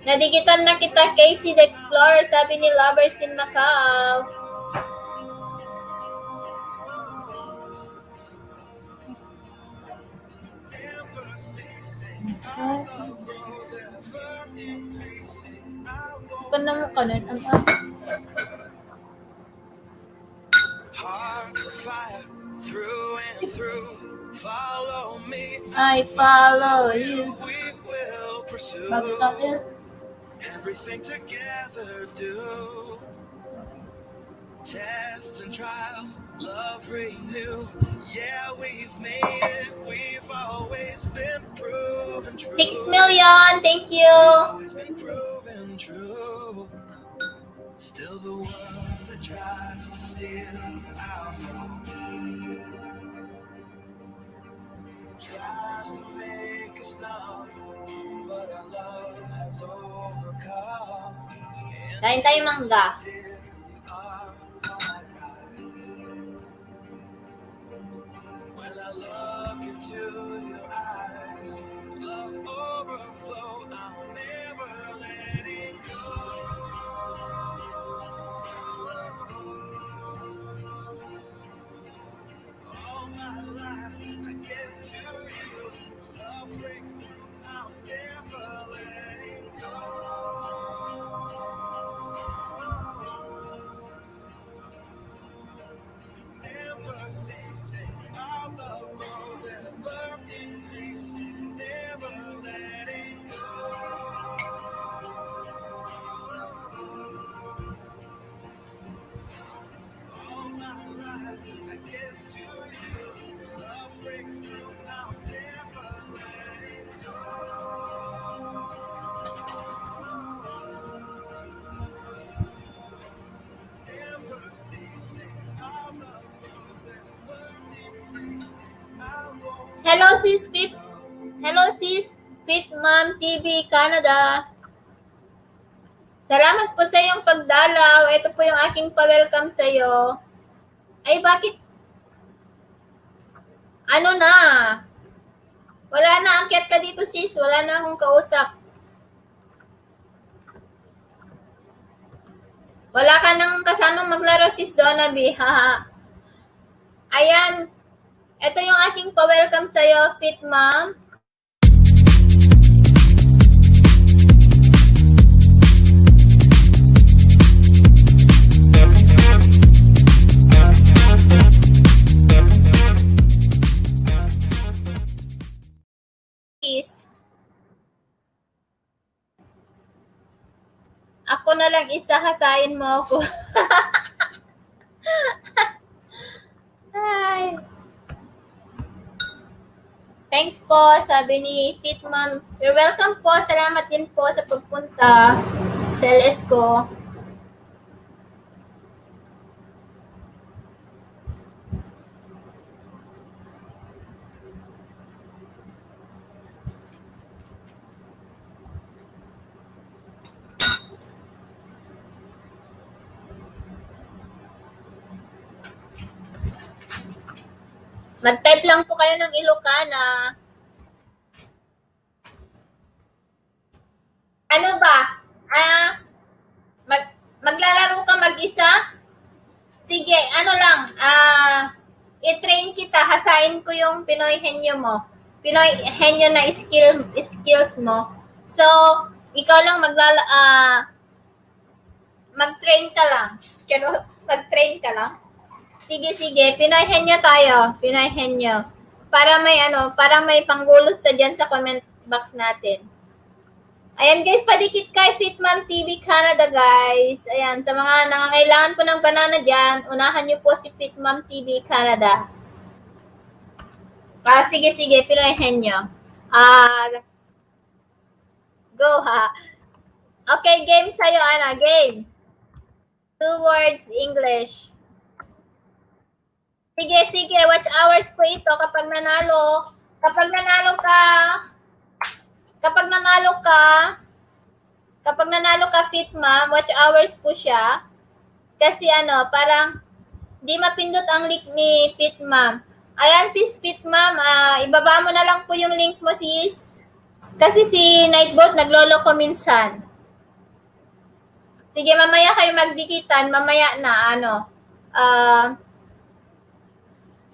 Nadikitan na kita, Casey the Explorer, sabi ni Lovers in Macau. Panang ka nun? I follow you. Everything together do. Tests and trials, love renew. Yeah, we've made it. We've always been proven true. 6 million, thank you. Always been proven true. Still the one that tries to steal our home. Tries to make us numb, but our love has overcome. Kain tayo mangga. When I look into your eyes, love overflow, I'm never letting go. All my life I give to you, love breakthrough, I'm never letting go. Never ceasing, our love grows ever increasing, never letting go. All my life I give to you, love Hello sis Fit. Hello sis Fit Mom TV Canada. Salamat po sa iyong pagdalaw. Ito po yung aking pa-welcome sa iyo. Ay bakit? Ano na? Wala na, akyat ka dito sis. Wala na akong kausap. Wala ka nang kasama maglaro sis Donaby. Haha. Ayan. Ito yung aking pa-welcome sa iyo, Fit Mom. Ako na lang isa, hasain mo ako. Hi. Thanks po, sabi ni Fit Mom. You're welcome po. Salamat din po sa pagpunta sa LS ko. Mag-type lang po kayo ng Ilocana. Ano ba? Maglalaro ka mag-isa? Sige, ano lang. I-train kita. Hasain ko yung Pinoy henyo mo. Pinoy henyo na skills mo. So, ikaw lang mag-train ka lang. Mag-train ka lang. Sige. Pinoy henyo tayo. Pinoy henyo. Para may panggulos sa dyan sa comment box natin. Ayan guys, padikit kay Fit Mom TV Canada guys. Ayan, sa mga nangangailangan po ng banana dyan, unahan nyo po si Fit Mom TV Canada. Sige, Pinoy henyo. Go ha. Okay, game sa'yo, Ana. Game. 2 words English. Sige, watch hours po ito kapag nanalo ka, Fit Mom, watch hours po siya. Kasi parang di mapindot ang link ni Fit Mom. Ayan sis Fit Mom, ibaba mo na lang po yung link mo sis. Kasi si Nightbot nagloloko minsan. Sige, mamaya kayo magdikitan, mamaya na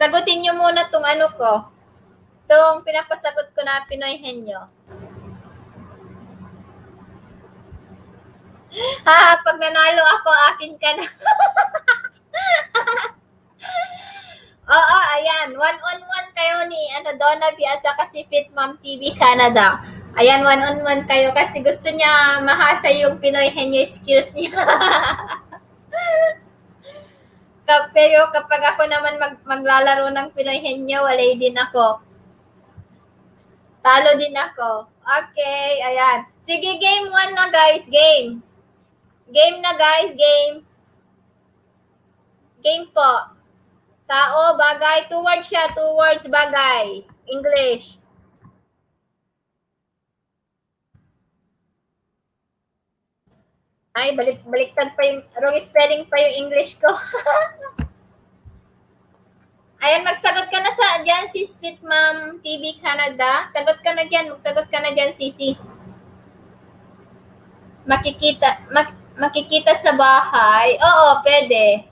sagutin nyo muna tong ko. Itong pinapasagot ko na Pinoy henyo. Pag nanalo ako, akin ka na. Oo, ayan. 1-on-1 kayo ni Donaby at saka si Fit Mom TV Canada. Ayan, 1-on-1 kayo kasi gusto niya mahasa yung Pinoy henyo skills niya. Pero kapag ako naman maglalaro ng Pinoy henyo, walay din ako. Talo din ako. Okay, ayan. Sige, game 1 na guys, game. Game na guys, game. Game po. Tao, bagay, 2 words siya, 2 words, bagay. English. Ay, baliktad pa yung, wrong spelling pa yung English ko. Ayan, magsagot ka na sa dyan, sis Fit Mom TV Canada. Sagot ka na dyan, magsagot ka na dyan, sisi. Makikita sa bahay. Oo, pwede.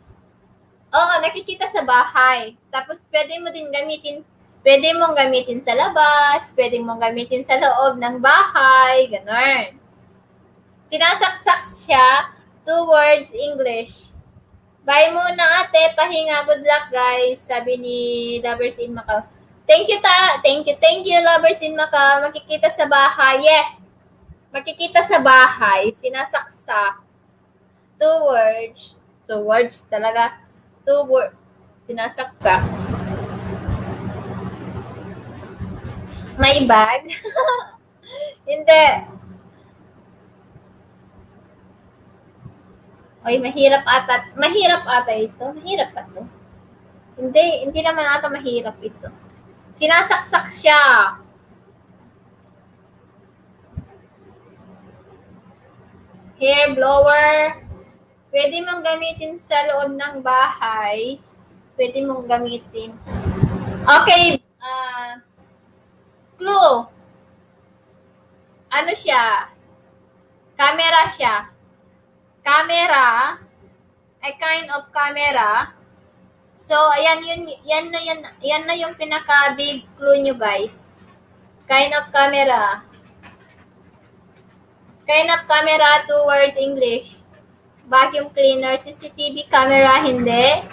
Oo, nakikita sa bahay. Tapos, pwede mong gamitin sa labas, pwede mong gamitin sa loob ng bahay, ganon. Sinasaksak siya, 2 words English. Bye muna ate, pahinga. Good luck guys, sabi ni Lovers in Macau. Thank you, Lovers in Macau. Makikita sa bahay. Yes, makikita sa bahay. Sinasaksak. 2 words. 2 words talaga. 2 words. Sinasaksak. May bag? Hindi. Oy, mahirap ata ito. Mahirap pa to. Hindi naman ata mahirap ito. Sinasaksak siya. Hair blower. Pwede mong gamitin sa loob ng bahay. Pwede mong gamitin. Okay. Clue. Ano siya? Camera siya. Camera. A kind of camera. So, ayan yan na yung pinaka-big clue nyo, guys. Kind of camera. Kind of camera, 2 words English. Vacuum cleaner, CCTV camera, hindi.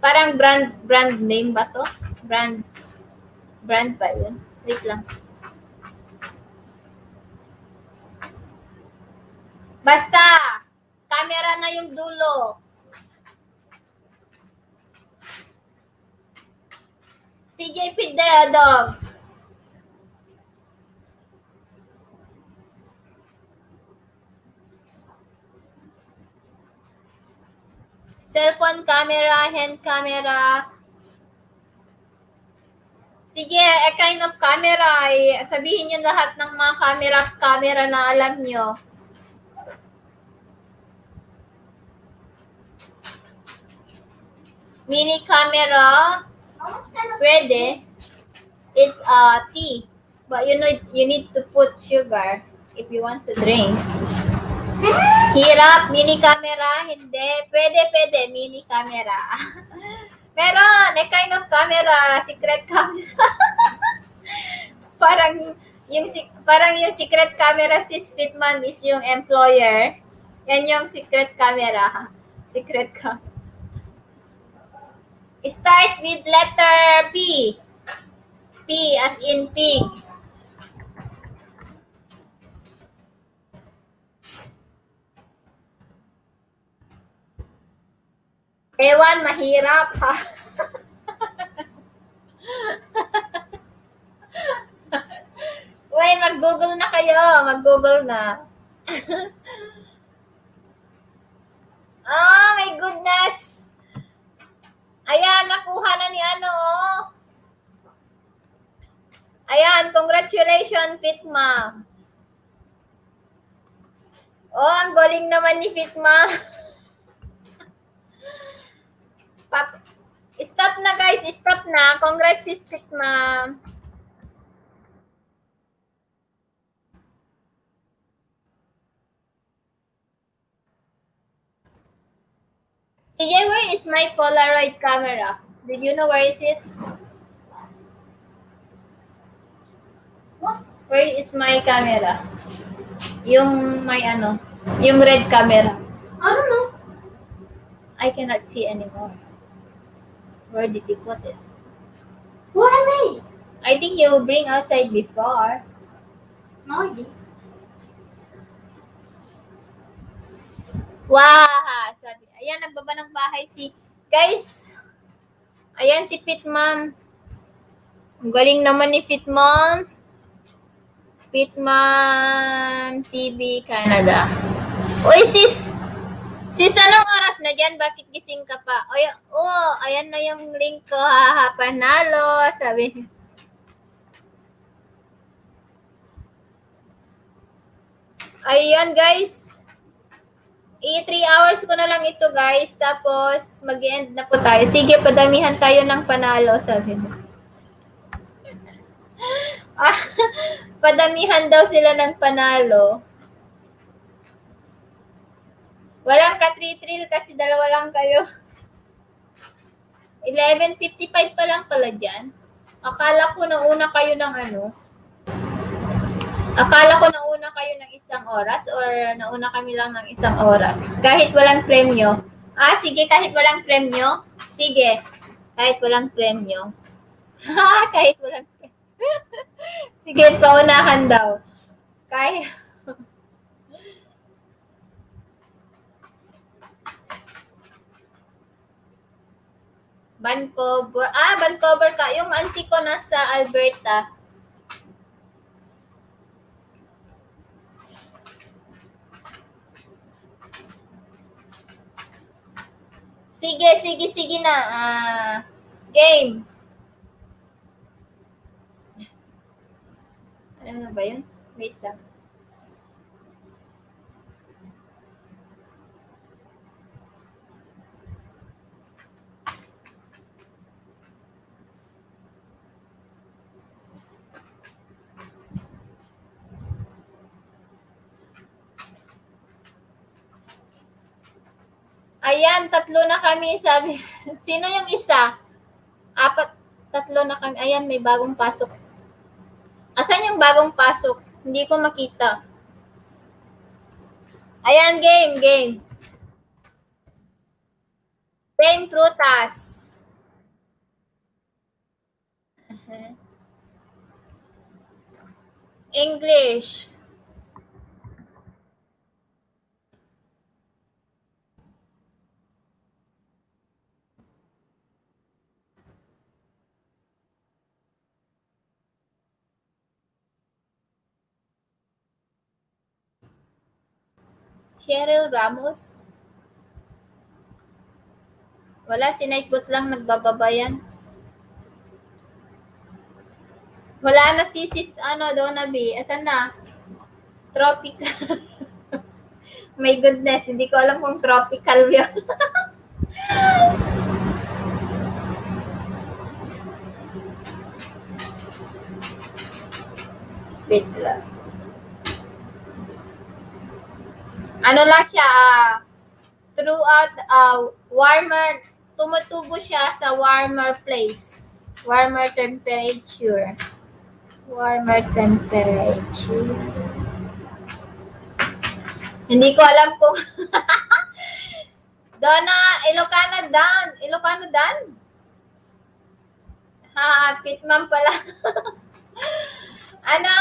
Parang brand name ba to? Brand ba yun? Wait lang. Basta, camera na yung dulo. CJ Feed the dogs. Cellphone camera, hand camera. Sige, a kind of camera. Sabihin niyo lahat ng mga camera na alam niyo. Mini camera. Pwede. It's tea. But you need to put sugar if you want to drink. Hirap, mini camera, hindi. Pwede, mini camera. Meron, a kind of camera, secret camera. parang yung secret camera si Fitman is yung employer. Yan yung secret camera. Secret camera. Start with letter P. P as in pig. Ewan, mahirap ha. Uy, mag-google na kayo. Mag-google na. Oh my goodness. Ayan, nakuha na ni ano. Ayan, congratulations, Fitma. Oh, ang galing naman ni Fitma. Stop na guys, stop na. Congrats sis Fitma. TJ, where is my Polaroid camera? Did you know where is it? Where is my camera? Yung may ano, yung red camera. I don't know. I cannot see anymore. Where did you put it? What am I? I think you bring outside before. No, I didn't. Wow! Sabi, ayan, nagbaba ng bahay si... Guys! Ayan si Fitmam. Ang galing naman ni Fitmam. Fitmam TV Canada. Uy, sis! Sis, anong oras na dyan? Bakit gising ka pa? Ayan na yung link ko. Haha, panalo. Sabi. Ayan, guys. 3 hours ko na lang ito, guys. Tapos, mag-end na po tayo. Sige, padamihan tayo ng panalo, sabi mo. Padamihan daw sila ng panalo. Walang ka-3-trill kasi dalawa lang kayo. 11:55 pa lang pala dyan. Akala ko nauna kayo ng ano. Akala ko nauna kayo ng 1 oras or nauna kami lang ng 1 oras. Kahit walang premyo. Sige, kahit walang premyo. Sige, kahit walang premyo. Kahit walang premyo. Sige, paunahan daw. Kahit... Vancouver. Vancouver ka. Yung auntie ko nasa Alberta. Sige na. Game. Ano na ba yun? Wait lang. Ayan, 3 na kami, sabi. Sino yung isa? 4, 3 na kami. Ayan, may bagong pasok. Asan yung bagong pasok? Hindi ko makita. Ayan, game. Game prutas. English. Cheryl Ramos. Wala, si Nightbot lang nagbababayan. Wala na si sis, Donaby. Asan na? Tropical. My goodness, hindi ko alam kung tropical yun. Wait lang. Ano lang siya, throughout warmer, tumutubo siya sa warmer place. Warmer temperature. Hindi ko alam kung Donna, Ilocano Dan. Pitman pala. Ano?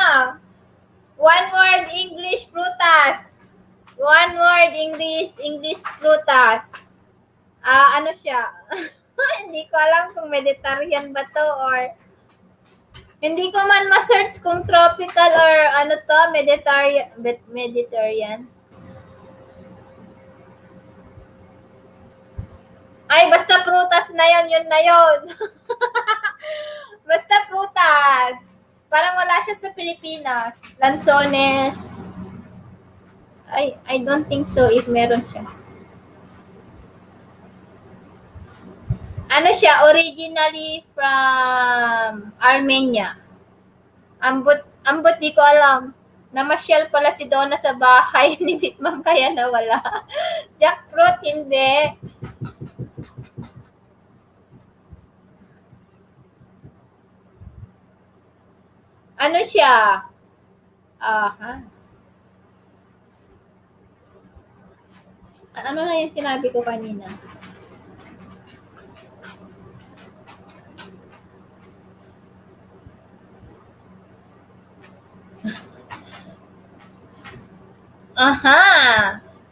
One word English prutas. One word English prutas. Ano siya? Hindi ko alam kung Mediterranean ba to or hindi ko man ma-search kung tropical or ano to, Mediterranean. Ay, basta prutas na yun na yun. Basta prutas. Parang wala siya sa Pilipinas. Lanzones. I don't think so if meron siya. Ano siya? Originally from Armenia. Ambot di ko alam. Namasyal pala si Donna sa bahay ni Bitmam kaya nawala. Jackfruit, hindi. Ano siya? Ano na yung sinabi ko kanina?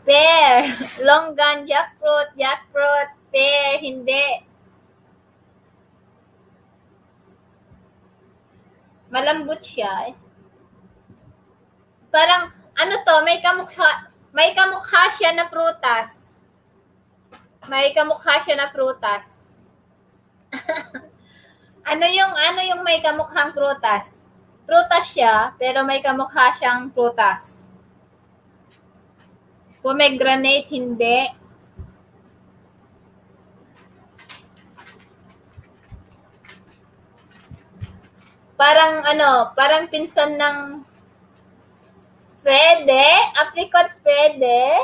Pear. Longgan, jackfruit, pear, hindi. Malambot siya. Parang, ano to, may kamukha siya na prutas. Ano yung may kamukhang prutas? Prutas siya, pero may kamukha siyang prutas. Pomegranate, hindi. Parang pinsan ng pwede? Apricot pwede?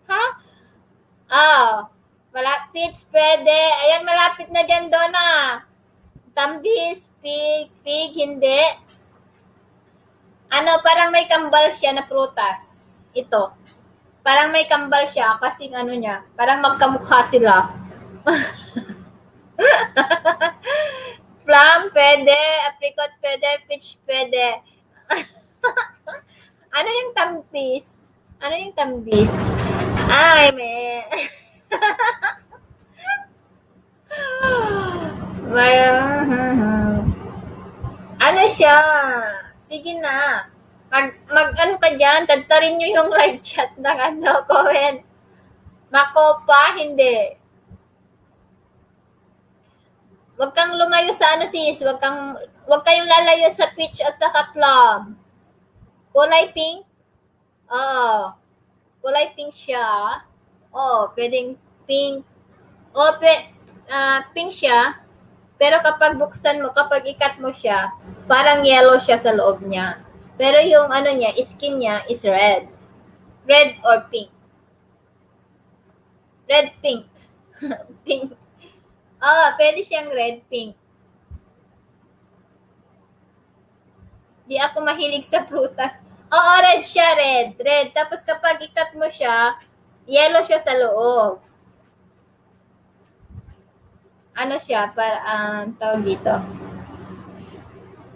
Ha? Peach pwede. Ayan, malapit na dyan, Donna. Tambis, fig, hindi. Parang may kambal siya na prutas. Ito. Parang may kambal siya kasi niya, parang magkamukha sila. Plum, pwede. Apricot, pwede. Peach, pwede. Ano yung tambis? Ay, may... Ano siya? Sige na. Mag-ano ka dyan? Tadtarin nyo yung live chat ng comment. Makopa, hindi. Wag kang lumayo sa ano sis, wag kayong lalayo sa peach at saka plum. Kulay pink? Oo. Kulay pink siya. Oo, pwedeng pink. O, pink siya. Pero kapag buksan mo, kapag ikat mo siya, parang yellow siya sa loob niya. Pero yung ano niya, skin niya is red. Red or pink. Red pinks. Pink. Pwede siyang red pink. Di ako mahilig sa prutas. Oo, red siya, red. Red. Tapos kapag ikat mo siya, yellow siya sa loob. Ano siya, tawag dito.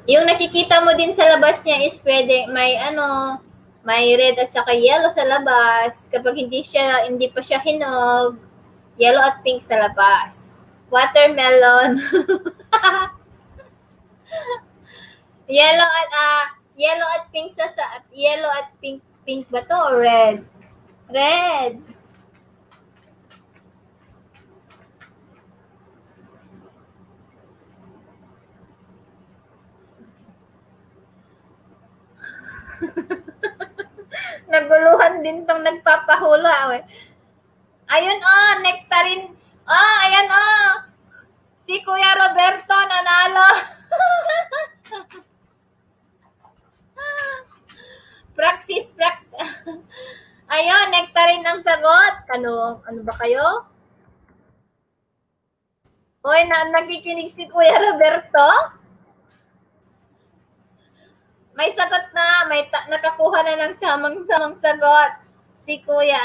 Yung nakikita mo din sa labas niya is pwede, may red at saka yellow sa labas. Kapag hindi pa siya hinog, yellow at pink sa labas. Watermelon. Yellow at pink yellow at pink ba to or red? Red. Naguluhan din tong nagpapahula. Ayun nectarine. Ayan si Kuya Roberto nanalo. Practice. Ayun, nectarine ang sagot. Ano ba kayo? Hoy, nakikinig si Kuya Roberto? May sagot na, nakakuha na ng samang sagot. Si Kuya.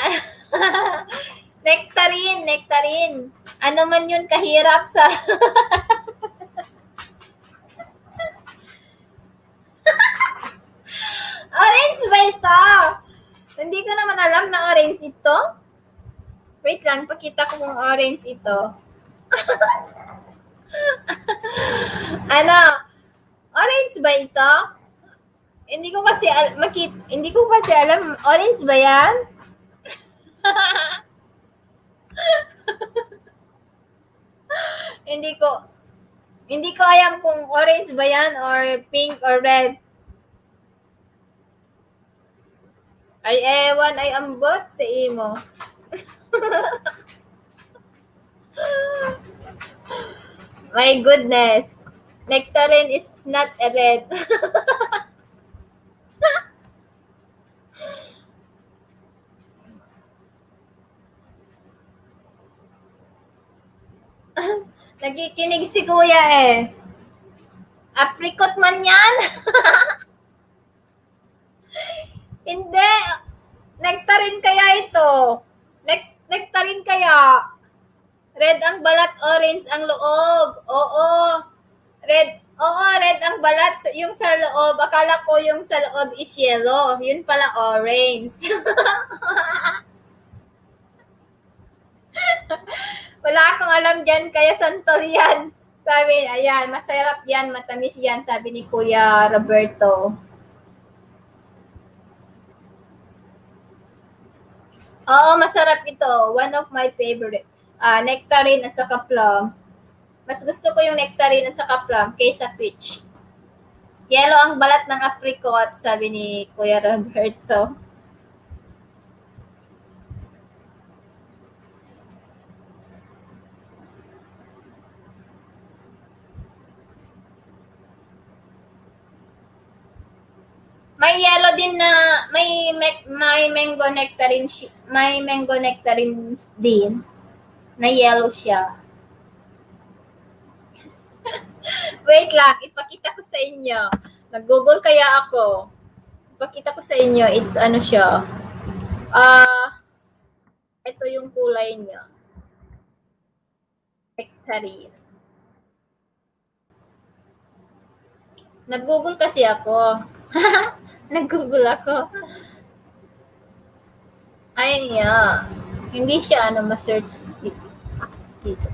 Nectarine. Ano man yun kahirap sa... Orange ba ito? Hindi ko naman alam na orange ito. Wait lang, pakita ko kung orange ito. Orange ba ito? Hindi ko kasi alam, orange ba yan? Hindi ko alam kung orange ba yan or pink or red. Ay ewan ay ambot sa imo. My goodness. Nectarine is not a red. Nagikinig si Kuya eh. Apricot man yan? Hindi. Nectarine kaya ito. Nectarine kaya. Red ang balat, orange ang loob. Oo. Red ang balat. Yung sa loob, akala ko yung sa loob is yellow. Yun pala orange. Wala akong alam dyan, kaya santol yan. Sabi, ayan, masarap yan, matamis yan, sabi ni Kuya Roberto. Oo, masarap ito. One of my favorite. Nectarine at saka plum. Mas gusto ko yung nectarine at saka plum kaysa peach. Yellow ang balat ng apricot, sabi ni Kuya Roberto. May yellow din na may mango nectarine din na yellow siya. Wait lang, ipakita ko sa inyo. Nag-Google kaya ako. Ipakita ko sa inyo, it's ano siya. Ito yung kulay niya. Nectarine. Nag-Google kasi ako. Nag-Google ako. Ayun nga. Hindi siya ma-search dito.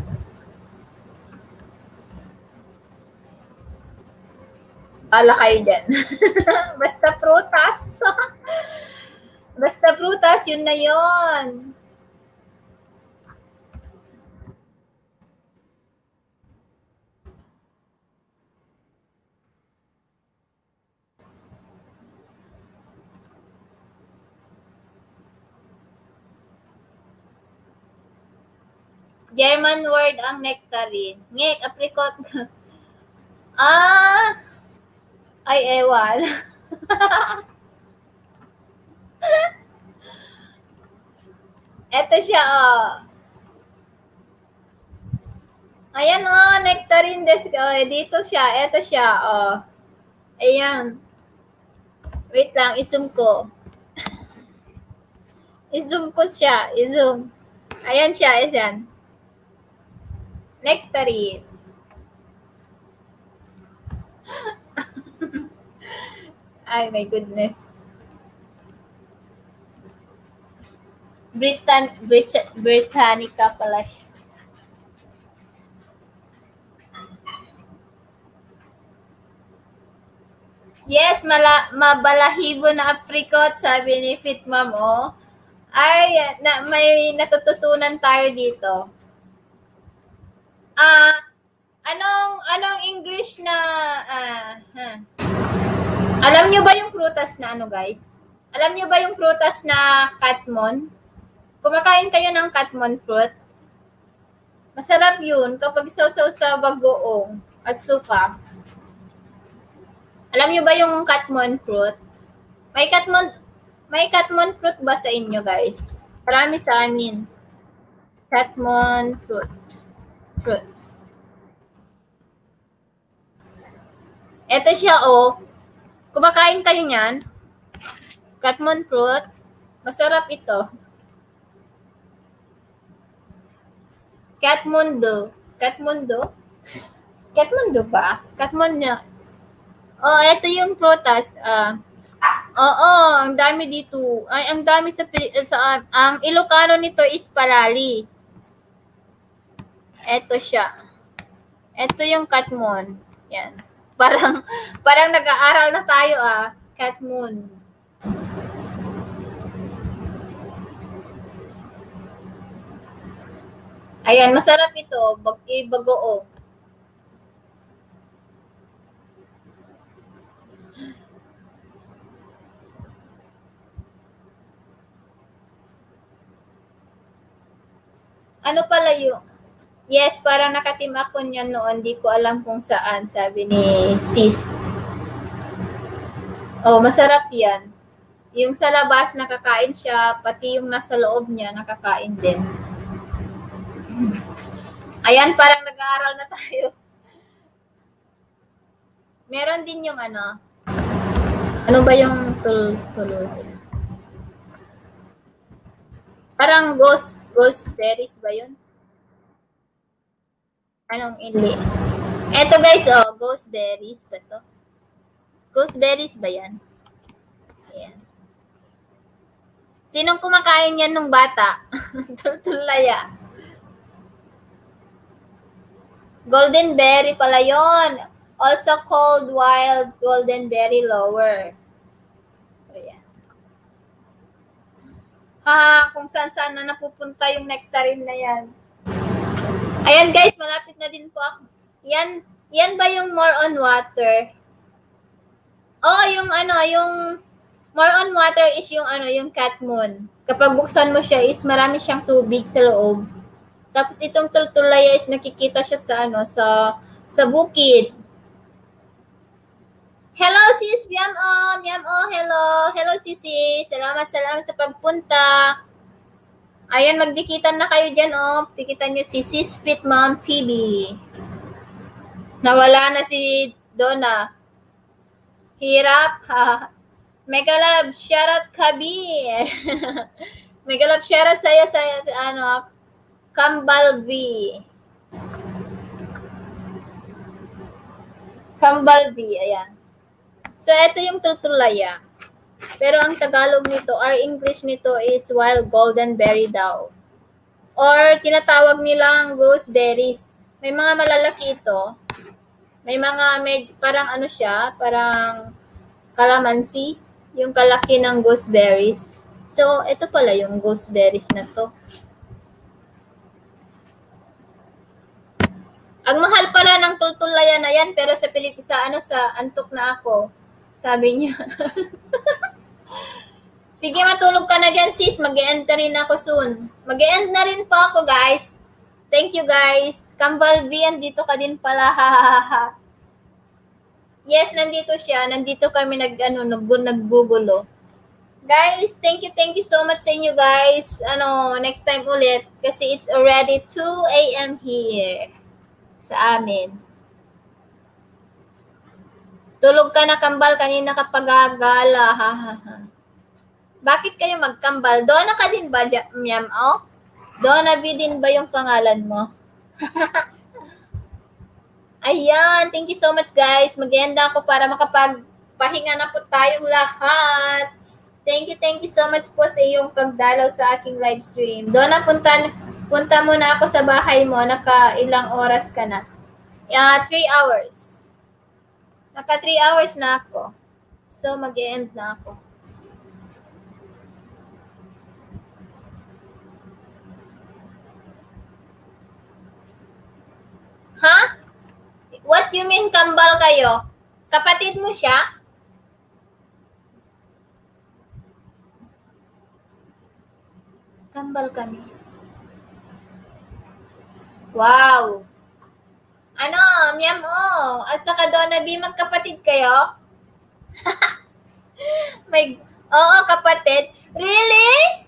Ala kayo dyan. Basta prutas. Basta prutas, yun na yun. German word ang nectarine. Ngek, apricot. Ah, ay ewan. Eto siya, oh. Ayan, oh, nectarine desu. Oh, dito siya. Eto siya, oh. Ayan. Wait lang, i-zoom ko. I-zoom ko siya. I-zoom. Ayan siya, ayan. Nectarine. Ay, my goodness. Britannica pala siya. Yes, mabalahibo na apricot, sabi ni Fit Mom, oh. Ay, may natututunan tayo dito. Anong English na, Alam nyo ba yung prutas na ano, guys? Alam nyo ba yung prutas na katmon? Kumakain kayo ng katmon fruit? Masarap yun kapag sausaw sa bagoong at suka. Alam nyo ba yung katmon fruit? May katmon fruit ba sa inyo, guys? Marami sa amin. Katmon fruits. Ito siya, oh. Kumakain kayo niyan. Katmon fruit. Masarap ito. Katmundo ba? Katmundo. Oh, ito yung prutas. Oo, ang dami dito. Ay, ang dami sa ang Ilocano nito is palali. Ito siya. Ito yung katmon. Yan. Parang nag-aaral na tayo, Katmon. Ayan, masarap ito. Bagoo. Ano pala yun? Yes, parang nakatim ako niyan noon. Di ko alam kung saan, sabi ni sis. Oh, masarap yan. Yung sa labas, nakakain siya. Pati yung nasa loob niya, nakakain din. Ayan, parang nag-aaral na tayo. Meron din yung ano. Ano ba yung tuloy? Parang gooseberries ba yun? Anong ili? Eto guys, oh, gooseberries ba to? Gooseberries ba yan? Ayan. Sinong kumakain yan nung bata? Tulaya. Golden berry pala yon. Also called wild golden berry lower. Ayan. Kung saan na napupunta yung nectarine na yan. Ayan guys, malapit na din po ako. Yan ba yung more on water? Oh, yung more on water is yung katmon. Kapag buksan mo siya is marami siyang tubig sa loob. Tapos itong tultulaya is nakikita siya sa bukid. Hello sis, Biam-o, hello. Hello sisi. Salamat sa pagpunta. Ayan, magdikitan na kayo dyan, oh. Dikitan nyo si Sis Fit Mom TV. Nawala na si Donna. Hirap, ha. Megalab, shoutout Kabi. Megalab, shoutout sa'yo sa, Kambalvi, ayan. So, ito yung tultulaya. Pero ang Tagalog nito, or English nito is wild golden berry daw. Or tinatawag nilang gooseberries. May mga malalaki ito. May mga parang parang calamansi, yung kalaki ng gooseberries. So, ito pala yung gooseberries na to. Ang mahal pala ng tultulaya na yan, pero sa antok na ako. Sabi niya. Sige, matulog ka na dyan, sis. Mag-e-end na rin ako soon. Mag-e-end na rin po ako, guys. Thank you guys. Kambal V, andito ka din pala. Hahaha. Yes, nandito siya. Nandito kami naggugulo. Guys, thank you so much sa inyo guys. Next time ulit kasi it's already 2 a.m. here sa amin. Tulog ka na kambal, kanina ka pagagala. Ha. Bakit kayo magkambal? Donna ka din ba, Miam? Oh? Donna V din ba yung pangalan mo? Ayan, thank you so much guys. Mag-enda ako para makapagpahinga na po tayong lahat. Thank you so much po sa iyong pagdalaw sa aking live stream. Donna, punta muna ako sa bahay mo. Naka ilang oras ka na? 3 hours. Naka 3 hours na ako. So, mag-end na ako. Ha? What you mean kambal kayo? Kapatid mo siya? Kambal kami. Wow. Miam at saka Donna B, magkapatid kayo? Oo, kapatid. Really?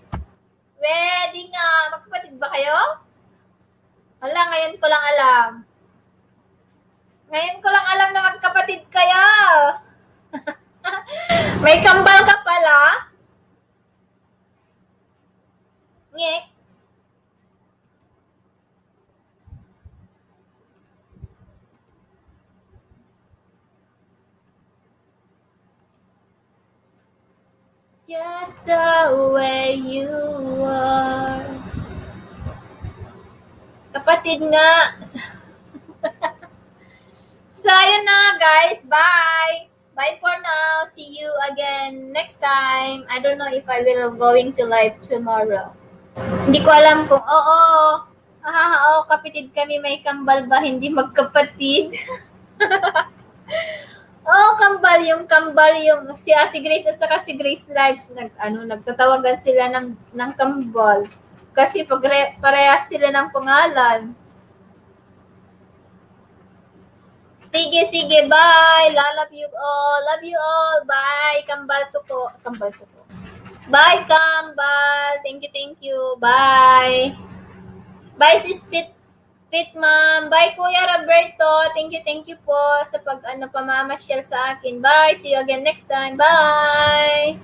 Pwede nga. Magkapatid ba kayo? Wala, ngayon ko lang alam. Ngayon ko lang alam na magkapatid kayo. May kambal ka pala? Nge. Just the way you are. Kapatid nga. So, yun na guys. Bye. Bye for now. See you again next time. I don't know if I will going to live tomorrow. Hindi ko alam kung, oo, kapatid kami, may kambal ba? Hindi magkapatid. Kambal yung si Ate Grace at saka si Grace Lives, nagtatawagan sila ng kambal. Kasi parehas sila ng pangalan. Sige, bye. Love you all. Bye. Kambal tuko. Bye, kambal. Thank you. Bye. Bye, sis Fit Ma'am. Bye, Kuya Roberto. Thank you po sa pamamasyal sa akin. Bye. See you again next time. Bye.